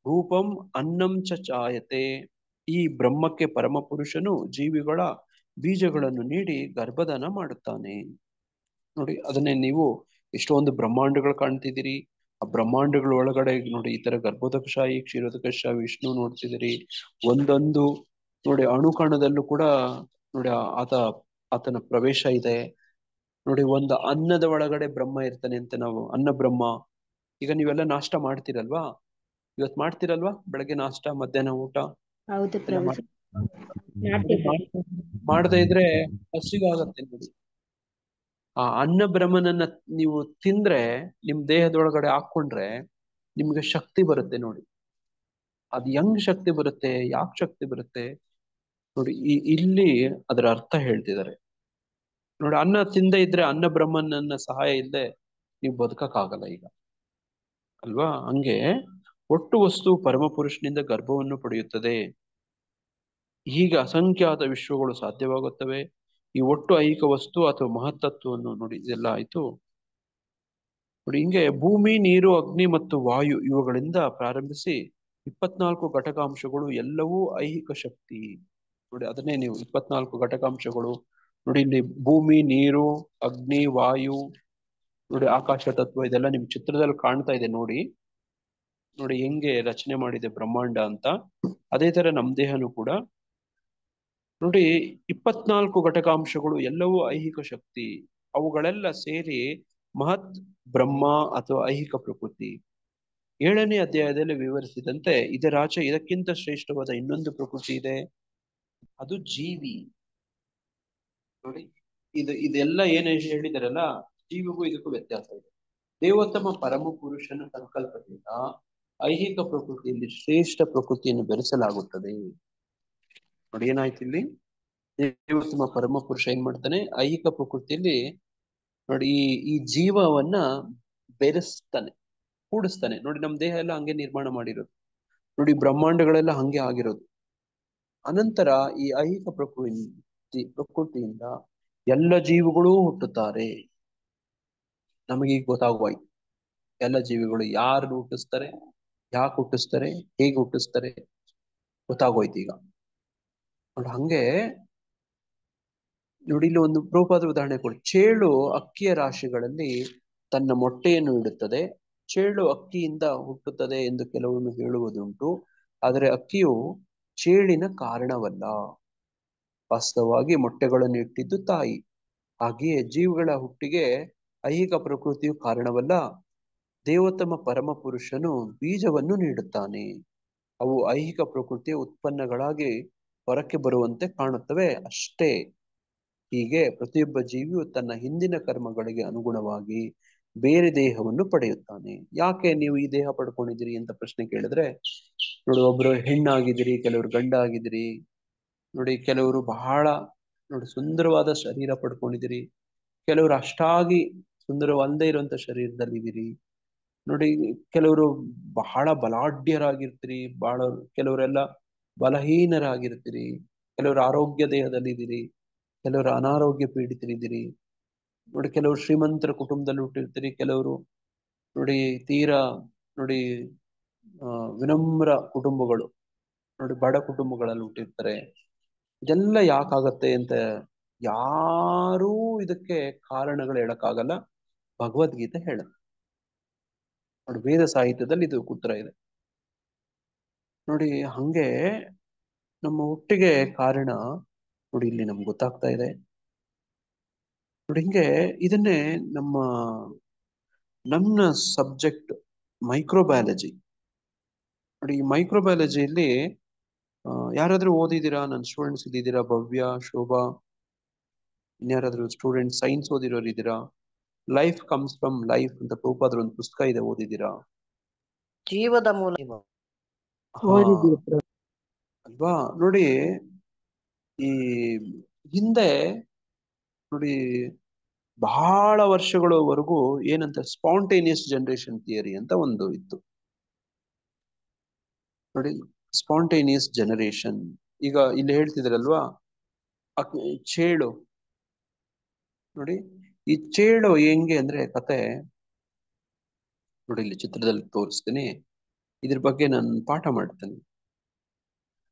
ರೂಪಂ ಅನ್ನಂ ಚ ಚಾಯತೆ. ಈ ಬ್ರಹ್ಮಕ್ಕೆ ಪರಮಪುರುಷನು ಜೀವಿಗಳ ಬೀಜಗಳನ್ನು ನೀಡಿ ಗರ್ಭದಾನ ಮಾಡುತ್ತಾನೆ ನೋಡಿ. ಅದನ್ನೇ ನೀವು ಎಷ್ಟೊಂದು ಬ್ರಹ್ಮಾಂಡಗಳು ಕಾಣ್ತಿದ್ದೀರಿ. ಆ ಬ್ರಹ್ಮಾಂಡಗಳ ಒಳಗಡೆ ನೋಡಿ ಈ ತರ ಗರ್ಭೋದಕಶಾಹಿ, ಕ್ಷೀರೋದಕಶಾಹಿ, ವಿಷ್ಣು ನೋಡ್ತಿದ್ದೀರಿ. ಒಂದೊಂದು ನೋಡಿ ಅಣುಕಣದಲ್ಲೂ ಕೂಡ ನೋಡಿ ಆತನ ಪ್ರವೇಶ ಇದೆ ನೋಡಿ. ಒಂದು ಅನ್ನದ ಒಳಗಡೆ ಬ್ರಹ್ಮ ಇರ್ತಾನೆ ಅಂತ ನಾವು ಅನ್ನ ಬ್ರಹ್ಮ. ಈಗ ನೀವೆಲ್ಲ ನಾಷ್ಟ ಮಾಡ್ತೀರಲ್ವಾ? ಇವತ್ತು ಮಾಡ್ತೀರಲ್ವಾ? ಬೆಳಗ್ಗೆ ನಾಷ್ಟ, ಮಧ್ಯಾಹ್ನ ಊಟ ಹೌದು ಎಲ್ಲ ಪ್ರಭು. ಮಾಡ್ತಿದ್ದೀವಿ. ಮಾಡದೇ ಇದ್ರೆ ಹಸಿವಾಗತ್ತೆ ನೋಡಿ. ಆ ಅನ್ನ ಬ್ರಹ್ಮನನ್ನ ನೀವು ತಿಂದ್ರೆ, ನಿಮ್ ದೇಹದೊಳಗಡೆ ಹಾಕೊಂಡ್ರೆ ನಿಮ್ಗೆ ಶಕ್ತಿ ಬರುತ್ತೆ ನೋಡಿ. ಅದ್ ಹೆಂಗ್ ಶಕ್ತಿ ಬರುತ್ತೆ, ಯಾಕೆ ಶಕ್ತಿ ಬರುತ್ತೆ ನೋಡಿ. ಇಲ್ಲಿ ಅದರ ಅರ್ಥ ಹೇಳ್ತಿದ್ದಾರೆ ನೋಡಿ. ಅನ್ನ ತಿಂದೇ ಇದ್ರೆ, ಅನ್ನ ಬ್ರಹ್ಮನನ್ನ ಸಹಾಯ ಇಲ್ಲದೆ ನೀವು ಬದುಕಕ್ಕಾಗಲ್ಲ ಈಗ ಅಲ್ವಾ? ಹಂಗೆ ಒಟ್ಟು ವಸ್ತು ಪರಮಪುರುಷನಿಂದ ಗರ್ಭವನ್ನು ಪಡೆಯುತ್ತದೆ. ಹೀಗೆ ಅಸಂಖ್ಯಾತ ವಿಶ್ವಗಳು ಸಾಧ್ಯವಾಗುತ್ತವೆ. ಈ ಒಟ್ಟು ಐಹಿಕ ವಸ್ತು ಅಥವಾ ಮಹತ್ತತ್ವವನ್ನು ನೋಡಿ. ಇದೆಲ್ಲ ಆಯ್ತು ನೋಡಿ. ಹಿಂಗೆ ಭೂಮಿ, ನೀರು, ಅಗ್ನಿ ಮತ್ತು ವಾಯು ಇವುಗಳಿಂದ ಪ್ರಾರಂಭಿಸಿ 24 ಘಟಕಾಂಶಗಳು ಎಲ್ಲವೂ ಐಹಿಕ ಶಕ್ತಿ ನೋಡಿ. ಅದನ್ನೇ ನೀವು 24 ಘಟಕಾಂಶಗಳು ನೋಡಿ. ಇಲ್ಲಿ ಭೂಮಿ, ನೀರು, ಅಗ್ನಿ, ವಾಯು ನೋಡಿ, ಆಕಾಶ ತತ್ವ, ಇದೆಲ್ಲ ನಿಮ್ ಚಿತ್ರದಲ್ಲಿ ಕಾಣ್ತಾ ಇದೆ ನೋಡಿ. ನೋಡಿ ಹೆಂಗೆ ರಚನೆ ಮಾಡಿದೆ ಬ್ರಹ್ಮಾಂಡ ಅಂತ. ಅದೇ ತರ ನಮ್ ದೇಹನೂ ಕೂಡ ನೋಡಿ 24 ಘಟಕಾಂಶಗಳು ಎಲ್ಲವೂ ಐಹಿಕ ಶಕ್ತಿ. ಅವುಗಳೆಲ್ಲ ಸೇರಿ ಮಹತ್ ಬ್ರಹ್ಮ ಅಥವಾ ಐಹಿಕ ಪ್ರಕೃತಿ. 7ನೇ ಅಧ್ಯಾಯದಲ್ಲಿ ವಿವರಿಸಿದಂತೆ ಇದರಾಚೆ ಇದಕ್ಕಿಂತ ಶ್ರೇಷ್ಠವಾದ ಇನ್ನೊಂದು ಪ್ರಕೃತಿ ಇದೆ, ಅದು ಜೀವಿ ನೋಡಿ. ಇದೆಲ್ಲ ಏನ್ ಹೇಳಿದಾರಲ್ಲ, ಜೀವಿಗೂ ಇದಕ್ಕೂ ವ್ಯತ್ಯಾಸ ಇದೆ. ದೇವೋತ್ತಮ ಪರಮ ಪುರುಷನ ಸಂಕಲ್ಪದಿಂದ ಐಹಿಕ ಪ್ರಕೃತಿಯಲ್ಲಿ ಶ್ರೇಷ್ಠ ಪ್ರಕೃತಿಯನ್ನು ಬೆರೆಸಲಾಗುತ್ತದೆ ನೋಡಿ. ಏನಾಯ್ತು ಇಲ್ಲಿ? ದೇವೋತ್ತಮ ಪರಮ ಪುರುಷ ಏನ್ ಮಾಡ್ತಾನೆ? ಐಹಿಕ ಪ್ರಕೃತಿಯಲ್ಲಿ ನೋಡಿ ಈ ಜೀವವನ್ನ ಬೆರೆಸ್ತಾನೆ, ಕೂಡಿಸ್ತಾನೆ ನೋಡಿ. ನಮ್ ದೇಹ ಎಲ್ಲ ಹಂಗೆ ನಿರ್ಮಾಣ ಮಾಡಿರೋದು ನೋಡಿ. ಬ್ರಹ್ಮಾಂಡಗಳೆಲ್ಲ ಹಂಗೆ ಆಗಿರೋದು. ಅನಂತರ ಈ ಐಹಿಕ ಪ್ರಕೃತಿಯಿಂದ ಎಲ್ಲ ಜೀವಿಗಳೂ ಹುಟ್ಟುತ್ತಾರೆ. ನಮಗೀಗ ಗೊತ್ತಾಗೋಯ್ತು ಎಲ್ಲ ಜೀವಿಗಳು ಯಾರು ಹುಟ್ಟಿಸ್ತಾರೆ, ಯಾಕೆ ಹುಟ್ಟಿಸ್ತಾರೆ, ಹೇಗೆ ಹುಟ್ಟಿಸ್ತಾರೆ ಗೊತ್ತಾಗೋಯ್ತು ಈಗ ನೋಡಿ. ಹಂಗೆ ನೋಡಿ ಇಲ್ಲಿ ಒಂದು ರೂಪದ ಉದಾಹರಣೆ ಕೊಡಿ. ಚೇಳು ಅಕ್ಕಿಯ ರಾಶಿಗಳಲ್ಲಿ ತನ್ನ ಮೊಟ್ಟೆಯನ್ನು ಇಡುತ್ತದೆ. ಚೇಳು ಅಕ್ಕಿಯಿಂದ ಹುಟ್ಟುತ್ತದೆ ಎಂದು ಕೆಲವೊಮ್ಮೆ ಹೇಳುವುದುಂಟು. ಆದರೆ ಅಕ್ಕಿಯು ಚೇಳಿನ ಕಾರಣವಲ್ಲ. ವಾಸ್ತವವಾಗಿ ಮೊಟ್ಟೆಗಳನ್ನು ಇಟ್ಟಿದ್ದು ತಾಯಿ. ಹಾಗೆಯೇ ಜೀವಿಗಳ ಹುಟ್ಟಿಗೆ ಐಹಿಕ ಪ್ರಕೃತಿಯು ಕಾರಣವಲ್ಲ. ದೇವೋತ್ತಮ ಪರಮ ಪುರುಷನು ಬೀಜವನ್ನು ನೀಡುತ್ತಾನೆ. ಅವು ಐಹಿಕ ಪ್ರಕೃತಿಯ ಉತ್ಪನ್ನಗಳಾಗಿ ಹೊರಕ್ಕೆ ಬರುವಂತೆ ಕಾಣುತ್ತವೆ ಅಷ್ಟೇ. ಹೀಗೆ ಪ್ರತಿಯೊಬ್ಬ ಜೀವಿಯು ತನ್ನ ಹಿಂದಿನ ಕರ್ಮಗಳಿಗೆ ಅನುಗುಣವಾಗಿ ಬೇರೆ ದೇಹವನ್ನು ಪಡೆಯುತ್ತಾನೆ. ಯಾಕೆ ನೀವು ಈ ದೇಹ ಪಡ್ಕೊಂಡಿದ್ದೀರಿ ಅಂತ ಪ್ರಶ್ನೆ ಕೇಳಿದ್ರೆ ನೋಡಿ, ಒಬ್ರು ಹೆಣ್ಣಾಗಿದ್ದೀರಿ, ಕೆಲವರು ಗಂಡ ಆಗಿದ್ದೀರಿ ನೋಡಿ. ಕೆಲವರು ಬಹಳ ನೋಡಿ ಸುಂದರವಾದ ಶರೀರ ಪಡ್ಕೊಂಡಿದ್ದೀರಿ, ಕೆಲವರು ಅಷ್ಟಾಗಿ ಸುಂದರವಲ್ಲದೆ ಇರುವಂತ ಶರೀರದಲ್ಲಿ ಇದ್ದೀರಿ ನೋಡಿ. ಕೆಲವರು ಬಹಳ ಬಲಾಢ್ಯರಾಗಿರ್ತೀರಿ, ಕೆಲವರೆಲ್ಲ ಬಲಹೀನರಾಗಿರ್ತೀರಿ. ಕೆಲವರು ಆರೋಗ್ಯ ದೇಹದಲ್ಲಿ ಇದ್ದೀರಿ, ಕೆಲವರು ಅನಾರೋಗ್ಯ ಪೀಡಿತರಿದ್ದೀರಿ ನೋಡಿ ಕೆಲವರು ಶ್ರೀಮಂತರ ಕುಟುಂಬದಲ್ಲಿ ಹುಟ್ಟಿರ್ತೀರಿ, ಕೆಲವರು ನೋಡಿ ತೀರಾ ನೋಡಿ ವಿನಮ್ರ ಕುಟುಂಬಗಳು, ನೋಡಿ ಬಡ ಕುಟುಂಬಗಳಲ್ಲಿ ಹುಟ್ಟಿರ್ತಾರೆ. ಇದೆಲ್ಲ ಯಾಕಾಗತ್ತೆ ಅಂತ ಯಾರೂ ಇದಕ್ಕೆ ಕಾರಣಗಳು ಹೇಳಕ್ಕಾಗಲ್ಲ. ಭಗವದ್ಗೀತೆ ಹೇಳುತ್ತೆ ನೋಡಿ, ವೇದ ಸಾಹಿತ್ಯದಲ್ಲಿ ಇದು ಉತ್ತರ ಇದೆ ನೋಡಿ. ಹಂಗೆ ನಮ್ಮ ಹುಟ್ಟಿಗೆ ಕಾರಣ ನೋಡಿ ಇಲ್ಲಿ ನಮ್ಗೆ ಗೊತ್ತಾಗ್ತಾ ಇದೆ ನೋಡಿ. ಹಿಂಗೆ ಇದನ್ನೇ ನನ್ನ ಸಬ್ಜೆಕ್ಟ್ ಮೈಕ್ರೋಬಯಾಲಜಿ ನೋಡಿ. ಈ ಮೈಕ್ರೋಬಯಾಲಜಿಯಲ್ಲಿ ಯಾರಾದ್ರೂ ಓದಿದ್ದೀರಾ? ನನ್ನ ಸ್ಟೂಡೆಂಟ್ಸ್ ಇದ್ದೀರಾ? ಭವ್ಯ, ಶೋಭಾ, ಇನ್ಯಾರಾದ್ರೂ ಸ್ಟೂಡೆಂಟ್ ಸೈನ್ಸ್ ಓದಿರೋರು ಇದ್ದೀರಾ? ಲೈಫ್ ಕಮ್ಸ್ ಫ್ರಮ್ ಲೈಫ್ ಅಂತ ಪ್ರಭುಪಾದರ ಒಂದು ಪುಸ್ತಕ ಇದೆ, ಓದಿದ್ದೀರಾ? ಜೀವದ ಮೂಲ ಅಲ್ವಾ? ನೋಡಿ ಈ ಹಿಂದೆ ನೋಡಿ ಬಹಳ ವರ್ಷಗಳವರೆಗೂ ಏನಂತ ಸ್ಪಾಂಟೇನಿಯಸ್ ಜನರೇಷನ್ ಥಿಯರಿ ಅಂತ ಒಂದು ಇತ್ತು ನೋಡಿ. ಸ್ಪಾಂಟೇನಿಯಸ್ ಜನರೇಷನ್, ಈಗ ಇಲ್ಲಿ ಹೇಳ್ತಿದ್ರಲ್ವಾ ಚೇಳು ನೋಡಿ. ಈ ಚೇಳು ಹೆಂಗೆ ಅಂದ್ರೆ ಕತೆ ನೋಡಿ, ಇಲ್ಲಿ ಚಿತ್ರದಲ್ಲಿ ತೋರಿಸ್ತೀನಿ. ಇದ್ರ ಬಗ್ಗೆ ನಾನು ಪಾಠ ಮಾಡ್ತೇನೆ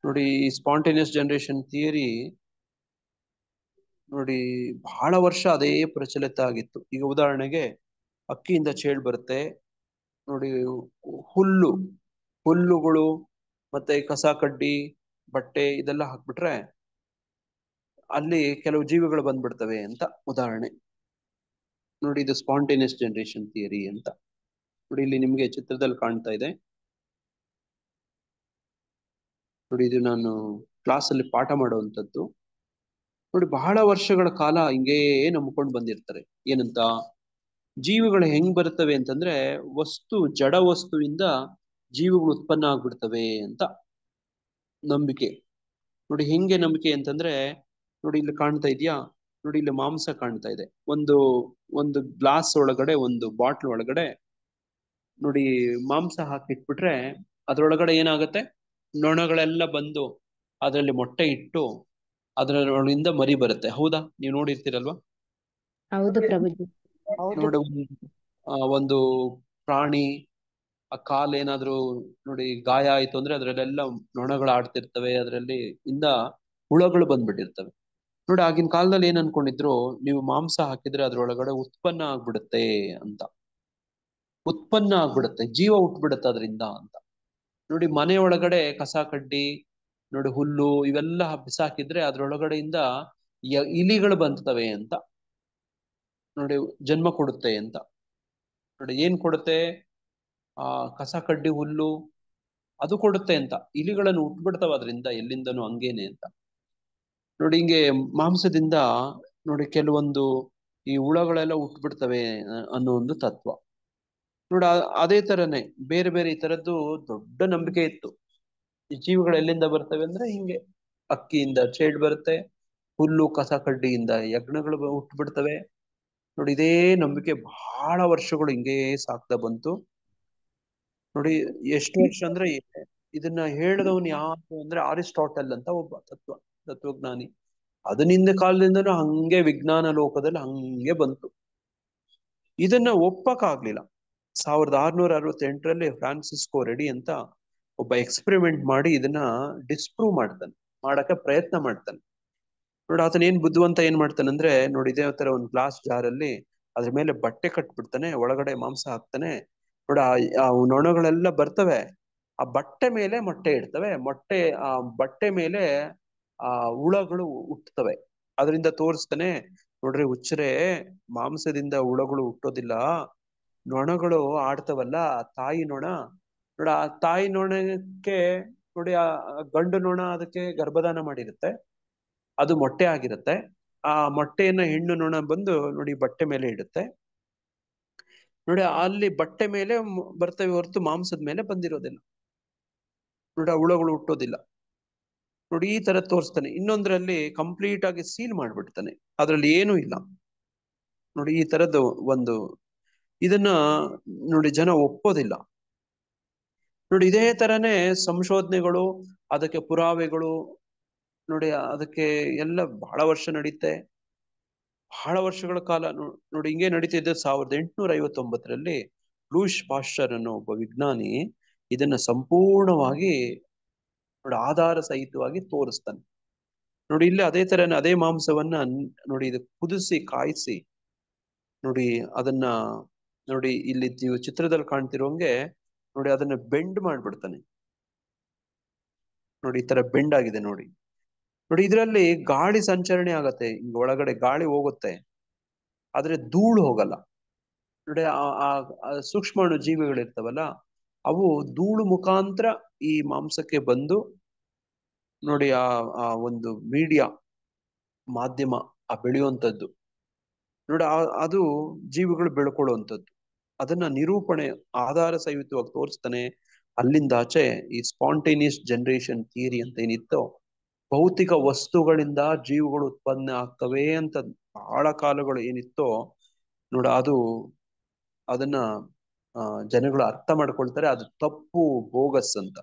ನೋಡಿ. ಸ್ಪಾಂಟೇನಿಯಸ್ ಜನರೇಷನ್ ಥಿಯರಿ ನೋಡಿ ಬಹಳ ವರ್ಷ ಅದೇ ಪ್ರಚಲಿತ ಆಗಿತ್ತು. ಈಗ ಉದಾಹರಣೆಗೆ ಅಕ್ಕಿಯಿಂದ ಚೇಳು ಬರುತ್ತೆ ನೋಡಿ. ಹುಲ್ಲುಗಳು ಮತ್ತೆ ಕಸ ಕಡ್ಡಿ ಬಟ್ಟೆ ಇದೆಲ್ಲ ಹಾಕ್ಬಿಟ್ರೆ ಅಲ್ಲಿ ಕೆಲವು ಜೀವಿಗಳು ಬಂದ್ಬಿಡ್ತವೆ ಅಂತ ಉದಾಹರಣೆ ನೋಡಿ. ಇದು ಸ್ಪಾಂಟೇನಿಯಸ್ ಜನರೇಷನ್ ಥಿಯರಿ ಅಂತ ನೋಡಿ. ಇಲ್ಲಿ ನಿಮ್ಗೆ ಚಿತ್ರದಲ್ಲಿ ಕಾಣ್ತಾ ಇದೆ ನೋಡಿ. ಇದು ನಾನು ಕ್ಲಾಸ್ ಅಲ್ಲಿ ಪಾಠ ಮಾಡುವಂತದ್ದು ನೋಡಿ. ಬಹಳ ವರ್ಷಗಳ ಕಾಲ ಹಿಂಗೇ ನಂಬ್ಕೊಂಡು ಬಂದಿರ್ತಾರೆ. ಏನಂತ? ಜೀವಿಗಳು ಹೆಂಗ್ ಬರ್ತವೆ ಅಂತಂದ್ರೆ ಜಡ ವಸ್ತುವಿಂದ ಜೀವಿಗಳು ಉತ್ಪನ್ನ ಆಗ್ಬಿಡ್ತವೆ ಅಂತ ನಂಬಿಕೆ ನೋಡಿ. ಹೆಂಗೆ ನಂಬಿಕೆ ಅಂತಂದ್ರೆ ನೋಡಿ, ಇಲ್ಲಿ ಕಾಣ್ತಾ ಇದೆಯಾ ನೋಡಿ, ಇಲ್ಲಿ ಮಾಂಸ ಕಾಣ್ತಾ ಇದೆ. ಒಂದು ಗ್ಲಾಸ್ ಒಳಗಡೆ, ಒಂದು ಬಾಟ್ಲ್ ಒಳಗಡೆ ನೋಡಿ ಮಾಂಸ ಹಾಕಿಟ್ಬಿಟ್ರೆ ಅದ್ರೊಳಗಡೆ ಏನಾಗುತ್ತೆ? ನೊಣಗಳೆಲ್ಲ ಬಂದು ಅದರಲ್ಲಿ ಮೊಟ್ಟೆ ಇಟ್ಟು ಅದರೊಳಗಿಂದ ಮರಿ ಬರುತ್ತೆ. ಹೌದಾ? ನೀವು ನೋಡಿರ್ತೀರಲ್ವಾ? ಹೌದು ಪ್ರಭುಜಿ. ನೋಡಿ, ಒಂದು ಪ್ರಾಣಿ ಆ ಕಾಲೇನಾದ್ರೂ ನೋಡಿ ಗಾಯ ಆಯ್ತು ಅಂದ್ರೆ ಅದ್ರಲ್ಲೆಲ್ಲ ನೊಣಗಳು ಆಡ್ತಿರ್ತವೆ, ಅದರಲ್ಲಿ ಹುಳಗಳು ಬಂದ್ಬಿಟ್ಟಿರ್ತವೆ ನೋಡಿ. ಆಗಿನ ಕಾಲದಲ್ಲಿ ಏನ್ ಅನ್ಕೊಂಡಿದ್ರು, ನೀವು ಮಾಂಸ ಹಾಕಿದ್ರೆ ಅದ್ರೊಳಗಡೆ ಉತ್ಪನ್ನ ಆಗ್ಬಿಡುತ್ತೆ ಅಂತ. ಉತ್ಪನ್ನ ಆಗ್ಬಿಡುತ್ತೆ, ಜೀವ ಹುಟ್ಬಿಡುತ್ತೆ ಅದರಿಂದ ಅಂತ ನೋಡಿ. ಮನೆ ಒಳಗಡೆ ಕಸ ಕಡ್ಡಿ ನೋಡಿ, ಹುಲ್ಲು ಇವೆಲ್ಲ ಬಿಸಾಕಿದ್ರೆ ಅದ್ರೊಳಗಡೆಯಿಂದ ಇಲಿಗಳು ಬಂತವೆ ಅಂತ ನೋಡಿ, ಜನ್ಮ ಕೊಡುತ್ತೆ ಅಂತ ನೋಡಿ. ಏನ್ ಕೊಡುತ್ತೆ? ಕಸ ಕಡ್ಡಿ ಹುಲ್ಲು ಅದು ಕೊಡುತ್ತೆ ಅಂತ. ಇಲಿಗಳನ್ನು ಹುಟ್ಬಿಡ್ತಾವ ಅದರಿಂದ, ಎಲ್ಲಿಂದನೂ ಹಂಗೇನೆ ಅಂತ ನೋಡಿ. ಹಿಂಗೆ ಮಾಂಸದಿಂದ ನೋಡಿ ಕೆಲವೊಂದು ಈ ಹುಳಗಳೆಲ್ಲ ಹುಟ್ಬಿಡ್ತವೆ ಅನ್ನೋ ಒಂದು ತತ್ವ ನೋಡಿ. ಅದೇ ತರನೇ ಬೇರೆ ಬೇರೆ ಈ ತರದ್ದು ದೊಡ್ಡ ನಂಬಿಕೆ ಇತ್ತು. ಈ ಜೀವಿಗಳು ಎಲ್ಲಿಂದ ಬರ್ತವೆ ಅಂದ್ರೆ ಹಿಂಗೆ ಅಕ್ಕಿಯಿಂದ ಚೇಳು ಬರುತ್ತೆ, ಹುಲ್ಲು ಕಸ ಕಡ್ಡಿಯಿಂದ ಯಜ್ಞಗಳು ಹುಟ್ಬಿಡ್ತವೆ ನೋಡಿ. ಇದೇ ನಂಬಿಕೆ ಬಹಳ ವರ್ಷಗಳು ಹಿಂಗೇ ಸಾಕ್ತಾ ಬಂತು ನೋಡಿ. ಎಷ್ಟು ವರ್ಷ ಅಂದ್ರೆ ಇದನ್ನ ಹೇಳಿದವನು ಯಾರು ಅಂದ್ರೆ ಅರಿಸ್ಟಾಟಲ್ ಅಂತ ಒಬ್ಬ ತತ್ವಜ್ಞಾನಿ. ಅದನಿಂದ ಕಾಲದಿಂದನೂ ಹಂಗೆ ವಿಜ್ಞಾನ ಲೋಕದಲ್ಲಿ ಹಂಗೆ ಬಂತು. ಇದನ್ನ ಒಪ್ಪಕ್ಕಾಗ್ಲಿಲ್ಲ. 1668ರಲ್ಲಿ ಫ್ರಾನ್ಸಿಸ್ಕೋ ರೆಡಿ ಅಂತ ಒಬ್ಬ ಎಕ್ಸ್ಪೆರಿಮೆಂಟ್ ಮಾಡಿ ಇದನ್ನ ಡಿಸ್ಪ್ರೂವ್ ಮಾಡಕ್ಕೆ ಪ್ರಯತ್ನ ಮಾಡ್ತಾನೆ ನೋಡಿ. ಆತನ ಏನ್ ಬುದ್ಧಿವಂತ ಏನ್ ಮಾಡ್ತಾನೆ ಅಂದ್ರೆ ನೋಡಿ, ಇದೇ ತರ ಒಂದು ಗ್ಲಾಸ್ ಜಾರಲ್ಲಿ ಅದ್ರ ಮೇಲೆ ಬಟ್ಟೆ ಕಟ್ಬಿಡ್ತಾನೆ, ಒಳಗಡೆ ಮಾಂಸ ಹಾಕ್ತಾನೆ ನೋಡಿ. ಆ ನೊಣಗಳೆಲ್ಲ ಬರ್ತವೆ, ಆ ಬಟ್ಟೆ ಮೇಲೆ ಮೊಟ್ಟೆ ಇಡ್ತವೆ, ಆ ಬಟ್ಟೆ ಮೇಲೆ ಆ ಹುಳಗಳು ಹುಟ್ಟುತ್ತವೆ. ಅದರಿಂದ ತೋರಿಸ್ತಾನೆ ನೋಡ್ರಿ, ಹುಚ್ಚರೇ, ಮಾಂಸದಿಂದ ಹುಳಗಳು ಹುಟ್ಟೋದಿಲ್ಲ, ನೊಣಗಳು ಆಡ್ತವಲ್ಲ, ತಾಯಿ ನೊಣ ನೋಡಿ, ಆ ತಾಯಿ ನೊಣಕ್ಕೆ ನೋಡಿ ಆ ಗಂಡು ನೊಣ ಅದಕ್ಕೆ ಗರ್ಭಧಾನ ಮಾಡಿರುತ್ತೆ, ಅದು ಮೊಟ್ಟೆ ಆಗಿರುತ್ತೆ. ಆ ಮೊಟ್ಟೆಯನ್ನ ಹೆಣ್ಣು ನೊಣ ಬಂದು ನೋಡಿ ಬಟ್ಟೆ ಮೇಲೆ ಇಡುತ್ತೆ ನೋಡಿ. ಅಲ್ಲಿ ಬಟ್ಟೆ ಮೇಲೆ ಬರ್ತವೆ ಹೊರತು ಮಾಂಸದ ಮೇಲೆ ಬಂದಿರೋದಿಲ್ಲ ನೋಡಿ. ಆ ಹುಳಗಳು ಹುಟ್ಟೋದಿಲ್ಲ ನೋಡಿ. ಈ ತರ ತೋರಿಸ್ತಾನೆ. ಇನ್ನೊಂದ್ರಲ್ಲಿ ಕಂಪ್ಲೀಟ್ ಆಗಿ ಸೀಲ್ ಮಾಡ್ಬಿಡ್ತಾನೆ, ಅದ್ರಲ್ಲಿ ಏನೂ ಇಲ್ಲ ನೋಡಿ. ಈ ತರದ್ದು ಇದನ್ನ ನೋಡಿ ಜನ ಒಪ್ಪೋದಿಲ್ಲ ನೋಡಿ. ಇದೇ ತರನೇ ಸಂಶೋಧನೆಗಳು, ಅದಕ್ಕೆ ಪುರಾವೆಗಳು ನೋಡಿ, ಅದಕ್ಕೆ ಎಲ್ಲ ಬಹಳ ವರ್ಷ ನಡೀತೆ ಬಹಳ ವರ್ಷಗಳ ಕಾಲ ನೋಡಿ ಹಿಂಗೆ ನಡೀತಿದ್ದ. 1859ರಲ್ಲಿ ಲೂಯಿಸ್ ಪಾಶ್ಚರ್ ಅನ್ನೋ ಒಬ್ಬ ವಿಜ್ಞಾನಿ ಇದನ್ನ ಸಂಪೂರ್ಣವಾಗಿ ನೋಡಿ ಆಧಾರ ಸಹಿತವಾಗಿ ತೋರಿಸ್ತಾನೆ. ನೋಡಿ ಇಲ್ಲಿ ಅದೇ ತರನೇ ಅದೇ ಮಾಂಸವನ್ನ ನೋಡಿ ಇದು ಕುದಿಸಿ ಕಾಯಿಸಿ ನೋಡಿ ಅದನ್ನ ನೋಡಿ ಇಲ್ಲಿ ಚಿತ್ರದಲ್ಲಿ ಕಾಣ್ತಿರೋಂಗೆ ನೋಡಿ ಅದನ್ನ ಬೆಂಡ್ ಮಾಡ್ಬಿಡ್ತಾನೆ. ನೋಡಿ ಈ ತರ ಬೆಂಡ್ ಆಗಿದೆ ನೋಡಿ. ನೋಡಿ ಇದರಲ್ಲಿ ಗಾಳಿ ಸಂಚರಣೆ ಆಗತ್ತೆ, ಹಿಂಗ ಒಳಗಡೆ ಗಾಳಿ ಹೋಗುತ್ತೆ, ಆದ್ರೆ ಧೂಳು ಹೋಗಲ್ಲ. ನೋಡಿ ಆ ಸೂಕ್ಷ್ಮಾಣು ಜೀವಿಗಳಿರ್ತಾವಲ್ಲ ಅವು ಧೂಳು ಮುಖಾಂತರ ಈ ಮಾಂಸಕ್ಕೆ ಬಂದು ನೋಡಿ ಆ ಒಂದು ಮೀಡಿಯಾ ಮಾಧ್ಯಮ ಆ ಬೆಳೆಯುವಂಥದ್ದು ನೋಡಿ ಅದು ಜೀವಿಗಳು ಬೆಳ್ಕೊಳ್ಳುವಂಥದ್ದು. ಅದನ್ನ ನಿರೂಪಣೆ ಆಧಾರ ಸಹಿತವಾಗಿ ತೋರಿಸ್ತಾನೆ. ಅಲ್ಲಿಂದ ಆಚೆ ಈ ಸ್ಪಾಂಟೇನಿಯಸ್ ಜನರೇಷನ್ ಥಿಯರಿ ಅಂತ ಏನಿತ್ತೋ, ಭೌತಿಕ ವಸ್ತುಗಳಿಂದ ಜೀವಿಗಳು ಉತ್ಪನ್ನ ಆಗ್ತವೆ ಅಂತ ಬಹಳ ಕಾಲಗಳು ಏನಿತ್ತೋ ನೋಡ, ಅದನ್ನ ಜನಗಳು ಅರ್ಥ ಮಾಡ್ಕೊಳ್ತಾರೆ. ಅದು ತಪ್ಪು, ಬೋಗಸ್ ಅಂತ.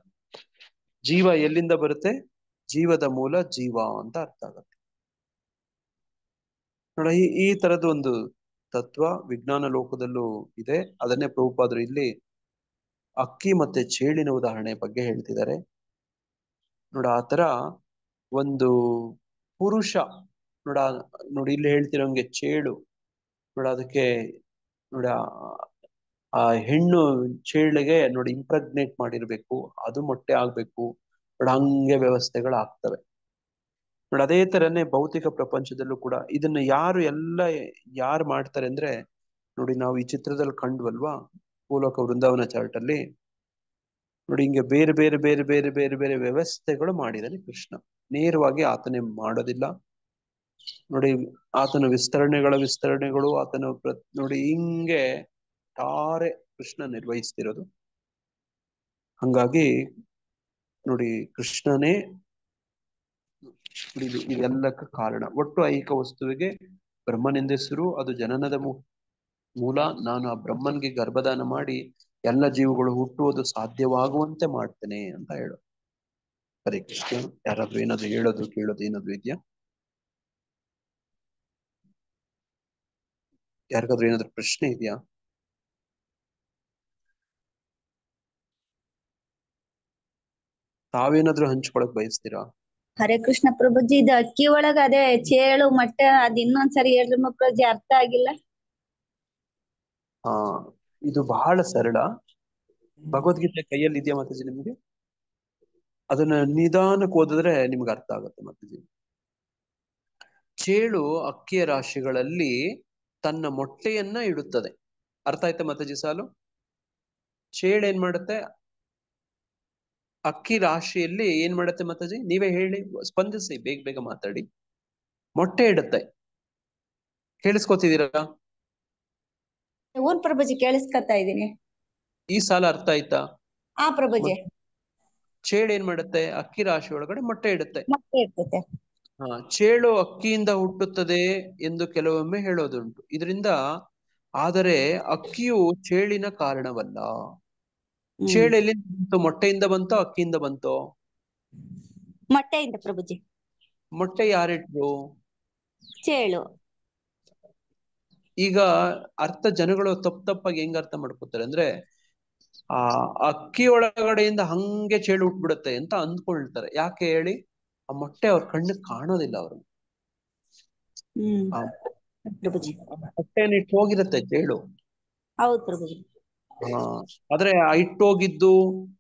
ಜೀವ ಎಲ್ಲಿಂದ ಬರುತ್ತೆ? ಜೀವದ ಮೂಲ ಜೀವ ಅಂತ ಅರ್ಥ ಆಗತ್ತೆ ನೋಡ. ಈ ತರದ ಒಂದು ತತ್ವ ವಿಜ್ಞಾನ ಲೋಕದಲ್ಲೂ ಇದೆ. ಅದನ್ನೇ ಪ್ರಭುಪಾದರು ಇಲ್ಲಿ ಅಕ್ಕಿ ಮತ್ತೆ ಚೇಳಿನ ಉದಾಹರಣೆ ಬಗ್ಗೆ ಹೇಳ್ತಿದ್ದಾರೆ ನೋಡ. ಆ ತರ ಒಂದು ಪುರುಷ ನೋಡಿ ಇಲ್ಲಿ ಹೇಳ್ತಿರೋಂಗೆ ಚೇಳು ನೋಡ, ಅದಕ್ಕೆ ನೋಡ ಆ ಹೆಣ್ಣು ಚೇಳಿಗೆ ನೋಡಿ ಇಂಪ್ರೆಗ್ನೇಟ್ ಮಾಡಿರ್ಬೇಕು, ಅದು ಮೊಟ್ಟೆ ಆಗ್ಬೇಕು ನೋಡ, ಹಂಗೆ ವ್ಯವಸ್ಥೆಗಳು ಆಗ್ತವೆ ನೋಡಿ. ಅದೇ ತರನೇ ಭೌತಿಕ ಪ್ರಪಂಚದಲ್ಲೂ ಕೂಡ ಇದನ್ನ ಯಾರು ಮಾಡ್ತಾರೆ ಅಂದ್ರೆ ನೋಡಿ, ನಾವು ಈ ಚಿತ್ರದಲ್ಲಿ ಕಂಡ್ವಲ್ವಾ ಭೂಲೋಕ ವೃಂದಾವನ ಚಾರ್ಟ್ ಅಲ್ಲಿ ನೋಡಿ, ಹಿಂಗೆ ಬೇರೆ ಬೇರೆ ಬೇರೆ ಬೇರೆ ಬೇರೆ ಬೇರೆ ವ್ಯವಸ್ಥೆಗಳು ಮಾಡಿದಾನೆ ಕೃಷ್ಣ. ನೇರವಾಗಿ ಆತನೇ ಮಾಡೋದಿಲ್ಲ ನೋಡಿ. ಆತನ ವಿಸ್ತರಣೆಗಳು ಆತನ ನೋಡಿ ಹಿಂಗೆ ತಾರೆ ಕೃಷ್ಣ ನಿರ್ವಹಿಸ್ತಿರೋದು. ಹಂಗಾಗಿ ನೋಡಿ ಕೃಷ್ಣನೇ ಇದೆಲ್ಲಕ್ಕ ಕಾರಣ. ಒಟ್ಟು ಐಹಿಕ ವಸ್ತುವಿಗೆ ಬ್ರಹ್ಮನೆಂದೆಸರು, ಅದು ಜನನದ ಮೂಲ. ನಾನು ಆ ಬ್ರಹ್ಮನ್ಗೆ ಗರ್ಭದಾನ ಮಾಡಿ ಎಲ್ಲ ಜೀವಗಳು ಹುಟ್ಟುವುದು ಸಾಧ್ಯವಾಗುವಂತೆ ಮಾಡ್ತೇನೆ ಅಂತ ಹೇಳು. ಹರೇ ಕೃಷ್ಣ. ಯಾರಾದ್ರೂ ಏನಾದ್ರು ಹೇಳೋದು ಕೇಳೋದು ಏನಾದ್ರು ಇದೆಯಾ? ಯಾರಿಗಾದ್ರೂ ಏನಾದ್ರು ಪ್ರಶ್ನೆ ಇದೆಯಾ? ತಾವೇನಾದ್ರೂ ಹಂಚ್ಕೊಳಕ್ ಬಯಸ್ತೀರಾ? ಹರೇ ಕೃಷ್ಣ ಪ್ರಭುಜಿ. ಇದು ಅಕ್ಕಿ ಒಳಗ ಅದೇ ಚೇಳು ಮೊಟ್ಟೆ ಅದ್ ಇನ್ನೊಂದ್ಸರಿ ಹೇಳ್ರಿ ಪ್ರಭುಜಿ, ಅರ್ಥ ಆಗಿಲ್ಲ. ಇದು ಬಹಳ ಸರಳ. ಭಗವದ್ಗೀತೆ ಕೈಯಲ್ಲಿ ಇದೆಯಾ ಮಾತಾಜಿ ನಿಮ್ಗೆ? ಅದನ್ನ ನಿಧಾನಕ್ಕೆ ಓದಿದ್ರೆ ನಿಮ್ಗೆ ಅರ್ಥ ಆಗುತ್ತೆ ಮಾತಾಜಿ. ಚೇಳು ಅಕ್ಕಿಯ ರಾಶಿಗಳಲ್ಲಿ ತನ್ನ ಮೊಟ್ಟೆಯನ್ನ ಇಡುತ್ತದೆ. ಅರ್ಥ ಆಯ್ತಾ ಮಾತಾಜಿ ಸಾಲು? ಚೇಳು ಏನ್ ಮಾಡುತ್ತೆ? ಅಕ್ಕಿ ರಾಶಿಯಲ್ಲಿ ಏನ್ ಮಾಡುತ್ತೆ ಮಾತಾಜಿ? ನೀವೇ ಹೇಳಿ, ಸ್ಪಂದಿಸಿ, ಬೇಗ ಬೇಗ ಮಾತಾಡಿ. ಮೊಟ್ಟೆ ಇಡುತ್ತೆ. ಕೇಳಿಸ್ಕೊತಿದ್ದೀರಾ? ಹ್ಞೂ ಪ್ರಭುಜಿ, ಕೇಳಿಸ್ಕೊತಾ ಇದೀನಿ. ಈ ಸಾಲ ಅರ್ಥ ಆಯ್ತಾ? ಹಾ ಪ್ರಭುಜಿ. ಚೇಳು ಏನ್ ಮಾಡುತ್ತೆ? ಅಕ್ಕಿ ರಾಶಿ ಒಳಗಡೆ ಮೊಟ್ಟೆ ಇಡುತ್ತೆ. ಮೊಟ್ಟೆ ಇರ್ತೈತೆ. ಚೇಳು ಅಕ್ಕಿಯಿಂದ ಹುಟ್ಟುತ್ತದೆ ಎಂದು ಕೆಲವೊಮ್ಮೆ ಹೇಳೋದುಂಟು. ಇದರಿಂದ ಆದರೆ ಅಕ್ಕಿಯು ಚೇಳಿನ ಕಾರಣವಲ್ಲ. ಚೇಳು ಎಲ್ಲಿಂದ ಬಂತು? ಮೊಟ್ಟೆಯಿಂದ ಬಂತೋ ಅಕ್ಕಿಯಿಂದ ಬಂತೋ? ಮೊಟ್ಟೆಯಿಂದ ಪ್ರಭುಜಿ. ಮೊಟ್ಟೆ ಯಾರಿಟ್ರು? ಚೇಳು. ಈಗ ಅರ್ಥ ಜನಗಳು ತಪ್ಪಾಗಿ ಹೆಂಗ್ ಅರ್ಥ ಮಾಡ್ಕೊತಾರೆ ಅಂದ್ರೆ, ಆ ಅಕ್ಕಿ ಒಳಗಡೆಯಿಂದ ಹಂಗೆ ಚೇಳು ಹುಟ್ಬಿಡುತ್ತೆ ಅಂತ ಅಂದ್ಕೊಳ್ತಾರೆ. ಯಾಕೆ ಹೇಳಿ? ಆ ಮೊಟ್ಟೆ ಅವ್ರ ಕಣ್ಣಿಗೆ ಕಾಣೋದಿಲ್ಲ. ಅವರು ಮೊಟ್ಟೆನ ಇಟ್ಟು ಹೋಗಿರುತ್ತೆ ಚೇಳು. ಹೌದು ಪ್ರಭುಜಿ. ಆದ್ರೆ ಇಟ್ಟೋಗಿದ್ದು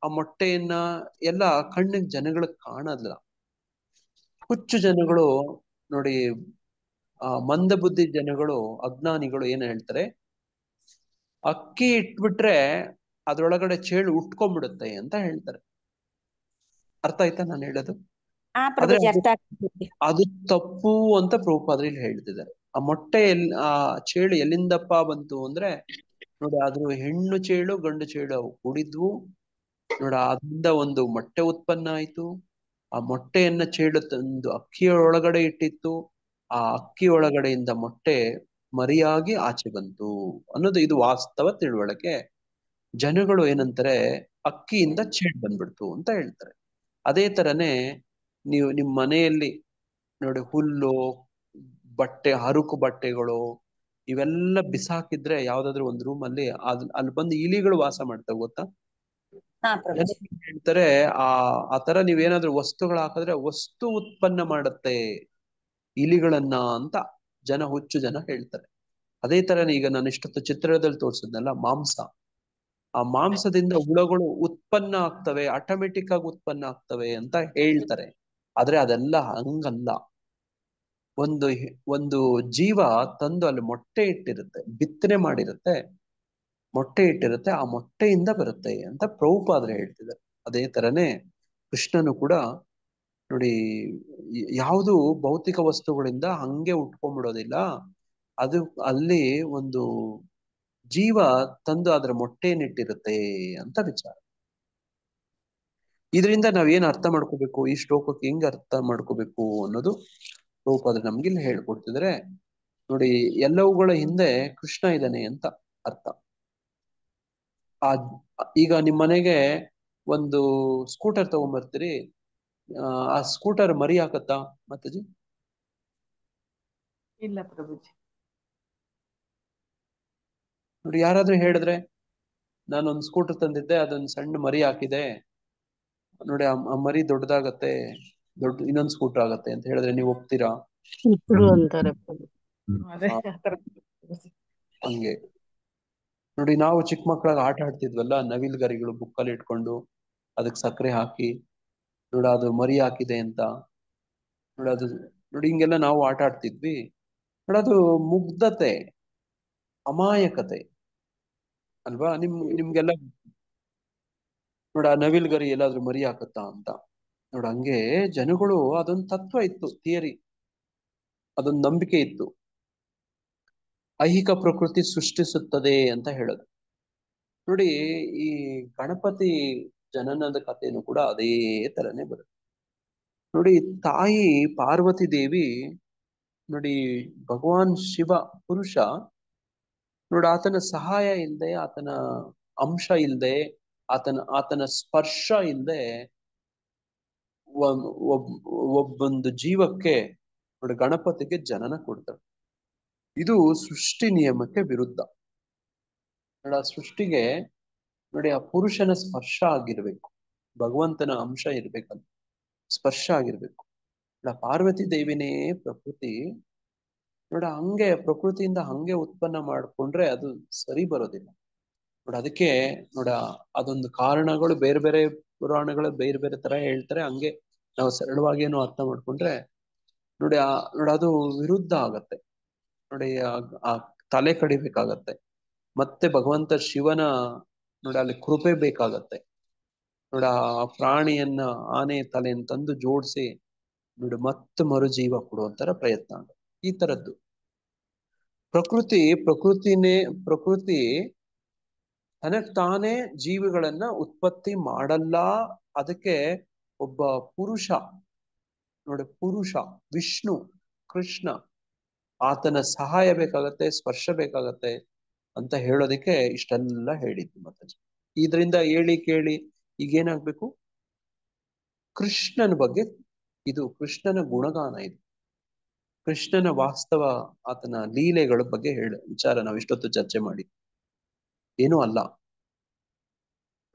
ಆ ಮೊಟ್ಟೆಯನ್ನ ಎಲ್ಲ ಕಣ್ಣಿಗೆ ಜನಗಳಿಗೆ ಕಾಣೋದಿಲ್ಲ. ಹುಚ್ಚು ಜನಗಳು ನೋಡಿ, ಮಂದ ಬುದ್ಧಿ ಜನಗಳು, ಅಜ್ಞಾನಿಗಳು ಏನ್ ಹೇಳ್ತಾರೆ, ಅಕ್ಕಿ ಇಟ್ಬಿಟ್ರೆ ಅದ್ರೊಳಗಡೆ ಚೇಳು ಉಟ್ಕೊಂಡ್ಬಿಡುತ್ತೆ ಅಂತ ಹೇಳ್ತಾರೆ. ಅರ್ಥ ಆಯ್ತಾ ನಾನು ಹೇಳೋದು? ಅದು ತಪ್ಪು ಅಂತ ಪ್ರಭುಪಾದರು ಇಲ್ಲಿ ಹೇಳ್ತಿದ್ದಾರೆ. ಆ ಮೊಟ್ಟೆ ಆ ಚೇಳು ಎಲ್ಲಿಂದಪ್ಪ ಬಂತು ಅಂದ್ರೆ ನೋಡಿ, ಅದ್ರ ಹೆಣ್ಣು ಚೇಳು ಗಂಡು ಚೇಳು ಅವು ಕೂಡಿದ್ವು ನೋಡ, ಅದರಿಂದ ಒಂದು ಮೊಟ್ಟೆ ಉತ್ಪನ್ನ ಆಯ್ತು. ಆ ಮೊಟ್ಟೆಯನ್ನ ಚೇಳು ತಂದು ಅಕ್ಕಿಯ ಒಳಗಡೆ ಇಟ್ಟಿತ್ತು. ಆ ಅಕ್ಕಿ ಒಳಗಡೆಯಿಂದ ಮೊಟ್ಟೆ ಮರಿಯಾಗಿ ಆಚೆ ಬಂತು ಅನ್ನೋದು ಇದು ವಾಸ್ತವ ತಿಳುವಳಿಕೆ. ಜನಗಳು ಏನಂತಾರೆ, ಅಕ್ಕಿಯಿಂದ ಚೇಳು ಬಂದ್ಬಿಡ್ತು ಅಂತ ಹೇಳ್ತಾರೆ. ಅದೇ ತರನೇ ನೀವು ನಿಮ್ ಮನೆಯಲ್ಲಿ ನೋಡಿ ಹುಲ್ಲು ಹರುಕು ಬಟ್ಟೆಗಳು ಇವೆಲ್ಲ ಬಿಸಾಕಿದ್ರೆ ಯಾವ್ದಾದ್ರು ಒಂದು ರೂಮ್ ಅಲ್ಲಿ ಅಲ್ಲಿ ಬಂದು ಇಲಿಗಳು ವಾಸ ಮಾಡ್ತಾವೆ ಗೊತ್ತಾ. ಹಾ ಪ್ರಭುಜಿ. ಹೇಳ್ತಾರೆ ಆ ತರ ನೀವೇನಾದ್ರೂ ವಸ್ತುಗಳು ಹಾಕಿದ್ರೆ ವಸ್ತು ಉತ್ಪನ್ನ ಮಾಡುತ್ತೆ ಇಲಿಗಳನ್ನ ಅಂತ ಹುಚ್ಚು ಜನ ಹೇಳ್ತಾರೆ. ಅದೇ ತರ ಈಗ ನಾನು ಇಷ್ಟೊತ್ತು ಚಿತ್ರದಲ್ಲಿ ತೋರಿಸಿದ್ನಲ್ಲ ಮಾಂಸ, ಆ ಮಾಂಸದಿಂದ ಹುಳಗಳು ಉತ್ಪನ್ನ ಆಗ್ತವೆ, ಆಟೋಮೆಟಿಕ್ ಆಗಿ ಉತ್ಪನ್ನ ಆಗ್ತವೆ ಅಂತ ಹೇಳ್ತಾರೆ. ಆದ್ರೆ ಅದೆಲ್ಲ ಹಂಗಲ್ಲ. ಒಂದು ಜೀವ ತಂದು ಅಲ್ಲಿ ಮೊಟ್ಟೆ ಇಟ್ಟಿರುತ್ತೆ, ಬಿತ್ತನೆ ಮಾಡಿರುತ್ತೆ, ಮೊಟ್ಟೆ ಇಟ್ಟಿರುತ್ತೆ, ಆ ಮೊಟ್ಟೆಯಿಂದ ಬರುತ್ತೆ ಅಂತ ಪ್ರಭುಪಾದರು ಹೇಳ್ತಿದ್ದಾರೆ. ಅದೇ ತರನೇ ಕೃಷ್ಣನು ಕೂಡ ನೋಡಿ, ಯಾವುದು ಭೌತಿಕ ವಸ್ತುಗಳಿಂದ ಹಂಗೆ ಉಟ್ಕೊಂಡ್ಬಿಡೋದಿಲ್ಲ. ಅದು ಅಲ್ಲಿ ಒಂದು ಜೀವ ತಂದು ಅದರ ಮೊಟ್ಟೆಯನ್ನಿಟ್ಟಿರುತ್ತೆ ಅಂತ ವಿಚಾರ. ಇದರಿಂದ ನಾವೇನ್ ಅರ್ಥ ಮಾಡ್ಕೋಬೇಕು, ಈ ಶ್ಲೋಕಕ್ಕೆ ಹೆಂಗ್ ಅರ್ಥ ಮಾಡ್ಕೋಬೇಕು ಅನ್ನೋದು ಪ್ರಭುಪಾದರು ನಮ್ಗೆ ಇಲ್ಲಿ ಹೇಳ್ಕೊಡ್ತಿದ್ರೆ. ನೋಡಿ, ಎಲ್ಲವುಗಳ ಹಿಂದೆ ಕೃಷ್ಣ ಇದ್ದಾನೆ ಅಂತ ಅರ್ಥ. ಈಗ ನಿಮ್ ಮನೆಗೆ ಒಂದು ಸ್ಕೂಟರ್ ತಗೊಂಡ್ಬರ್ತೀರಿ, ಆ ಸ್ಕೂಟರ್ ಮರಿ ಹಾಕತ್ತಾ ಮಾತಾಜಿ? ಇಲ್ಲ ಪ್ರಭುಜಿ. ನೋಡಿ, ಯಾರಾದ್ರೂ ಹೇಳಿದ್ರೆ ನಾನೊಂದು ಸ್ಕೂಟರ್ ತಂದಿದ್ದೆ, ಅದೊಂದು ಸಣ್ಣ ಮರಿ ಹಾಕಿದೆ ನೋಡಿ, ಆ ಮರಿ ದೊಡ್ಡದಾಗತ್ತೆ, ಇನ್ನೊಂದು ಸ್ಕೂಟರ್ ಆಗತ್ತೆ ಅಂತ ಹೇಳಿದ್ರೆ ನೀವು ಒಪ್ತೀರಾ? ಅಂತಾರೆ ಹಂಗೆ ನೋಡಿ, ನಾವು ಚಿಕ್ಕ ಮಕ್ಕಳಾಗ ಆಟ ಆಡ್ತಿದ್ವಲ್ಲ, ನವಿಲ್ ಗರಿಗಳು ಬುಕ್ಕಲ್ಲಿ ಇಟ್ಕೊಂಡು ಅದಕ್ಕೆ ಸಕ್ಕರೆ ಹಾಕಿ ನೋಡ ಅದು ಮರಿ ಹಾಕಿದೆ ಅಂತ ನೋಡಿ ಹಿಂಗೆಲ್ಲ ನಾವು ಆಟ ಆಡ್ತಿದ್ವಿ. ಅದು ಮುಗ್ಧತೆ, ಅಮಾಯಕತೆ ಅಲ್ವಾ? ನಿಮ್ಗೆಲ್ಲ ನೋಡ, ನವಿಲ್ ಗರಿ ಎಲ್ಲಾದ್ರೂ ಮರಿ ಹಾಕತ್ತಾ ಅಂತ. ಹಂಗೆ ಜನಗಳು ಅದೊಂದು ತತ್ವ ಇತ್ತು, ಥಿಯರಿ, ಅದೊಂದು ನಂಬಿಕೆ ಇತ್ತು. ಐಹಿಕ ಪ್ರಕೃತಿ ಸೃಷ್ಟಿಸುತ್ತದೆ ಅಂತ ಹೇಳೋದು. ನೋಡಿ, ಈ ಗಣಪತಿ ಜನನದ ಕಥೆನೂ ಕೂಡ ಅದೇ ತರನೇ ಬರುತ್ತೆ. ನೋಡಿ, ತಾಯಿ ಪಾರ್ವತಿ ದೇವಿ ನೋಡಿ, ಭಗವಾನ್ ಶಿವ ಪುರುಷ ನೋಡಿ, ಆತನ ಸಹಾಯ ಇಲ್ಲದೆ, ಆತನ ಅಂಶ ಇಲ್ಲದೆ, ಆತನ ಸ್ಪರ್ಶ ಇಲ್ಲದೆ ಒಬ್ಬೊಂದು ಜೀವಕ್ಕೆ ನೋಡಿ ಗಣಪತಿಗೆ ಜನನ ಕೊಡ್ತಾರೆ. ಇದು ಸೃಷ್ಟಿ ನಿಯಮಕ್ಕೆ ವಿರುದ್ಧ. ನೋಡಿ, ಆ ಸೃಷ್ಟಿಗೆ ನೋಡಿ ಆ ಪುರುಷನ ಸ್ಪರ್ಶ ಆಗಿರ್ಬೇಕು, ಭಗವಂತನ ಅಂಶ ಇರ್ಬೇಕಂತ ಸ್ಪರ್ಶ ಆಗಿರ್ಬೇಕು. ಪಾರ್ವತಿ ದೇವಿನೇ ಪ್ರಕೃತಿ ನೋಡ, ಹಂಗೆ ಪ್ರಕೃತಿಯಿಂದ ಹಂಗೆ ಉತ್ಪನ್ನ ಮಾಡ್ಕೊಂಡ್ರೆ ಅದು ಸರಿ ಬರೋದಿಲ್ಲ. ಅದಕ್ಕೆ ಅದೊಂದು ಕಾರಣಗಳು ಬೇರೆ ಬೇರೆ ಪುರಾಣಗಳು ಬೇರೆ ಬೇರೆ ತರ ಹೇಳ್ತಾರೆ. ಹಂಗೆ ನಾವು ಸರಳವಾಗಿ ಏನೋ ಅರ್ಥ ಮಾಡ್ಕೊಂಡ್ರೆ ನೋಡಿ ಅದು ವಿರುದ್ಧ ಆಗತ್ತೆ. ನೋಡಿ, ಆ ತಲೆ ಕಡಿಬೇಕಾಗತ್ತೆ, ಮತ್ತೆ ಭಗವಂತ ಶಿವನ ಅಲ್ಲಿ ಕೃಪೆ ಬೇಕಾಗತ್ತೆ. ಆ ಪ್ರಾಣಿಯನ್ನ, ಆನೆ ತಲೆಯನ್ನು ತಂದು ಜೋಡಿಸಿ ಮತ್ತೆ ಮರುಜೀವ ಕೊಡುವಂತರ ಪ್ರಯತ್ನ ಆಗುತ್ತೆ. ಈ ತರದ್ದು ಪ್ರಕೃತಿ ತನಗ್ ತಾನೇ ಜೀವಿಗಳನ್ನ ಉತ್ಪತ್ತಿ ಮಾಡಲ್ಲ. ಅದಕ್ಕೆ ಒಬ್ಬ ಪುರುಷ ವಿಷ್ಣು ಕೃಷ್ಣ, ಆತನ ಸಹಾಯ ಬೇಕಾಗತ್ತೆ, ಸ್ಪರ್ಶ ಬೇಕಾಗತ್ತೆ ಅಂತ ಹೇಳೋದಿಕ್ಕೆ ಇಷ್ಟೆಲ್ಲ ಹೇಳಿದ್ದು. ಮತ್ತೆ ಇದರಿಂದ ಹೇಳಿ ಕೇಳಿ ಈಗೇನಾಗ್ಬೇಕು, ಕೃಷ್ಣನ ಬಗ್ಗೆ, ಇದು ಕೃಷ್ಣನ ಗುಣಗಾನ, ಇದು ಕೃಷ್ಣನ ವಾಸ್ತವ, ಆತನ ಲೀಲೆಗಳ ಬಗ್ಗೆ ವಿಚಾರ ನಾವು ಇಷ್ಟೊತ್ತು ಚರ್ಚೆ ಮಾಡಿ ಏನೂ ಅಲ್ಲ.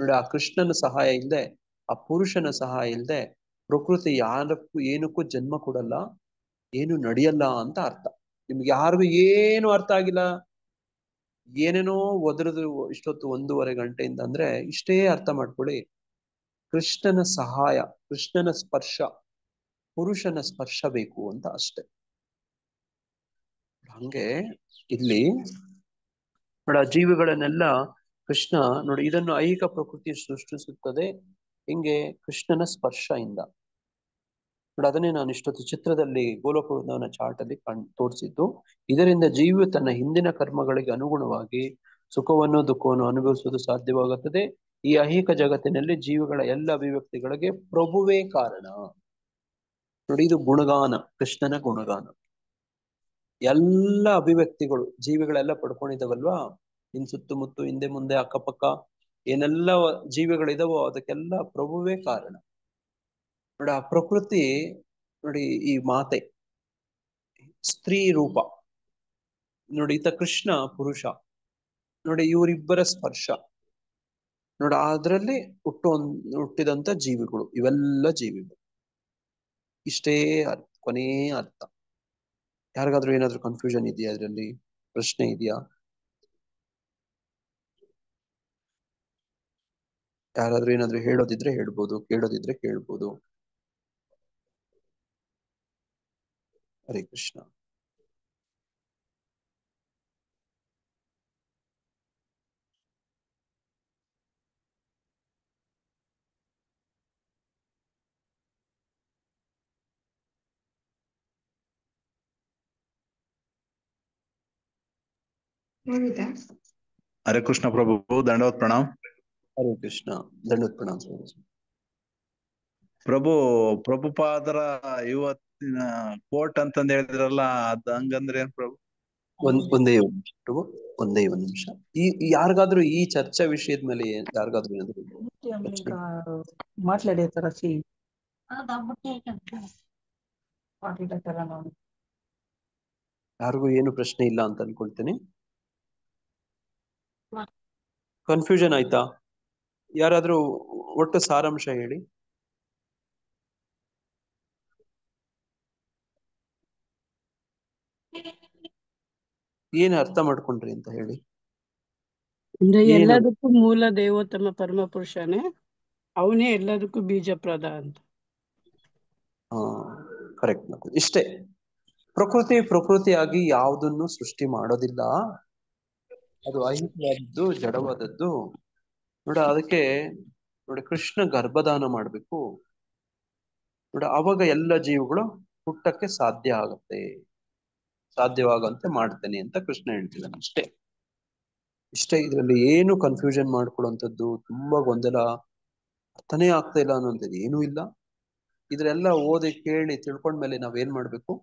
ನೋಡಿ, ಆ ಕೃಷ್ಣನ ಸಹಾಯ ಇಲ್ಲದೆ, ಆ ಪುರುಷನ ಸಹಾಯ ಇಲ್ಲದೆ ಪ್ರಕೃತಿ ಏನಕ್ಕೂ ಜನ್ಮ ಕೊಡಲ್ಲ, ಏನು ನಡೆಯಲ್ಲ ಅಂತ ಅರ್ಥ. ನಿಮ್ಗೆ ಯಾರಿಗೂ ಏನು ಅರ್ಥ ಆಗಿಲ್ಲ, ಏನೇನೋ ಒದರದು ಇಷ್ಟೊತ್ತು 1.5 ಗಂಟೆಯಿಂದ ಅಂದ್ರೆ ಇಷ್ಟೇ ಅರ್ಥ ಮಾಡ್ಕೊಳ್ಳಿ. ಕೃಷ್ಣನ ಸಹಾಯ, ಕೃಷ್ಣನ ಸ್ಪರ್ಶ, ಪುರುಷನ ಸ್ಪರ್ಶ ಬೇಕು ಅಂತ ಅಷ್ಟೆ. ಹಂಗೆ ಇಲ್ಲಿ ಜೀವಿಗಳನ್ನೆಲ್ಲ ಕೃಷ್ಣ ನೋಡಿ, ಇದನ್ನು ಐಹಿಕ ಪ್ರಕೃತಿ ಸೃಷ್ಟಿಸುತ್ತದೆ. ಹಿಂಗೆ ಕೃಷ್ಣನ ಸ್ಪರ್ಶದಿಂದ ಅದನ್ನೇ ನಾನು ಇಷ್ಟೊತ್ತು ಚಿತ್ರದಲ್ಲಿ ಗೋಲೋಕ ವೃಂದಾವನ ಚಾರ್ಟ್ ಅಲ್ಲಿ ತೋರಿಸಿದ್ದು. ಇದರಿಂದ ಜೀವಿಯು ತನ್ನ ಹಿಂದಿನ ಕರ್ಮಗಳಿಗೆ ಅನುಗುಣವಾಗಿ ಸುಖವನ್ನು ದುಃಖವನ್ನು ಅನುಭವಿಸುವುದು ಸಾಧ್ಯವಾಗುತ್ತದೆ. ಈ ಐಹಿಕ ಜಗತ್ತಿನಲ್ಲಿ ಜೀವಿಗಳ ಎಲ್ಲ ಅಭಿವ್ಯಕ್ತಿಗಳಿಗೆ ಪ್ರಭುವೇ ಕಾರಣ. ನೋಡಿ, ಇದು ಗುಣಗಾನ, ಕೃಷ್ಣನ ಗುಣಗಾನ. ಎಲ್ಲ ಅಭಿವ್ಯಕ್ತಿಗಳು ಜೀವಿಗಳೆಲ್ಲ ಪಡ್ಕೊಂಡಿದ್ದಾವಲ್ವಾ, ಸುತ್ತಮುತ್ತ, ಹಿಂದೆ ಮುಂದೆ, ಅಕ್ಕಪಕ್ಕ ಏನೆಲ್ಲ ಜೀವಿಗಳಿದಾವೋ ಅದಕ್ಕೆಲ್ಲ ಪ್ರಭುವೇ ಕಾರಣ. ನೋಡಿ, ಆ ಪ್ರಕೃತಿ ನೋಡಿ, ಈ ಮಾತೆ ಸ್ತ್ರೀ ರೂಪ. ನೋಡಿ ಈತ ಕೃಷ್ಣ ಪುರುಷ. ನೋಡಿ ಇವರಿಬ್ಬರ ಸ್ಪರ್ಶ. ನೋಡಿ ಅದರಲ್ಲಿ ಹುಟ್ಟಿದಂತ ಜೀವಿಗಳು ಇವೆಲ್ಲ ಜೀವಿಗಳು. ಇಷ್ಟೇ ಕೊನೆಯ ಅರ್ಥ. ಯಾರಿಗಾದ್ರೂ ಏನಾದ್ರೂ ಕನ್ಫ್ಯೂಷನ್ ಇದೆಯಾ? ಇದರಲ್ಲಿ ಪ್ರಶ್ನೆ ಇದೆಯಾ? ಯಾರಾದ್ರೂ ಏನಾದ್ರೂ ಹೇಳೋದಿದ್ರೆ ಹೇಳ್ಬೋದು, ಕೇಳೋದಿದ್ರೆ ಕೇಳ್ಬೋದು. ಹರೇ ಕೃಷ್ಣ. हरे कृष्ण प्रभु, दंडवत प्रणाम। ಹರೇ ಕೃಷ್ಣ. ದಂಡೋತ್ ಪ್ರಣಾಮ ಪ್ರಭು, ಪ್ರಭುಪಾದರ ಇವತ್ತಿನ ಕೋಟ್ ಅಂತಂದ್ ಹೇಳಿದ್ರಲ್ಲ, ಅದ್ ಹಂಗಂದ್ರೆ ಏನ್ ಪ್ರಭು? ಒಂದೇ ಒಂದು ನಿಮಿಷ ಪ್ರಭು, ಒಂದೇ ಒಂದು ನಿಮಿಷ. ಯಾರಿಗಾದ್ರೂ ಈ ಚರ್ಚಾ ವಿಷಯದ ಮೇಲೆ ಯಾರಿಗಾದ್ರೂ ಏನಾದ್ರು ಪ್ರಶ್ನೆ? మాట్లాడేతారా ಯಾರಿಗೂ ಏನು ಪ್ರಶ್ನೆ ಇಲ್ಲ ಅಂತ ಅನ್ಕೊಳ್ತೇನೆ. ಕನ್ಫ್ಯೂಷನ್ ಆಯ್ತಾ? ಯಾರಾದ್ರೂ ಒಟ್ಟು ಸಾರಾಂಶ ಹೇಳಿ. ಏನ್ ಅರ್ಥ ಮಾಡ್ಕೊಂಡ್ರಿ ಅಂತ ಹೇಳಿ. ಅಂದ್ರೆ ಏನು? ಎಲ್ಲದಕ್ಕೂ ಮೂಲ ದೇವೋತ್ತಮ ಪರಮ ಪುರುಷನೇ, ಅವನೇ ಎಲ್ಲದಕ್ಕೂ ಬೀಜಪ್ರದ ಅಂತ. ಹಾ, ಕರೆಕ್ಟ್. ಇಷ್ಟೇ. ಪ್ರಕೃತಿಯಾಗಿ ಯಾವುದನ್ನು ಸೃಷ್ಟಿ ಮಾಡೋದಿಲ್ಲ. ಅದು ಐಹಿಕವಾದದ್ದು, ಜಡವಾದದ್ದು. ನೋಡ ಅದಕ್ಕೆ ನೋಡಿ ಕೃಷ್ಣ ಗರ್ಭದಾನ ಮಾಡ್ಬೇಕು. ನೋಡ ಅವಾಗ ಎಲ್ಲ ಜೀವಗಳು ಹುಟ್ಟಕ್ಕೆ ಸಾಧ್ಯವಾಗಂತೆ ಮಾಡ್ತೇನೆ ಅಂತ ಕೃಷ್ಣ ಹೇಳ್ತಿದ್ದಾನೆ. ಇಷ್ಟೇ. ಇದರಲ್ಲಿ ಏನು ಕನ್ಫ್ಯೂಷನ್ ಮಾಡ್ಕೊಳ್ಳುವಂಥದ್ದು, ತುಂಬಾ ಗೊಂದಲ, ಅರ್ಥನೇ ಆಗ್ತಾ ಇಲ್ಲ ಅನ್ನೋಂಥದ್ದು ಏನೂ ಇಲ್ಲ. ಇದ್ರೆಲ್ಲ ಓದಿ ಕೇಳಿ ತಿಳ್ಕೊಂಡ್ಮೇಲೆ ನಾವೇನ್ ಮಾಡ್ಬೇಕು?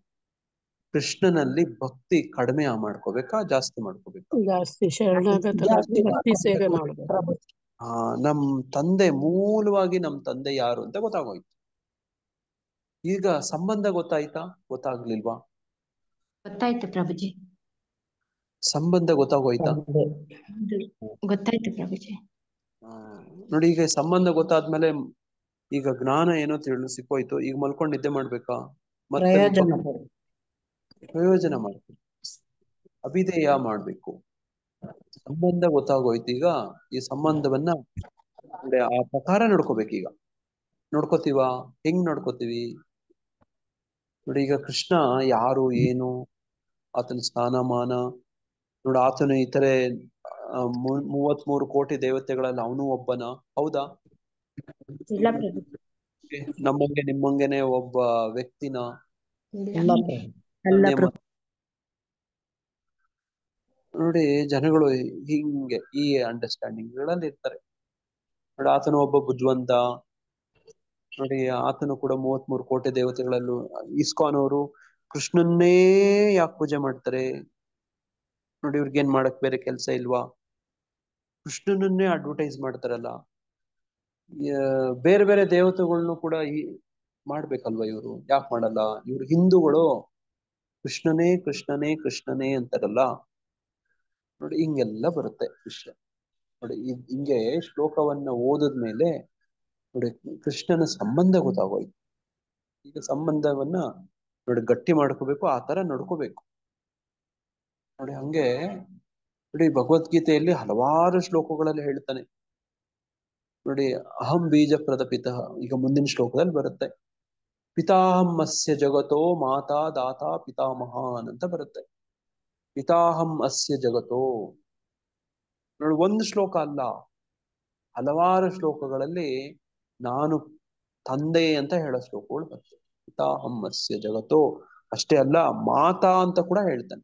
ಕೃಷ್ಣನಲ್ಲಿ ಭಕ್ತಿ ಕಡಿಮೆ ಮಾಡ್ಕೋಬೇಕಾ, ಜಾಸ್ತಿ ಮಾಡ್ಕೋಬೇಕಾ? ಜಾಸ್ತಿ ಶರಣಾಗತರಾಗಿ ಭಕ್ತಿ ಸೇವೆ ಮಾಡಬೇಕು. ನಮ್ ತಂದೆ, ಮೂಲವಾಗಿ ನಮ್ ತಂದೆ ಯಾರು ಅಂತ ಗೊತ್ತಾಗೋಯ್ತು. ಈಗ ಸಂಬಂಧ ಗೊತ್ತಾಯ್ತಾ, ಗೊತ್ತಾಗ್ಲಿಲ್ವಾ? ಗೊತ್ತಾಯ್ತು ಪ್ರಭುಜಿ. ಸಂಬಂಧ ಗೊತ್ತಾಗೋಯ್ತಾ? ಗೊತ್ತಾಯ್ತು ಪ್ರಭುಜಿ. ನೋಡಿ, ಈಗ ಸಂಬಂಧ ಗೊತ್ತಾದ್ಮೇಲೆ ಈಗ ಜ್ಞಾನ ಏನೋ ಸಿಕ್ಕೋಯ್ತು. ಈಗ ಮಲ್ಕೊಂಡು ನಿದ್ದೆ ಮಾಡ್ಬೇಕಾ? ಮತ್ತೆ ಪ್ರಯೋಜನ ಮಾಡ್ಬೇಕು, ಅಭಿಧೇಯ ಮಾಡ್ಬೇಕು. ಸಂಬಂಧ ಗೊತ್ತಾಗೋಯ್ತು. ಈಗ ಈ ಸಂಬಂಧವನ್ನ ಆ ಪ್ರಕಾರ ನಡ್ಕೋಬೇಕೀಗ. ನೋಡ್ಕೋತೀವ? ಹೆಂಗ್ ನೋಡ್ಕೋತೀವಿ ನೋಡಿ. ಈಗ ಕೃಷ್ಣ ಯಾರು, ಏನು, ಆತನ ಸ್ಥಾನಮಾನ ನೋಡಿ. ಆತನು ಇತರೆ 33 ಕೋಟಿ ದೇವತೆಗಳಲ್ಲಿ ಅವನು ಒಬ್ಬನ? ಹೌದಾ? ಇಲ್ಲ ಪ್ರಭು. ನಮ್ಮಂಗೆ ನಿಮ್ಮಂಗೆನೆ ಒಬ್ಬ ವ್ಯಕ್ತಿನ? ಅಲ್ಲ ಪ್ರಭು. ನೋಡಿ, ಜನಗಳು ಹಿಂಗೆ ಈ ಅಂಡರ್ಸ್ಟ್ಯಾಂಡಿಂಗ್ ಗಳಲ್ಲಿ ಇರ್ತಾರೆ ನೋಡಿ. ಆತನು ಒಬ್ಬ ಬುದ್ಧಿವಂತ ನೋಡಿ. ಆತನು ಕೂಡ 33 ಕೋಟಿ ದೇವತೆಗಳಲ್ಲೂ. ಇಸ್ಕಾನ್ ಅವರು ಕೃಷ್ಣನ್ನೇ ಯಾಕೆ ಪೂಜೆ ಮಾಡ್ತಾರೆ ನೋಡಿ? ಇವ್ರಿಗೇನ್ ಮಾಡಕ್ ಬೇರೆ ಕೆಲ್ಸ ಇಲ್ವಾ? ಕೃಷ್ಣನನ್ನೇ ಅಡ್ವರ್ಟೈಸ್ ಮಾಡ್ತಾರಲ್ಲ. ಬೇರೆ ಬೇರೆ ದೇವತೆಗಳನ್ನು ಕೂಡ ಮಾಡ್ಬೇಕಲ್ವಾ? ಇವರು ಯಾಕೆ ಮಾಡಲ್ಲ? ಇವ್ರು ಹಿಂದೂಗಳು ಕೃಷ್ಣನೇ ಕೃಷ್ಣನೇ ಕೃಷ್ಣನೇ ಅಂತಾರಲ್ಲ ನೋಡಿ. ಹಿಂಗೆಲ್ಲ ಬರುತ್ತೆ ವಿಷಯ ನೋಡಿ. ಹಿಂಗೆ ಶ್ಲೋಕವನ್ನ ಓದಿದ್ಮೇಲೆ ನೋಡಿ ಕೃಷ್ಣನ ಸಂಬಂಧ ಗೊತ್ತಾಗೋಯ್ತು. ಈಗ ಸಂಬಂಧವನ್ನ ನೋಡಿ ಗಟ್ಟಿ ಮಾಡ್ಕೋಬೇಕು, ಆ ತರ ನಡ್ಕೋಬೇಕು ನೋಡಿ. ಹಂಗೆ ನೋಡಿ ಭಗವದ್ಗೀತೆಯಲ್ಲಿ ಹಲವಾರು ಶ್ಲೋಕಗಳಲ್ಲಿ ಹೇಳ್ತಾನೆ ನೋಡಿ. ಅಹಂ ಬೀಜ ಪ್ರದಪಿತಃ. ಈಗ ಮುಂದಿನ ಶ್ಲೋಕದಲ್ಲಿ ಬರುತ್ತೆ, ಪಿತಾಹಂ ಅಸ್ಯ ಜಗತೋ ಮಾತಾ ದಾತಾ ಪಿತಾಮಹಾನ್ ಅಂತ ಬರುತ್ತೆ. ಪಿತಾಹಂ ಅಸ್ಯ ಜಗತೋ ನೋಡಿ. ಒಂದು ಶ್ಲೋಕ ಅಲ್ಲ, ಹಲವಾರು ಶ್ಲೋಕಗಳಲ್ಲಿ ನಾನು ತಂದೆ ಅಂತ ಹೇಳೋ ಶ್ಲೋಕಗಳು ಬರ್ತವೆ. ಪಿತಾಹಂ ಅಸ್ಯ ಜಗತೋ ಅಷ್ಟೇ ಅಲ್ಲ, ಮಾತಾ ಅಂತ ಕೂಡ ಹೇಳ್ತಾನೆ,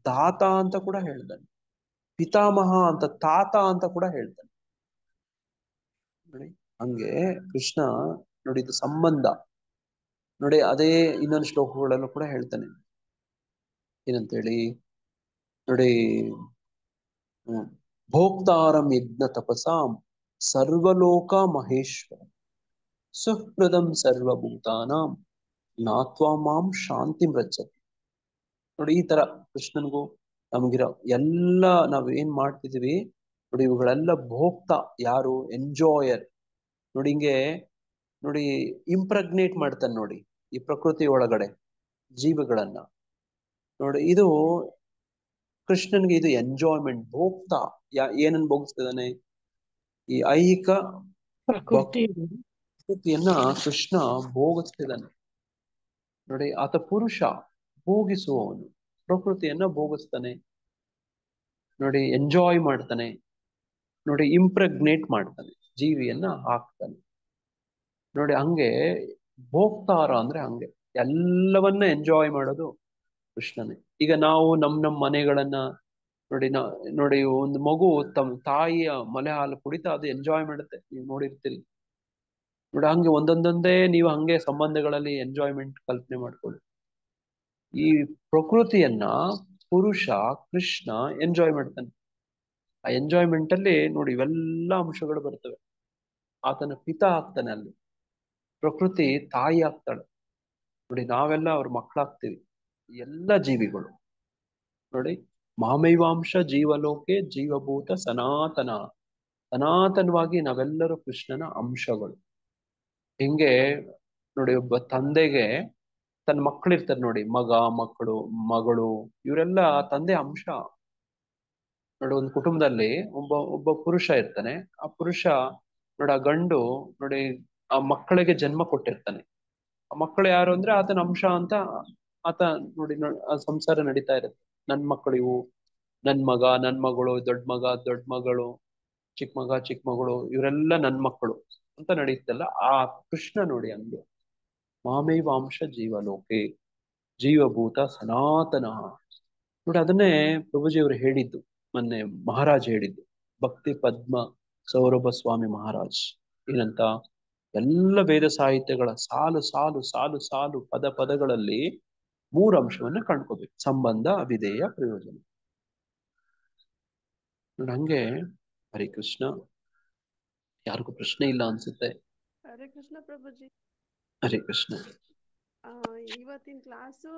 ದಾತ ಅಂತ ಕೂಡ ಹೇಳ್ತಾನೆ, ಪಿತಾಮಹ ಅಂತ, ತಾತ ಅಂತ ಕೂಡ ಹೇಳ್ತಾನೆ ನೋಡಿ. ಹಂಗೆ ಕೃಷ್ಣ ನೋಡಿ ಇದು ಸಂಬಂಧ ನೋಡಿ. ಅದೇ ಇನ್ನೊಂದು ಶ್ಲೋಕಗಳಲ್ಲೂ ಕೂಡ ಹೇಳ್ತಾನೆ. ಏನಂತೇಳಿ ನೋಡಿ, ಭೋಕ್ತಾರಂ ಯಜ್ಞ ತಪಸಾಂ ಸರ್ವಲೋಕ ಮಹೇಶ್ವರ ಸುಹೃದಂ ಸರ್ವಭೂತಾನಾಂ ನಾತ್ವಾ ಮಾಂ ಶಾಂತಿ ಮೃಚ್ಛತಿ. ನೋಡಿ ಈ ತರ ಕೃಷ್ಣನ್ಗೂ ನಮಗಿರೋ ಎಲ್ಲ ನಾವ್ ಏನ್ ಮಾಡ್ತಿದೀವಿ ನೋಡಿ, ಇವುಗಳೆಲ್ಲ ಭೋಕ್ತಾ ಯಾರು? ಎಂಜಾಯರ್. ನೋಡಿ ಹಿಂಗೆ ನೋಡಿ ಇಂಪ್ರಗ್ನೇಟ್ ಮಾಡ್ತಾನೆ ನೋಡಿ ಈ ಪ್ರಕೃತಿ ಒಳಗಡೆ ಜೀವಿಗಳನ್ನ. ನೋಡಿ ಇದು ಕೃಷ್ಣನ್ಗೆ ಇದು ಎಂಜಾಯ್ಮೆಂಟ್, ಭೋಕ್ತಾ. ಏನನ್ನ ಭೋಗಿಸ್ತಿದ್ದಾನೆ? ಈ ಐಹಿಕ ಪ್ರಕೃತಿಯನ್ನ ಕೃಷ್ಣ ಭೋಗಿಸ್ತಿದ್ದಾನೆ. ನೋಡಿ ಆತ ಪುರುಷ, ಭೋಗಿಸುವವನು, ಪ್ರಕೃತಿಯನ್ನ ಭೋಗಿಸ್ತಾನೆ. ನೋಡಿ ಎಂಜಾಯ್ ಮಾಡ್ತಾನೆ. ನೋಡಿ ಇಂಪ್ರೆಗ್ನೇಟ್ ಮಾಡ್ತಾನೆ, ಜೀವಿಯನ್ನ ಹಾಕ್ತಾನೆ. ನೋಡಿ ಹಂಗೆ ಭೋಕ್ತಾರ ಅಂದ್ರೆ ಹಂಗೆ ಎಲ್ಲವನ್ನ ಎಂಜಾಯ್ ಮಾಡೋದು ಕೃಷ್ಣನೇ. ಈಗ ನಾವು ನಮ್ ಮನೆಗಳನ್ನ ನೋಡಿ ಒಂದು ಮಗು ತಮ್ಮ ತಾಯಿಯ ಮಲೆ ಹಾಲು ಕುಡಿತಾ ಅದು ಎಂಜಾಯ್ ಮಾಡುತ್ತೆ, ನೀವು ನೋಡಿರ್ತೀರಿ. ನೋಡಿ ಹಂಗೆ ಒಂದೊಂದೊಂದೇ ನೀವು ಹಂಗೆ ಸಂಬಂಧಗಳಲ್ಲಿ ಎಂಜಾಯ್ಮೆಂಟ್ ಕಲ್ಪನೆ ಮಾಡ್ಕೊಳ್ಳಿ. ಈ ಪ್ರಕೃತಿಯನ್ನ ಪುರುಷ ಕೃಷ್ಣ ಎಂಜಾಯ್ ಮಾಡ್ತಾನೆ. ಆ ಎಂಜಾಯ್ಮೆಂಟ್ ಅಲ್ಲಿ ನೋಡಿ ಇವೆಲ್ಲ ಅಂಶಗಳು ಬರ್ತವೆ. ಆತನ ಪಿತ ಆಗ್ತಾನೆ, ಅಲ್ಲಿ ಪ್ರಕೃತಿ ತಾಯಿ ಆಗ್ತಾಳೆ. ನೋಡಿ ನಾವೆಲ್ಲ ಅವ್ರ ಮಕ್ಕಳಾಗ್ತೀವಿ, ಎಲ್ಲ ಜೀವಿಗಳು. ನೋಡಿ ಮಾಮೈವಾಂಶ ಜೀವಲೋಕೆ ಜೀವಭೂತ ಸನಾತನ. ಸನಾತನವಾಗಿ ನಾವೆಲ್ಲರೂ ಕೃಷ್ಣನ ಅಂಶಗಳು. ಹಿಂಗೆ ನೋಡಿ ಒಬ್ಬ ತಂದೆಗೆ ತನ್ನ ಮಕ್ಕಳಿರ್ತಾರೆ ನೋಡಿ, ಮಗ, ಮಕ್ಕಳು, ಮಗಳು, ಇವರೆಲ್ಲ ತಂದೆ ಅಂಶ. ನೋಡಿ ಒಂದು ಕುಟುಂಬದಲ್ಲಿ ಒಬ್ಬ ಪುರುಷ ಇರ್ತಾನೆ. ಆ ಪುರುಷ ನೋಡಿ ಆ ಗಂಡು ನೋಡಿ ಆ ಮಕ್ಕಳಿಗೆ ಜನ್ಮ ಕೊಟ್ಟಿರ್ತಾನೆ. ಆ ಮಕ್ಕಳು ಯಾರು ಅಂದ್ರೆ ಆತನ ಅಂಶ ಅಂತ ಆತ ನೋಡಿ ಆ ಸಂಸಾರ ನಡೀತಾ ಇರುತ್ತೆ. ನನ್ ಮಕ್ಕಳು ಇವು, ನನ್ ಮಗ, ನನ್ ಮಗಳು, ದೊಡ್ಡ ಮಗ, ದೊಡ್ಡ ಮಗಳು, ಚಿಕ್ಕ ಮಗ, ಚಿಕ್ಕ ಮಗಳು, ಇವರೆಲ್ಲ ನನ್ ಮಕ್ಕಳು ಅಂತ ನಡೀತಲ್ಲ. ಆ ಕೃಷ್ಣ ನೋಡಿ ಹಂಗೆ ಮಾಮೈವಾಂಶ ಜೀವಲೋಕೆ ಜೀವಭೂತ ಸನಾತನ. ನೋಡಿ ಅದನ್ನೇ ಪ್ರಭುಜಿಯವರು ಹೇಳಿದ್ದು, ಮೊನ್ನೆ ಮಹಾರಾಜ್ ಹೇಳಿದ್ದು, ಭಕ್ತಿ ಪದ್ಮ ಸೌರಭ ಸ್ವಾಮಿ ಮಹಾರಾಜ್ ಏನಂತ, ಎಲ್ಲ ವೇದ ಸಾಹಿತ್ಯಗಳ ಸಾಲು ಸಾಲು ಸಾಲು ಸಾಲು ಪದ ಪದಗಳಲ್ಲಿ ಮೂರು ಅಂಶವನ್ನ ಕಂಡ್ಕೋಬೇಕು: ಸಂಬಂಧ, ಅವಿಧೇಯ, ಪ್ರಯೋಜನ. ನೋಡಿ ಹಂಗೆ. ಹರಿ ಕೃಷ್ಣ. ಯಾರಿಗೂ ಪ್ರಶ್ನೆ ಇಲ್ಲ ಅನ್ಸುತ್ತೆ. ಹರೇ ಕೃಷ್ಣ ಪ್ರಭುಜಿ. ಹರಿ ಕೃಷ್ಣ. ಇವತ್ತಿನ ಕ್ಲಾಸು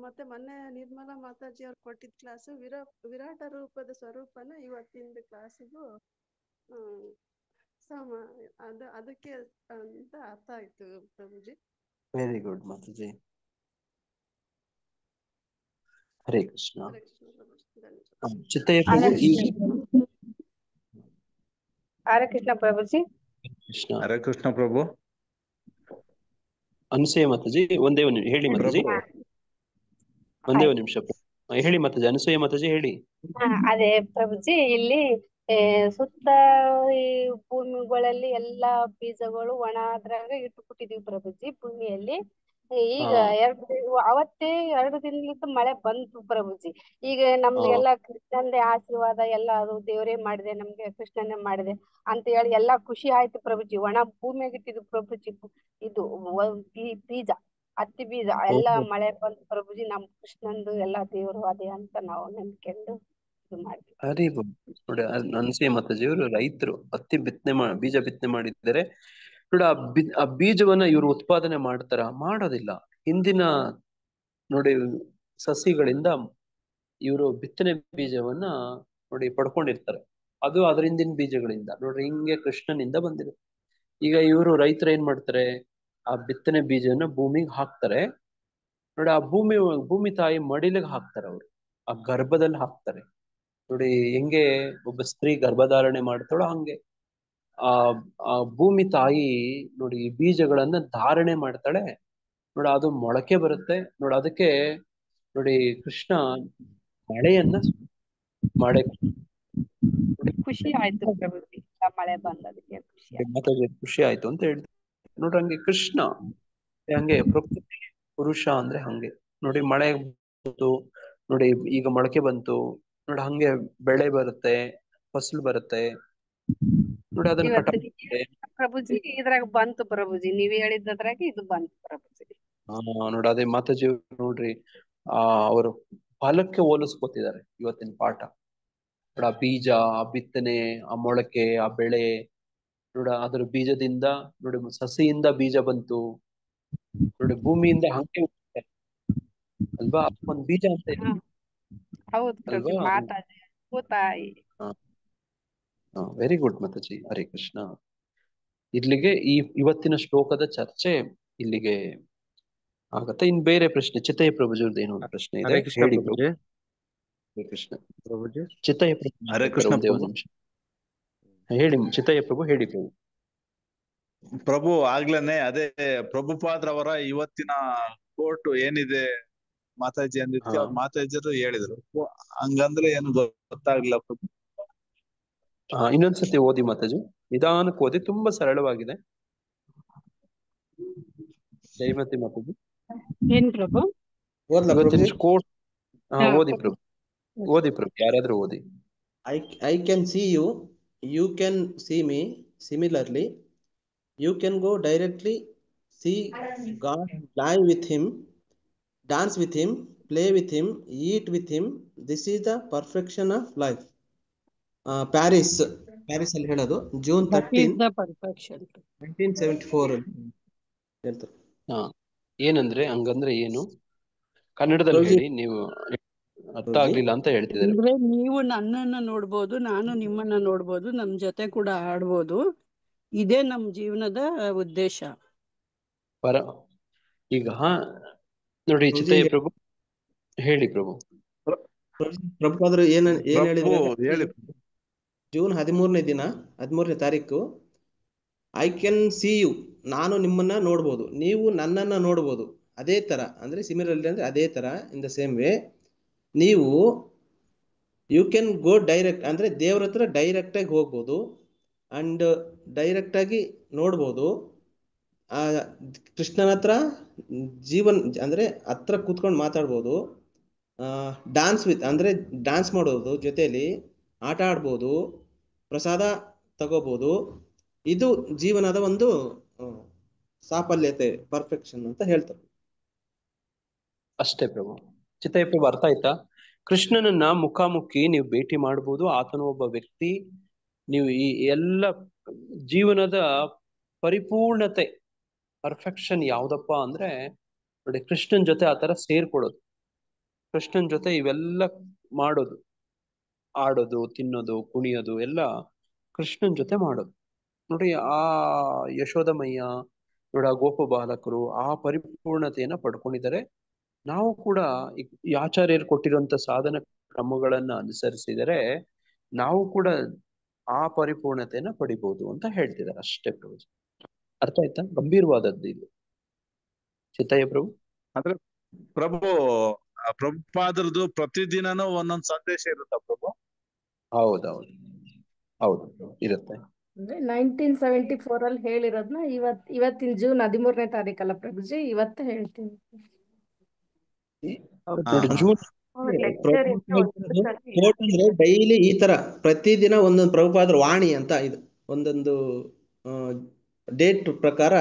ಮತ್ತೆ ಮೊನ್ನೆ ನಿರ್ಮಲಾ ಮಾತಾಜಿ ಅವ್ರು ಕೊಟ್ಟಿದ್ದ ಕ್ಲಾಸು ವಿರಾಟ ರೂಪದ ಸ್ವರೂಪನ ಇವತ್ತಿನ ಕ್ಲಾಸಿಗೂ ಅದಕ್ಕೆ ಅಂತ ಅರ್ಥ ಆಯ್ತು ಪ್ರಭುಜಿ. ವೆರಿ ಗುಡ್ ಮಾತಾಜಿ. ಹರೇ ಕೃಷ್ಣ. ಹರೇ ಕೃಷ್ಣ ಪ್ರಭುಜಿ. ಧನ್ಯವಾದ. ಚಿತ್ತಯ್ಯ ಪ್ರಭು. ಹರೇ ಕೃಷ್ಣ ಪ್ರಭುಜಿ. ಕೃಷ್ಣ. ಹರೇ ಕೃಷ್ಣ ಪ್ರಭು. ಅನಸೂಯ ಮಾತಾಜಿ ಒಂದೇ ಒಂದು ಹೇಳಿ ಮಾತಾಜಿ, ಒಂದೇ ಒಂದು ನಿಮಿಷ ಹೇಳಿ ಮಾತಾಜಿ. ಅನಸೂಯ ಮಾತಾಜಿ ಹೇಳಿ. ಅದೇ ಪ್ರಭುಜಿ, ಇಲ್ಲಿ ಸುತ್ತ ಈ ಭೂಮಿಗಳಲ್ಲಿ ಎಲ್ಲಾ ಬೀಜಗಳು ಒಣ ಅದ್ರಾಗ ಇಟ್ಟುಬಿಟ್ಟಿದೀವಿ ಪ್ರಭುಜಿ ಭೂಮಿಯಲ್ಲಿ. ಈಗ ಅವತ್ತೇ 2 ದಿನದಿಂದ ಮಳೆ ಬಂತು ಪ್ರಭುಜಿ. ಈಗ ನಮ್ಗೆಲ್ಲಾ ಕೃಷ್ಣಂದೇ ಆಶೀರ್ವಾದ, ಎಲ್ಲ ಅದು ದೇವರೇ ಮಾಡಿದೆ, ನಮ್ಗೆ ಕೃಷ್ಣನೇ ಮಾಡಿದೆ ಅಂತ ಹೇಳಿ ಎಲ್ಲಾ ಖುಷಿ ಆಯ್ತು ಪ್ರಭುಜಿ. ಒಣ ಭೂಮಿಯಾಗ ಇಟ್ಟಿದ್ವು ಪ್ರಭುಜಿ, ಇದು ಬೀಜ, ಹತ್ತಿ ಬೀಜ ಎಲ್ಲಾ ಮಳೆ ಬಂತು ಪ್ರಭುಜಿ. ನಮ್ ಕೃಷ್ಣಂದು ಎಲ್ಲಾ ದೇವರು ಅದೇ ಅಂತ ನಾವು ನಂಬ್ಕೊಂಡು ಇದು ಮಾಡ್ತೀವಿ. ಹರಿ ನೋಡಿ ಅನಸೂಯ ಮಾತಾಜಿ ಅವರು ರೈತರು, ಹತ್ತಿ ಬೀಜ ಬಿತ್ತನೆ ಮಾಡಿದ್ದಾರೆ ನೋಡಿ. ಆ ಬೀಜವನ್ನ ಇವರು ಉತ್ಪಾದನೆ ಮಾಡೋದಿಲ್ಲ. ಹಿಂದಿನ ನೋಡಿ ಸಸಿಗಳಿಂದ ಇವರು ಬಿತ್ತನೆ ಬೀಜವನ್ನ ನೋಡಿ ಪಡ್ಕೊಂಡಿರ್ತಾರೆ. ಅದು ಅದ್ರ ಹಿಂದಿನ ಬೀಜಗಳಿಂದ ನೋಡ್ರಿ ಹಿಂಗೆ ಕೃಷ್ಣನಿಂದ ಬಂದಿದೆ. ಈಗ ಇವರು ರೈತರು ಏನ್ ಮಾಡ್ತಾರೆ, ಆ ಬಿತ್ತನೆ ಬೀಜವನ್ನ ಭೂಮಿಗೆ ಹಾಕ್ತಾರೆ ನೋಡಿ. ಆ ಭೂಮಿ ತಾಯಿ ಮಡಿಲಿಗೆ ಹಾಕ್ತಾರೆ, ಅವರು ಆ ಗರ್ಭದಲ್ಲಿ ಹಾಕ್ತಾರೆ ನೋಡಿ. ಹೆಂಗೆ ಒಬ್ಬ ಸ್ತ್ರೀ ಗರ್ಭಧಾರಣೆ ಮಾಡ್ತಾಳೋ ಹಂಗೆ ಆ ಭೂಮಿ ತಾಯಿ ನೋಡಿ ಈ ಬೀಜಗಳನ್ನ ಧಾರಣೆ ಮಾಡ್ತಾಳೆ ನೋಡಿ. ಅದು ಮೊಳಕೆ ಬರುತ್ತೆ ನೋಡಿ. ಅದಕ್ಕೆ ನೋಡಿ ಕೃಷ್ಣ ಮಳೆಯನ್ನ ಖುಷಿ ಆಯ್ತು ಪ್ರಭುಜಿ, ಮಳೆ ಬಂದದಕ್ಕೆ ಖುಷಿ ಆಯ್ತು ಅಂತ ಹೇಳ್ತಾರೆ ನೋಡ್ರಿ. ಹಂಗೆ ಕೃಷ್ಣ ಹಂಗೆ ಪ್ರಕೃತಿ ಪುರುಷ ಅಂದ್ರೆ ಹಂಗೆ ನೋಡಿ. ಮಳೆ ಬಂತು ನೋಡಿ, ಈಗ ಮೊಳಕೆ ಬಂತು ನೋಡಿ, ಹಂಗೆ ಬೆಳೆ ಬರುತ್ತೆ, ಫಸಲು ಬರುತ್ತೆ ನೋಡಿ. ಅದನ್ನ ಪ್ರಭುಜಿ ಇದ್ರಾಗ ಬಂತು ಪ್ರಭುಜಿ, ನೀವ್ ಹೇಳಿದ್ರಾಗ ಇದು ಬಂತು ಪ್ರಭುಜಿ. ನೋಡಿ ಅದೇ ಮಾತಾಜಿ ನೋಡ್ರಿ, ಅವರು ಫಲಕ್ಕೆ ಹೋಲಿಸ್ಕೊತಿದ್ದಾರೆ ಇವತ್ತಿನ ಪಾಠ ನೋಡಿ. ಆ ಬೀಜ, ಆ ಬಿತ್ತನೆ, ಆ ಮೊಳಕೆ, ಆ ಬೆಳೆ ನೋಡ, ಅದ್ರ ಬೀಜದಿಂದ ನೋಡಿ ಸಸಿಯಿಂದ ಬೀಜ ಬಂತು ನೋಡಿ, ಭೂಮಿಯಿಂದ ಹಂಗೆ ಅಲ್ವಾ? ಒಂದ್ ಬೀಜ ಅಂತ ಇದೆ ಹೌದು ಪ್ರಭು, ಅಲ್ವಾ? ಮಾತಾಜಿ ಭೂತಾಯಿ. ವೆರಿ ಗುಡ್ ಮಾತಾಜಿ, ಹರೇ ಕೃಷ್ಣ. ಇಲ್ಲಿಗೆ ಇವತ್ತಿನ ಶ್ಲೋಕದ ಚರ್ಚೆ ಇಲ್ಲಿಗೆ ಆಗತ್ತೆ. ಇನ್ ಬೇರೆ ಪ್ರಶ್ನೆ ಚಿತ್ತಯ್ಯ ಪ್ರಭುಜವ್ರದ್ದು ಏನೋ ಒಂದು ಪ್ರಶ್ನೆ ಇದೆ, ಹರೇ ಕೃಷ್ಣ ಹೇಳಿ ಪ್ರಭು. ಪ್ರಭುಜಿ. ಹರೇ ಕೃಷ್ಣ ಪ್ರಭುಜಿ ಚಿತ್ತಯ್ಯ ಹರೇ ಪ್ರಭು ಕೃಷ್ಣ ಒಂದೇ ಒಂದು ನಿಮಿಷ ಹೇಳಿ ಚಿತ್ತಯ್ಯ ಪ್ರಭು, ಹೇಳಿ ಪ್ರಭು. ಪ್ರಭು ಆಗ್ಲೇನೆ ಅದೇ ಪ್ರಭುಪಾದ್ರವರ ಇವತ್ತಿನ ಕೋರ್ಟ್ ಏನಿದೆ ಮಾತಾಜಿ ಅಂದಿದ್ಕೆ ಅವ್ರ ಮಾತಾಜಿಯರು ಹೇಳಿದ್ರು. ಹಂಗಂದ್ರೆ ಏನು ಗೊತ್ತಾಗ್ಲಿಲ್ಲ ಪ್ರಭು. ಇನ್ನೊಂದ್ಸತಿ ಓದಿ ಮಾತಾಜಿ, ನಿಧಾನಕ್ಕೆ ಓದಿ, ತುಂಬಾ ಸರಳವಾಗಿದೆ. ಜಯಮತಿ ಮಾತಾಜಿ. ಏನ್ ಪ್ರಭು? ಇವತ್ತಿನ ಕೋರ್ಟ್ ಓದಿ ಪ್ರಭು, ಓದಿ ಪ್ರಭು, ಯಾರಾದ್ರೂ ಓದಿ. I can see you, you can see me. Similarly, you can go directly, see God, lie with him, dance with him, play with him, eat with him. This is the perfection of life. Paris ಅಲ್ಲಿ ಹೇಳೋದು June 13, 1974 ಹೇಳ್ತಾರೆ. ಏನಂದ್ರೆ ಹಂಗಂದ್ರೆ ಏನು ಕನ್ನಡದಲ್ಲಿ ಹೇಳಿ, ನೀವು ಅರ್ಥ ಆಗ್ಲಿಲ್ಲ ಅಂತ ಹೇಳ್ತಿದ್ದಾರೆ. ಅಂದ್ರೆ ನೀವು ನನ್ನನ್ನ ನೋಡ್ಬೋದು, ನಾನು ನಿಮ್ಮನ್ನ ನೋಡ್ಬೋದು, ನಮ್ ಜೊತೆ ಕೂಡ ಆಡ್ಬೋದು. ಇದೇ ನಮ್ ಜೀವನದ ಉದ್ದೇಶ. ಈಗ ನೋಡಿ ಚಿತ್ತಯ್ಯ ಪ್ರಭು, ಹೇಳಿ ಪ್ರಭು. ಪ್ರಭುಪಾದರು ಏನ್ ಹೇಳಿದ್ರೆ ಜೂನ್ 13ನೇ ತಾರೀಕು, ಐ ಕ್ಯಾನ್ ಸಿ ಯು, ನಾನು ನಿಮ್ಮನ್ನ ನೋಡ್ಬೋದು, ನೀವು ನನ್ನನ್ನ ನೋಡ್ಬೋದು. ಅದೇ ತರ ಅಂದ್ರೆ ಸಿಮಿಲರ್ಲಿ ಅಂದ್ರೆ ಅದೇ ತರ, ಇನ್ ದ ಸೇಮ್ ವೇ ನೀವು ಯು ಕ್ಯಾನ್ ಗೋ ಡೈರೆಕ್ಟ್ ಅಂದ್ರೆ ದೇವ್ರ ಹತ್ರ ಡೈರೆಕ್ಟ್ ಆಗಿ ಹೋಗ್ಬೋದು, ಅಂಡ್ ಡೈರೆಕ್ಟ್ ಆಗಿ ನೋಡ್ಬೋದು. ಕೃಷ್ಣನ ಹತ್ರ ಅಂದ್ರೆ ಹತ್ರ ಕೂತ್ಕೊಂಡು ಮಾತಾಡ್ಬೋದು. ಡಾನ್ಸ್ ವಿತ್ ಅಂದ್ರೆ ಡಾನ್ಸ್ ಮಾಡೋದು, ಜೊತೆಲಿ ಆಟ ಆಡ್ಬೋದು, ಪ್ರಸಾದ ತಗೋಬಹುದು. ಇದು ಜೀವನದ ಒಂದು ಸಾಫಲ್ಯತೆ, ಪರ್ಫೆಕ್ಷನ್ ಅಂತ ಹೇಳ್ತಾರೆ. ಅಷ್ಟೇ ಪ್ರಭು. ಚಿತ್ತಯ್ಯ ಪ್ರಭು ಅರ್ಥ ಆಯ್ತಾ? ಕೃಷ್ಣನನ್ನ ಮುಖಾಮುಖಿ ನೀವು ಭೇಟಿ ಮಾಡಬಹುದು, ಆತನ ಒಬ್ಬ ವ್ಯಕ್ತಿ. ನೀವು ಈ ಎಲ್ಲ ಜೀವನದ ಪರಿಪೂರ್ಣತೆ, ಪರ್ಫೆಕ್ಷನ್ ಯಾವ್ದಪ್ಪ ಅಂದ್ರೆ ನೋಡಿ, ಕೃಷ್ಣನ್ ಜೊತೆ ಆತರ ಸೇರ್ಕೊಳ್ಳೋದು, ಕೃಷ್ಣನ್ ಜೊತೆ ಇವೆಲ್ಲ ಮಾಡೋದು, ಆಡೋದು, ತಿನ್ನೋದು, ಕುಣಿಯೋದು ಎಲ್ಲ ಕೃಷ್ಣನ್ ಜೊತೆ ಮಾಡೋದು. ನೋಡಿ ಆ ಯಶೋದಮಯ್ಯ, ನೋಡಿ ಆ ಗೋಪ ಬಾಲಕರು ಆ ಪರಿಪೂರ್ಣತೆಯನ್ನ ಪಡ್ಕೊಂಡಿದ್ದಾರೆ. ನಾವು ಕೂಡ ಈ ಆಚಾರ್ಯರು ಕೊಟ್ಟಿರುವಂತ ಸಾಧನ ಕ್ರಮಗಳನ್ನ ಅನುಸರಿಸಿದರೆ ನಾವು ಕೂಡ ಆ ಪರಿಪೂರ್ಣತೆಯನ್ನ ಪಡಿಬಹುದು ಅಂತ ಹೇಳ್ತಿದ್ದಾರೆ. ಅಷ್ಟೇ ಪ್ರಭು. ಅರ್ಥ ಆಯ್ತಾ? ಗಂಭೀರವಾದದ್ದು ಇದು ಚಿತ್ತಯ್ಯ ಪ್ರಭು. ಅಂದ್ರೆ ಪ್ರಭು ಪ್ರಭುಪಾದರದು ಪ್ರತಿದಿನನೂ ಒಂದೊಂದು ಸಂದೇಶ ಇರುತ್ತಾ ಪ್ರಭು? ಹೌದೌದು, ಹೌದು ಇರುತ್ತೆ. ಅಂದ್ರೆ 1974 ಅಲ್ಲಿ ಹೇಳಿರೋದ್ನ ಇವತ್ತಿನ ಜೂನ್ 13ನೇ ತಾರೀಕಲ್ಲ ಪ್ರಭುಜಿ, ಇವತ್ತು ಹೇಳ್ತೀವಿ. ನೋಡಿ ಜೂನ್ ಅಂದ್ರೆ ಡೈಲಿ ಈ ತರ ಪ್ರತಿದಿನ ಒಂದೊಂದು ಪ್ರಭುಪಾದರ ವಾಣಿ ಅಂತ ಇದು ಒಂದೊಂದು ಡೇಟ್ ಪ್ರಕಾರ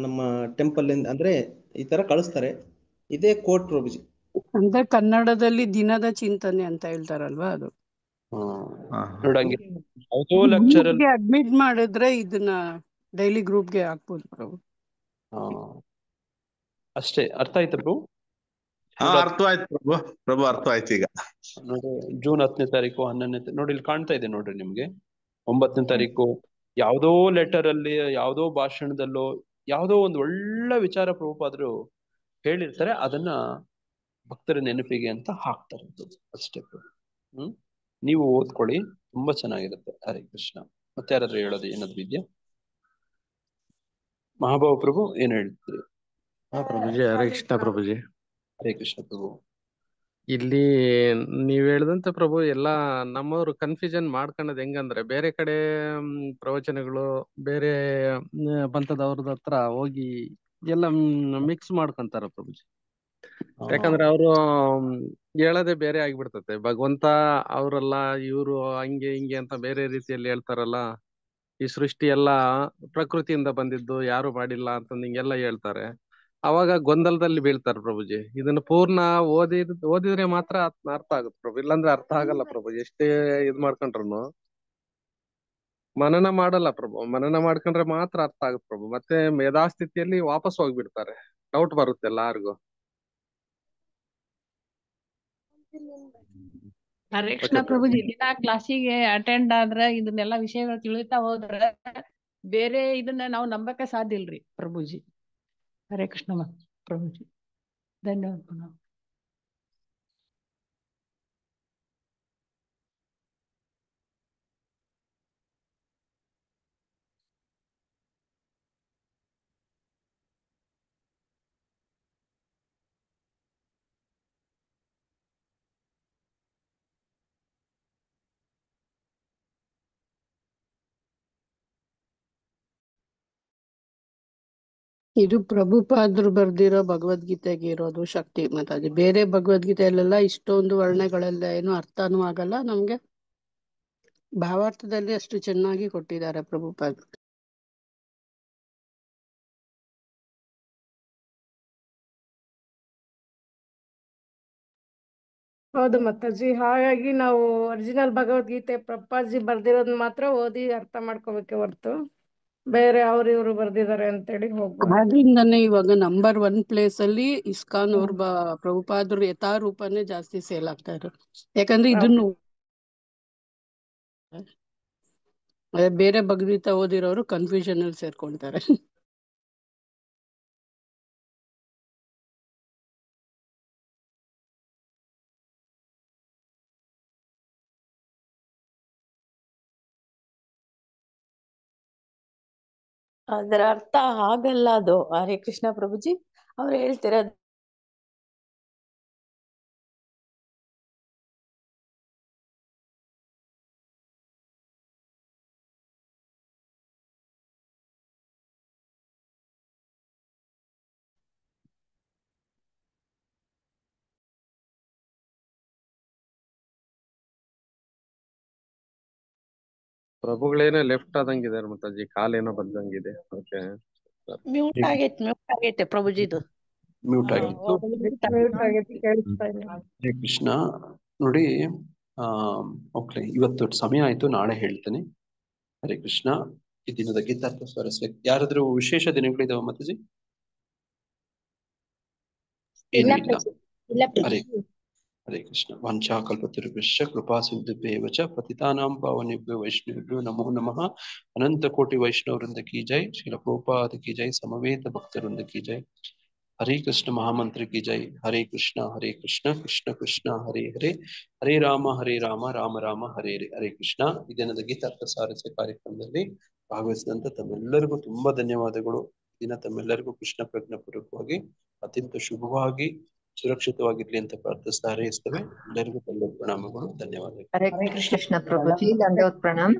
ನಮ್ಮ ಟೆಂಪಲ್ ಅಂದ್ರೆ ಈ ತರ ಕಳಿಸ್ತಾರೆ. ಇದೇ ಕೋಟ್ ಪ್ರಭುಜಿ. ಅಂದ್ರೆ ಕನ್ನಡದಲ್ಲಿ ದಿನದ ಚಿಂತನೆ ಅಂತ ಹೇಳ್ತಾರಲ್ವಾ, ಅದು ಅಡ್ಮಿಟ್ ಮಾಡಿದ್ರೆ ಇದನ್ನ ಡೈಲಿ ಗ್ರೂಪ್ಗೆ ಹಾಕ್ಬೋದು ಪ್ರಭು. ಅಷ್ಟೇ. ಅರ್ಥ ಆಯ್ತು ಪ್ರಭು? ಅರ್ಥ ಆಯ್ತು ಪ್ರಭು. ಪ್ರಭು ಅರ್ಥ ಆಯ್ತು ಈಗ. ನೋಡಿ ಜೂನ್ 10ನೇ ತಾರೀಕು 11ನೇ ನೋಡಿ ಇಲ್ಲಿ ಕಾಣ್ತಾ ಇದೆ ನೋಡ್ರಿ ನಿಮ್ಗೆ. 9ನೇ ತಾರೀಕು ಯಾವ್ದೋ ಲೆಟರ್ ಅಲ್ಲಿ, ಯಾವ್ದೋ ಭಾಷಣದಲ್ಲೋ ಯಾವ್ದೋ ಒಂದು ಒಳ್ಳೆ ವಿಚಾರ ಪ್ರಭುಪಾದರು ಹೇಳಿರ್ತಾರೆ, ಅದನ್ನ ಭಕ್ತರ ನೆನಪಿಗೆ ಅಂತ ಹಾಕ್ತಾರೆ. ಅಷ್ಟೇ ಪ್ರಭು. ನೀವು ಓದ್ಕೊಳ್ಳಿ, ತುಂಬಾ ಚೆನ್ನಾಗಿರುತ್ತೆ. ಹರೇ ಕೃಷ್ಣ. ಮತ್ತೆ ಯಾರಾದ್ರೂ ಹೇಳೋದು ಏನಾದ್ರು ಇದೆಯಾ? ಮಹಾಭಾವ ಪ್ರಭು ಏನ್ ಹೇಳ್ತೀರಿ? ಪ್ರಭುಜಿ ಹರೇ ಕೃಷ್ಣ ಪ್ರಭುಜಿ. ಹರೇ ಕೃಷ್ಣ ಪ್ರಭು. ಇಲ್ಲಿ ನೀವ್ ಹೇಳ್ದಂತ ಪ್ರಭು ಎಲ್ಲಾ ನಮ್ಮವ್ರು ಕನ್ಫ್ಯೂಷನ್ ಮಾಡ್ಕೊಂಡದ್ ಹೆಂಗಂದ್ರೆ, ಬೇರೆ ಕಡೆ ಪ್ರವಚನಗಳು ಬೇರೆ ಪಂಥದವ್ರದ ಹತ್ರ ಹೋಗಿ ಎಲ್ಲ ಮಿಕ್ಸ್ ಮಾಡ್ಕೊಂತಾರ ಪ್ರಭುಜಿ. ಯಾಕಂದ್ರೆ ಅವರು ಹೇಳೋದೇ ಬೇರೆ ಆಗ್ಬಿಡ್ತತೆ. ಭಗವಂತ ಅವರೆಲ್ಲ ಇವ್ರು ಹಂಗೆ ಹಿಂಗೆ ಅಂತ ಬೇರೆ ರೀತಿಯಲ್ಲಿ ಹೇಳ್ತಾರಲ್ಲ. ಈ ಸೃಷ್ಟಿ ಎಲ್ಲ ಪ್ರಕೃತಿಯಿಂದ ಬಂದಿದ್ದು, ಯಾರು ಮಾಡಿಲ್ಲ ಅಂತಂದ್ ಹಿಂಗೆಲ್ಲ ಹೇಳ್ತಾರೆ. ಅವಾಗ ಗೊಂದಲದಲ್ಲಿ ಬೀಳ್ತಾರೆ ಪ್ರಭುಜಿ. ಇದನ್ನ ಪೂರ್ಣ ಓದಿದ್ರೆ ಮಾತ್ರ ಅರ್ಥ ಆಗುತ್ತೆ ಪ್ರಭು, ಇಲ್ಲಾಂದ್ರೆ ಅರ್ಥ ಆಗಲ್ಲ ಪ್ರಭು. ಎಷ್ಟೇ ಇದ್ ಮಾಡ್ಕೊಂಡ್ರು ಮನನ ಮಾಡಲ್ಲ ಪ್ರಭು. ಮನನ ಮಾಡ್ಕೊಂಡ್ರೆ ಮಾತ್ರ ಅರ್ಥ ಆಗುತ್ತೆ ಪ್ರಭು. ಮತ್ತೆ ಮೇಧಾಸ್ಥಿತಿಯಲ್ಲಿ ವಾಪಸ್ ಹೋಗ್ಬಿಡ್ತಾರೆ. ಡೌಟ್ ಬರುತ್ತೆ ಎಲ್ಲಾರ್ಗು. ಹರೇ ಕೃಷ್ಣ ಪ್ರಭುಜಿ, ದಿನಾ ಕ್ಲಾಸಿಗೆ ಅಟೆಂಡ್ ಆದ್ರ ಇದನ್ನೆಲ್ಲ ವಿಷಯಗಳು ತಿಳಿತಾ ಹೋದ್ರ ಬೇರೆ ಇದನ್ನ ನಾವು ನಂಬಕ ಸಾಧ್ಯ ಇಲ್ರಿ ಪ್ರಭುಜಿ. ಹರೇ ಕೃಷ್ಣ ಪ್ರಭುಜಿ, ಧನ್ಯವಾದ. ಇದು ಪ್ರಭುಪಾದ್ರು ಬರ್ದಿರೋ ಭಗವದ್ಗೀತೆಗೆ ಇರೋದು ಶಕ್ತಿ ಮಾತಾಜಿ. ಬೇರೆ ಭಗವದ್ಗೀತೆಯಲ್ಲೆಲ್ಲ ಇಷ್ಟೊಂದು ವರ್ಣಗಳೆಲ್ಲ ಏನು ಅರ್ಥನೂ ಆಗಲ್ಲ ನಮ್ಗೆ. ಭಾವಾರ್ಥದಲ್ಲಿ ಅಷ್ಟು ಚೆನ್ನಾಗಿ ಕೊಟ್ಟಿದ್ದಾರೆ ಪ್ರಭುಪಾದ್ರು. ಹೌದು ಮಾತಾಜಿ. ಹಾಗಾಗಿ ನಾವು ಒರಿಜಿನಲ್ ಭಗವದ್ಗೀತೆ ಪ್ರಭುಪಾದ್ಜಿ ಬರ್ದಿರೋದ್ ಮಾತ್ರ ಓದಿ ಅರ್ಥ ಮಾಡ್ಕೋಬೇಕೆ ಹೊರ್ತು ಬೇರೆ ಅವ್ರು ಇವ್ರು ಬರ್ದಿದ್ದಾರೆ ಅಂತೇಳಿ ಹೋಗ್ಬಾರ್ದು. ಆದ್ರಿಂದಾನೇ ಇವಾಗ ನಂಬರ್ 1 ಪ್ಲೇಸ್ ಅಲ್ಲಿ ಇಸ್ಕಾನ್ ಅವ್ರ ಪ್ರಭುಪಾದ್ರು ಯಥಾರೂಪನೇ ಜಾಸ್ತಿ ಸೇಲ್ ಆಗ್ತಾ ಇರೋದು. ಯಾಕಂದ್ರೆ ಇದನ್ನು ಬೇರೆ ಭಗವದ್ಗೀತೆ ಓದಿರೋರು ಕನ್ಫ್ಯೂಷನ್ ಅಲ್ಲಿ ಸೇರ್ಕೊಂತಾರೆ. ಅದರ ಅರ್ಥ ಆಗಲ್ಲ ಅದು. ಹರೇ ಕೃಷ್ಣ ಪ್ರಭುಜಿ, ಅವ್ರು ಹೇಳ್ತಿರೋದು ಪ್ರಭುಗಳೇನೋ ಲೆಫ್ಟ್ ಆದಂಗಿದ್ದಾರೆ ಮಾತಾಜಿ, ಕಾಲೇನೋ ಬಂದಂಗಿದೆ. ಓಕೆ, ಮ್ಯೂಟ್ ಆಗೈತೆ ಪ್ರಭುಜಿದು. ಮ್ಯೂಟ್ ಆಗಿತ್ತು. ಹರೇ ಕೃಷ್ಣ. ನೋಡಿ, ಓಕೆ, ಇವತ್ತು ಸಮಯ ಆಯ್ತು, ನಾಳೆ ಹೇಳ್ತೇನೆ. ಹರೇ ಕೃಷ್ಣ. ಈ ದಿನದ ಗೀತಾರ್ಥ ಸ್ವಾರಸ್ಯ ಯಾರಾದ್ರೂ ವಿಶೇಷ ದಿನಗಳಿದಾವ ಮಾತಾಜಿ? ಏನೂ ಇಲ್ಲ. ಹರೇ ಕೃಷ್ಣ. ವಾಂಛಾ ಕಲ್ಪತರುಭ್ಯಶ್ಚ ಕೃಪಾ ಸಿಂಧುಭ್ಯೇವ ಚ ಪತಿತಾನಾಂ ಪಾವನೇಭ್ಯೋ ವೈಷ್ಣವೇಭ್ಯೋ ನಮೋ ನಮಃ. ಅನಂತ ಕೋಟಿ ವೈಷ್ಣವವೃಂದ ಕಿ ಜೈ. ಶ್ರೀಲ ಪ್ರಭುಪಾದ ಕಿ ಜೈ. ಸಮವೇತ ಭಕ್ತವೃಂದ ಕಿ ಜೈ. ಹರೇ ಕೃಷ್ಣ ಮಹಾಮಂತ್ರ ಕಿ ಜೈ. ಹರೇ ಕೃಷ್ಣ ಕೃಷ್ಣ ಕೃಷ್ಣ ಹರೇ ಹರೇ, ಹರೇ ರಾಮ ರಾಮ ರಾಮ ಹರೇ ಹರೇ. ಹರೇ ಕೃಷ್ಣ. ಈ ದಿನದ ಗೀತಾರ್ಥ ಸಾರಸ್ಯ ಕಾರ್ಯಕ್ರಮದಲ್ಲಿ ಭಾಗವಹಿಸಿದಂತ ತಮ್ಮೆಲ್ಲರಿಗೂ ತುಂಬಾ ಧನ್ಯವಾದಗಳು. ದಿನ ತಮ್ಮೆಲ್ಲರಿಗೂ ಕೃಷ್ಣ ಪ್ರಜ್ಞಾ ಪೂರ್ವಕವಾಗಿ ಅತ್ಯಂತ ಶುಭವಾಗಿ ಸುರಕ್ಷಿತವಾಗಿರ್ಲಿ ಅಂತ ಪ್ರಾರ್ಥಿಸ್ತಾ ಹರಿಸ್ತೇವೆ. ಎಲ್ಲರಿಗೂ ತುಂಬ ಪ್ರಣಾಮಗಳು, ಧನ್ಯವಾದಗಳು. ಹರೇ ಕೃಷ್ಣ ಪ್ರಭುಜಿ, ದಂಡವತ್ ಪ್ರಣಾಮ್.